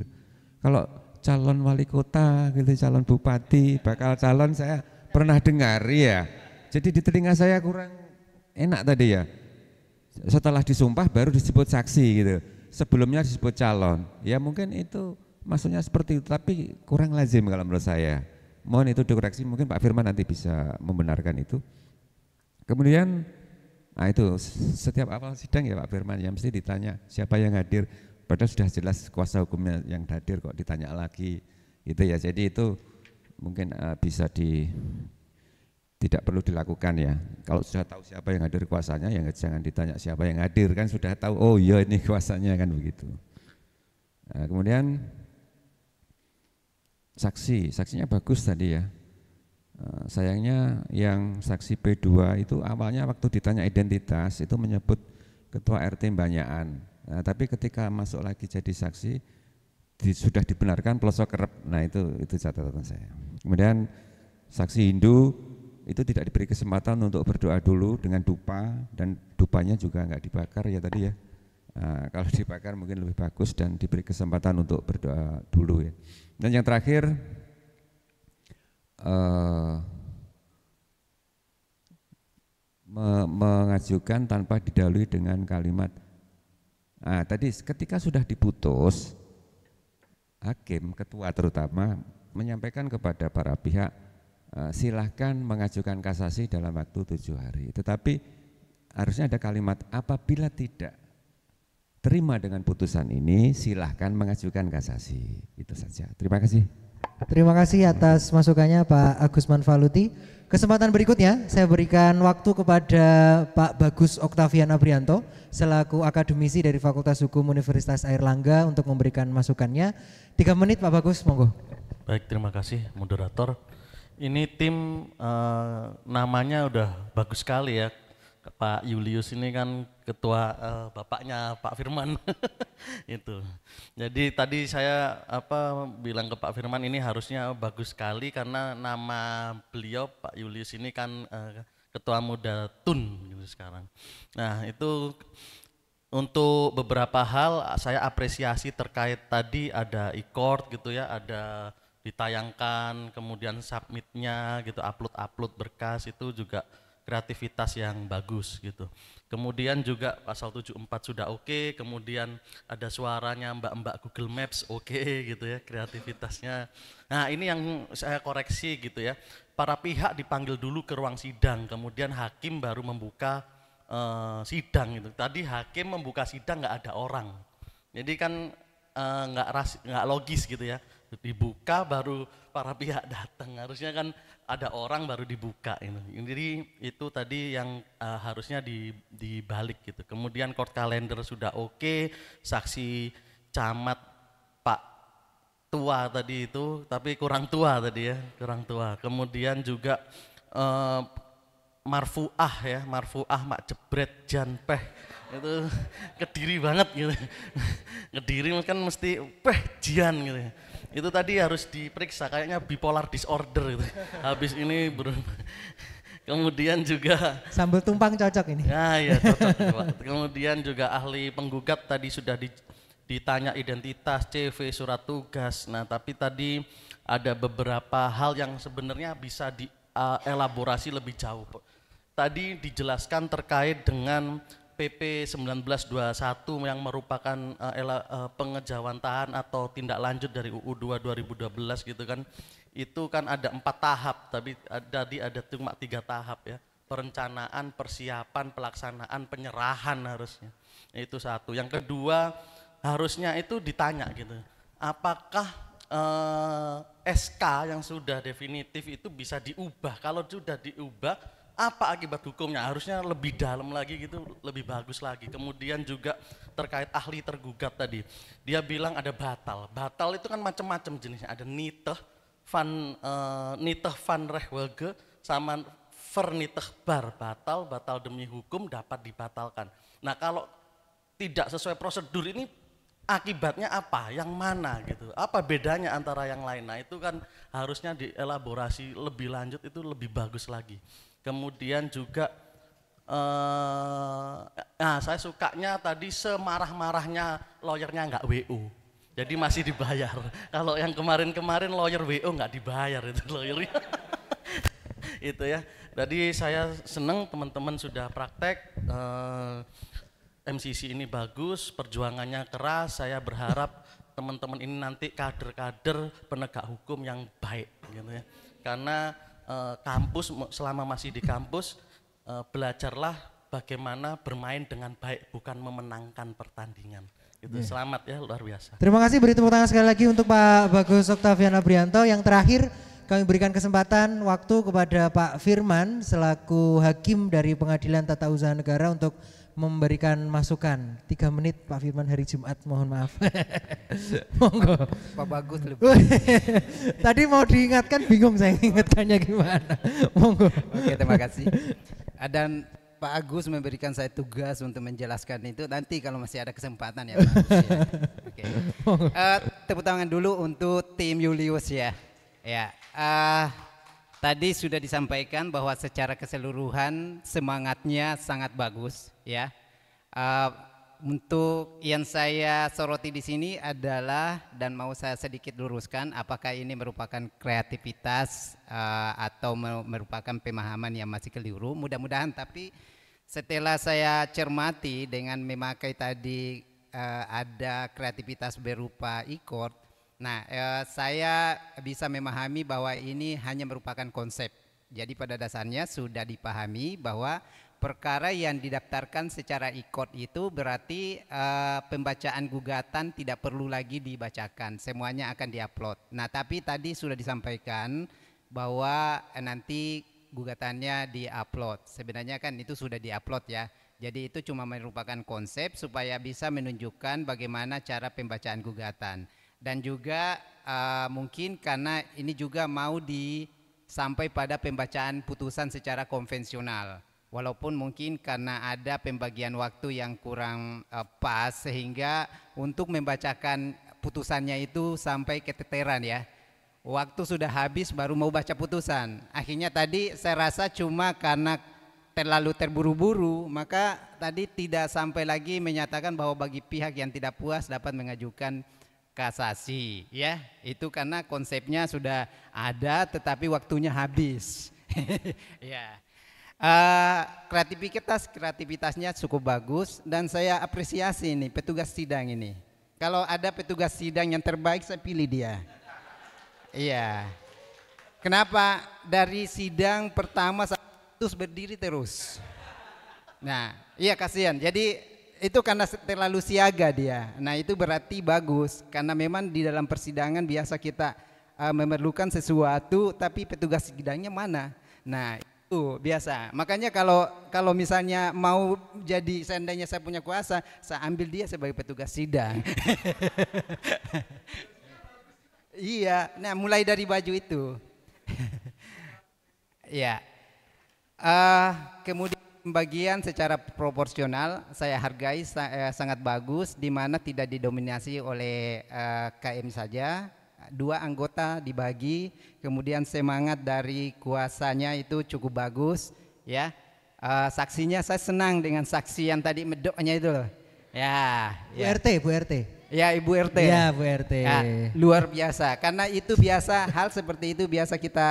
Kalau calon wali kota gitu, calon bupati, bakal calon saya pernah dengar ya. Jadi di telinga saya kurang enak tadi ya. Setelah disumpah baru disebut saksi gitu. Sebelumnya disebut calon. Ya mungkin itu maksudnya seperti itu, tapi kurang lazim kalau menurut saya. Mohon itu dikoreksi, mungkin Pak Firman nanti bisa membenarkan itu. Kemudian, nah itu setiap awal sidang ya Pak Firman, yang mesti ditanya siapa yang hadir. Padahal sudah jelas kuasa hukumnya yang hadir kok ditanya lagi. Gitu ya, jadi itu mungkin bisa tidak perlu dilakukan ya. Kalau sudah tahu siapa yang hadir kuasanya, ya jangan ditanya siapa yang hadir, kan sudah tahu, oh iya ini kuasanya kan begitu. Nah, kemudian saksinya bagus tadi ya. Sayangnya yang saksi P2 itu awalnya waktu ditanya identitas itu menyebut ketua RT Banyakan. Nah, tapi ketika masuk lagi jadi saksi sudah dibenarkan pelosok kerep. Nah itu catatan saya. Kemudian saksi Hindu itu tidak diberi kesempatan untuk berdoa dulu dengan dupa, dan dupanya juga enggak dibakar ya tadi ya. Nah, kalau dibakar mungkin lebih bagus dan diberi kesempatan untuk berdoa dulu ya. Dan yang terakhir mengajukan tanpa didahului dengan kalimat. Nah, tadi ketika sudah diputus, hakim, ketua terutama menyampaikan kepada para pihak, silahkan mengajukan kasasi dalam waktu 7 hari. Tetapi harusnya ada kalimat apabila tidak terima dengan putusan ini, silahkan mengajukan kasasi. Itu saja. Terima kasih. Terima kasih atas masukannya Pak Agus Manfaluti. Kesempatan berikutnya saya berikan waktu kepada Pak Bagus Oktavian Abrianto selaku akademisi dari Fakultas Hukum Universitas Airlangga untuk memberikan masukannya. 3 menit Pak Bagus, monggo. Baik, terima kasih moderator. Ini tim namanya udah bagus sekali ya. Pak Julius ini kan ketua bapaknya Pak Firman. Itu. Jadi tadi saya bilang ke Pak Firman ini harusnya bagus sekali karena nama beliau Pak Julius ini kan ketua muda TUN gitu sekarang. Nah, itu untuk beberapa hal saya apresiasi terkait tadi ada e-court gitu ya, ada ditayangkan, kemudian submitnya gitu, upload berkas itu juga kreativitas yang bagus gitu. Kemudian juga pasal 74 sudah oke, kemudian ada suaranya mbak-mbak Google Maps oke gitu ya, kreativitasnya. Nah ini yang saya koreksi gitu ya, para pihak dipanggil dulu ke ruang sidang, kemudian hakim baru membuka sidang gitu. Tadi hakim membuka sidang nggak ada orang, jadi kan nggak logis gitu ya. Dibuka baru para pihak datang, harusnya kan ada orang baru dibuka ini. Jadi itu tadi yang harusnya dibalik gitu. Kemudian court calendar sudah oke, saksi camat Pak tua tadi itu, tapi kurang tua tadi ya, kurang tua. Kemudian juga marfuah ya, marfuah mak jebret janpeh itu Kediri banget gitu. Kediri kan mesti jian gitu. Itu tadi harus diperiksa, kayaknya bipolar disorder gitu. Habis ini kemudian juga sambal tumpang cocok ini. Ya cocok. Kemudian juga ahli penggugat tadi sudah ditanya identitas, CV, surat tugas. Nah, tapi tadi ada beberapa hal yang sebenarnya bisa dielaborasi lebih jauh. Tadi dijelaskan terkait dengan PP 1921 yang merupakan pengejawantahan atau tindak lanjut dari UU 2 2012 gitu kan. Itu kan ada 4 tahap, tapi tadi ada cuma 3 tahap ya. Perencanaan, persiapan, pelaksanaan, penyerahan harusnya. Itu satu. Yang kedua, harusnya itu ditanya gitu, apakah SK yang sudah definitif itu bisa diubah? Kalau sudah diubah, apa akibat hukumnya? Harusnya lebih dalam lagi gitu, lebih bagus lagi. Kemudian juga terkait ahli tergugat tadi, dia bilang ada batal. Batal itu kan macam-macam jenisnya, ada niteh van rehwege sama verniteh bar, batal demi hukum dapat dibatalkan. Nah, kalau tidak sesuai prosedur ini akibatnya apa, yang mana gitu, apa bedanya antara yang lain. Nah, itu kan harusnya dielaborasi lebih lanjut, itu lebih bagus lagi. Kemudian juga saya sukanya tadi semarah-marahnya lawyernya nggak WO, jadi masih dibayar. Kalau yang kemarin-kemarin lawyer WO nggak dibayar itu lawyernya. Itu ya, jadi saya senang teman-teman sudah praktek. MCC ini bagus, perjuangannya keras. Saya berharap teman-teman ini nanti kader-kader penegak hukum yang baik gitu ya. Karena kampus, selama masih di kampus, belajarlah bagaimana bermain dengan baik, bukan memenangkan pertandingan. Itu selamat ya, luar biasa. Terima kasih, beri tepuk tangan sekali lagi untuk Pak Bagus Oktavian Abrianto. Yang terakhir kami berikan kesempatan waktu kepada Pak Firman selaku hakim dari Pengadilan Tata Usaha Negara untuk memberikan masukan. 3 menit Pak Firman, hari Jumat, mohon maaf. Monggo. Pak Bagus Tadi mau diingatkan bingung saya ingatkannya gimana. Monggo. Oke, terima kasih. Dan Pak Agus memberikan saya tugas untuk menjelaskan itu nanti kalau masih ada kesempatan ya Pak Agus ya. Oke. Tepuk tangan dulu untuk tim Julius ya. Ya. Tadi sudah disampaikan bahwa secara keseluruhan semangatnya sangat bagus ya. Untuk yang saya soroti di sini adalah, dan mau saya sedikit luruskan, apakah ini merupakan kreativitas atau merupakan pemahaman yang masih keliru. Mudah-mudahan, tapi setelah saya cermati dengan memakai tadi ada kreativitas berupa e-court. Nah, saya bisa memahami bahwa ini hanya merupakan konsep. Jadi pada dasarnya sudah dipahami bahwa perkara yang didaftarkan secara e-court itu berarti pembacaan gugatan tidak perlu lagi dibacakan, semuanya akan diupload. Nah, tapi tadi sudah disampaikan bahwa nanti gugatannya diupload. Sebenarnya kan itu sudah diupload ya. Jadi itu cuma merupakan konsep supaya bisa menunjukkan bagaimana cara pembacaan gugatan. Dan juga mungkin karena ini juga mau sampai pada pembacaan putusan secara konvensional. Walaupun mungkin karena ada pembagian waktu yang kurang pas sehingga untuk membacakan putusannya itu sampai keteteran ya. Waktu sudah habis baru mau baca putusan. Akhirnya tadi saya rasa cuma karena terlalu terburu-buru, maka tadi tidak sampai lagi menyatakan bahwa bagi pihak yang tidak puas dapat mengajukan kasasi ya. Itu karena konsepnya sudah ada tetapi waktunya habis. Ya. Kreativitasnya cukup bagus dan saya apresiasi ini petugas sidang ini. Kalau ada petugas sidang yang terbaik saya pilih dia. Iya. Kenapa? Dari sidang pertama terus berdiri terus. Nah, iya kasihan. Jadi itu karena terlalu siaga dia. Nah, itu berarti bagus karena memang di dalam persidangan biasa kita memerlukan sesuatu tapi petugas sidangnya mana. Nah, itu biasa. Makanya kalau misalnya mau jadi, seandainya saya punya kuasa, saya ambil dia sebagai petugas sidang. Iya, nah mulai dari baju itu. Ya. Kemudian pembagian secara proporsional saya hargai sangat bagus, di mana tidak didominasi oleh KM saja. 2 anggota dibagi, kemudian semangat dari kuasanya itu cukup bagus, ya. Saksinya saya senang dengan saksi yang tadi medoknya itu loh. Ya, Bu RT. Ya, Ibu RT. Ya, Bu RT. Ya, luar biasa. Karena itu biasa, hal seperti itu biasa kita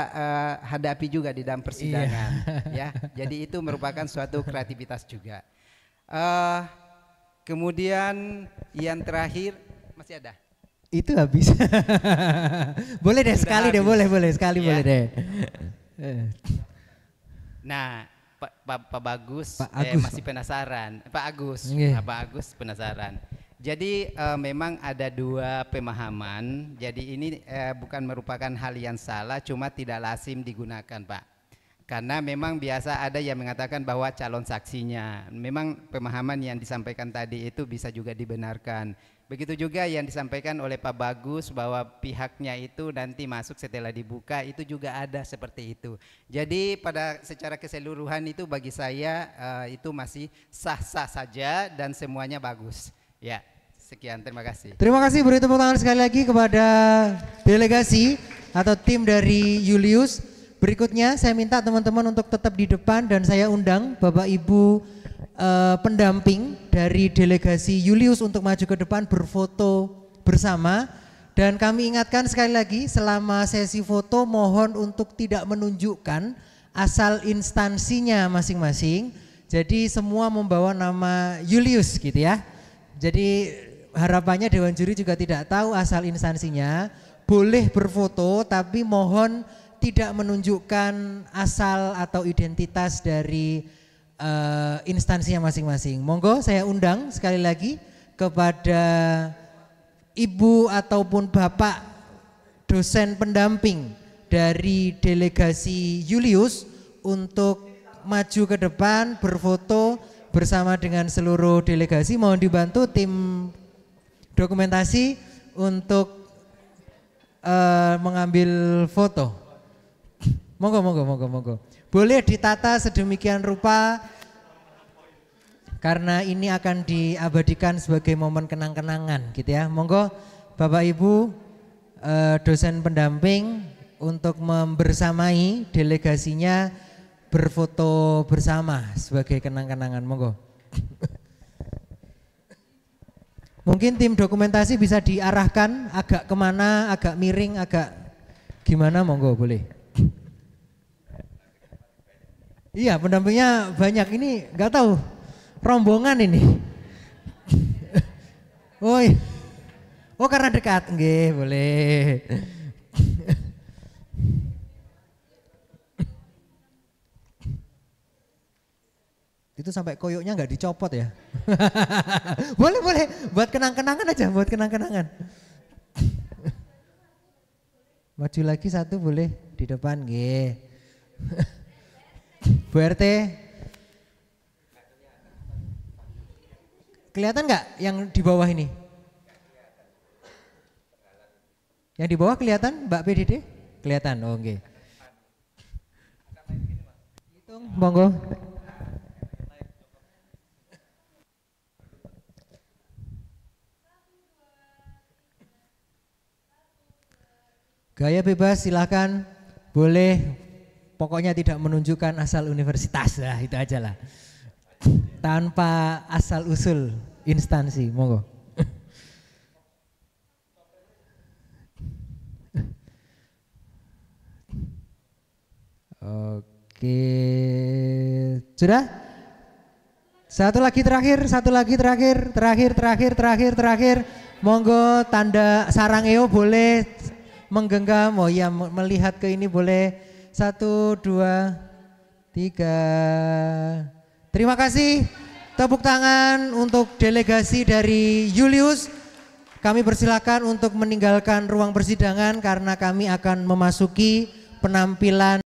hadapi juga di dalam persidangan. Ya, jadi itu merupakan suatu kreativitas juga. Kemudian yang terakhir masih ada. Itu habis. Boleh deh Sudah sekali habis. deh, boleh sekali Ya. boleh deh. Nah, Pak Bagus, Pak Agus. masih penasaran. Pak Agus, Nggih. Pak Agus penasaran. Jadi memang ada 2 pemahaman. Jadi ini bukan merupakan hal yang salah, cuma tidak lazim digunakan, Pak. Karena memang biasa ada yang mengatakan bahwa calon saksinya. Memang pemahaman yang disampaikan tadi itu bisa juga dibenarkan. Begitu juga yang disampaikan oleh Pak Bagus bahwa pihaknya itu nanti masuk setelah dibuka, itu juga ada seperti itu. Jadi secara keseluruhan itu bagi saya itu masih sah-sah saja dan semuanya bagus. Ya, sekian, terima kasih. Terima kasih, beri tepuk tangan sekali lagi kepada delegasi atau tim dari Julius. Berikutnya saya minta teman-teman untuk tetap di depan dan saya undang Bapak Ibu pendamping dari delegasi Julius untuk maju ke depan berfoto bersama. Dan kami ingatkan sekali lagi, selama sesi foto mohon untuk tidak menunjukkan asal instansinya masing-masing. Jadi semua membawa nama Julius gitu ya. Jadi harapannya Dewan Juri juga tidak tahu asal instansinya. Boleh berfoto tapi mohon tidak menunjukkan asal atau identitas dari instansinya masing-masing. Monggo saya undang sekali lagi kepada Ibu ataupun Bapak dosen pendamping dari delegasi Julius untuk maju ke depan berfoto bersama dengan seluruh delegasi. Mohon dibantu tim dokumentasi untuk mengambil foto. Monggo. Boleh ditata sedemikian rupa karena ini akan diabadikan sebagai momen kenang-kenangan gitu ya. Monggo Bapak Ibu dosen pendamping untuk membersamai delegasinya berfoto bersama sebagai kenang-kenangan. Monggo. Mungkin tim dokumentasi bisa diarahkan agak kemana, agak miring, agak gimana, monggo boleh. Iya, pendampingnya banyak, ini nggak tahu rombongan ini. Oh karena dekat, nggih boleh. Itu sampai koyoknya nggak dicopot ya. boleh, buat kenang-kenangan aja, buat kenang-kenangan. Maju lagi satu boleh di depan, nggih. Bu RT, kelihatan nggak yang di bawah ini? Yang di bawah kelihatan, Mbak PDD? Kelihatan, oh oke. Hitung, monggo. Gaya bebas silahkan, boleh. Pokoknya tidak menunjukkan asal universitas, lah itu aja lah. Tanpa asal usul instansi, monggo. Oke, sudah? Satu lagi terakhir. Monggo tanda sarang EO boleh menggenggam, oh ya melihat ke ini boleh. 1, 2, 3. Terima kasih. Tepuk tangan untuk delegasi dari Julius. Kami persilakan untuk meninggalkan ruang persidangan karena kami akan memasuki penampilan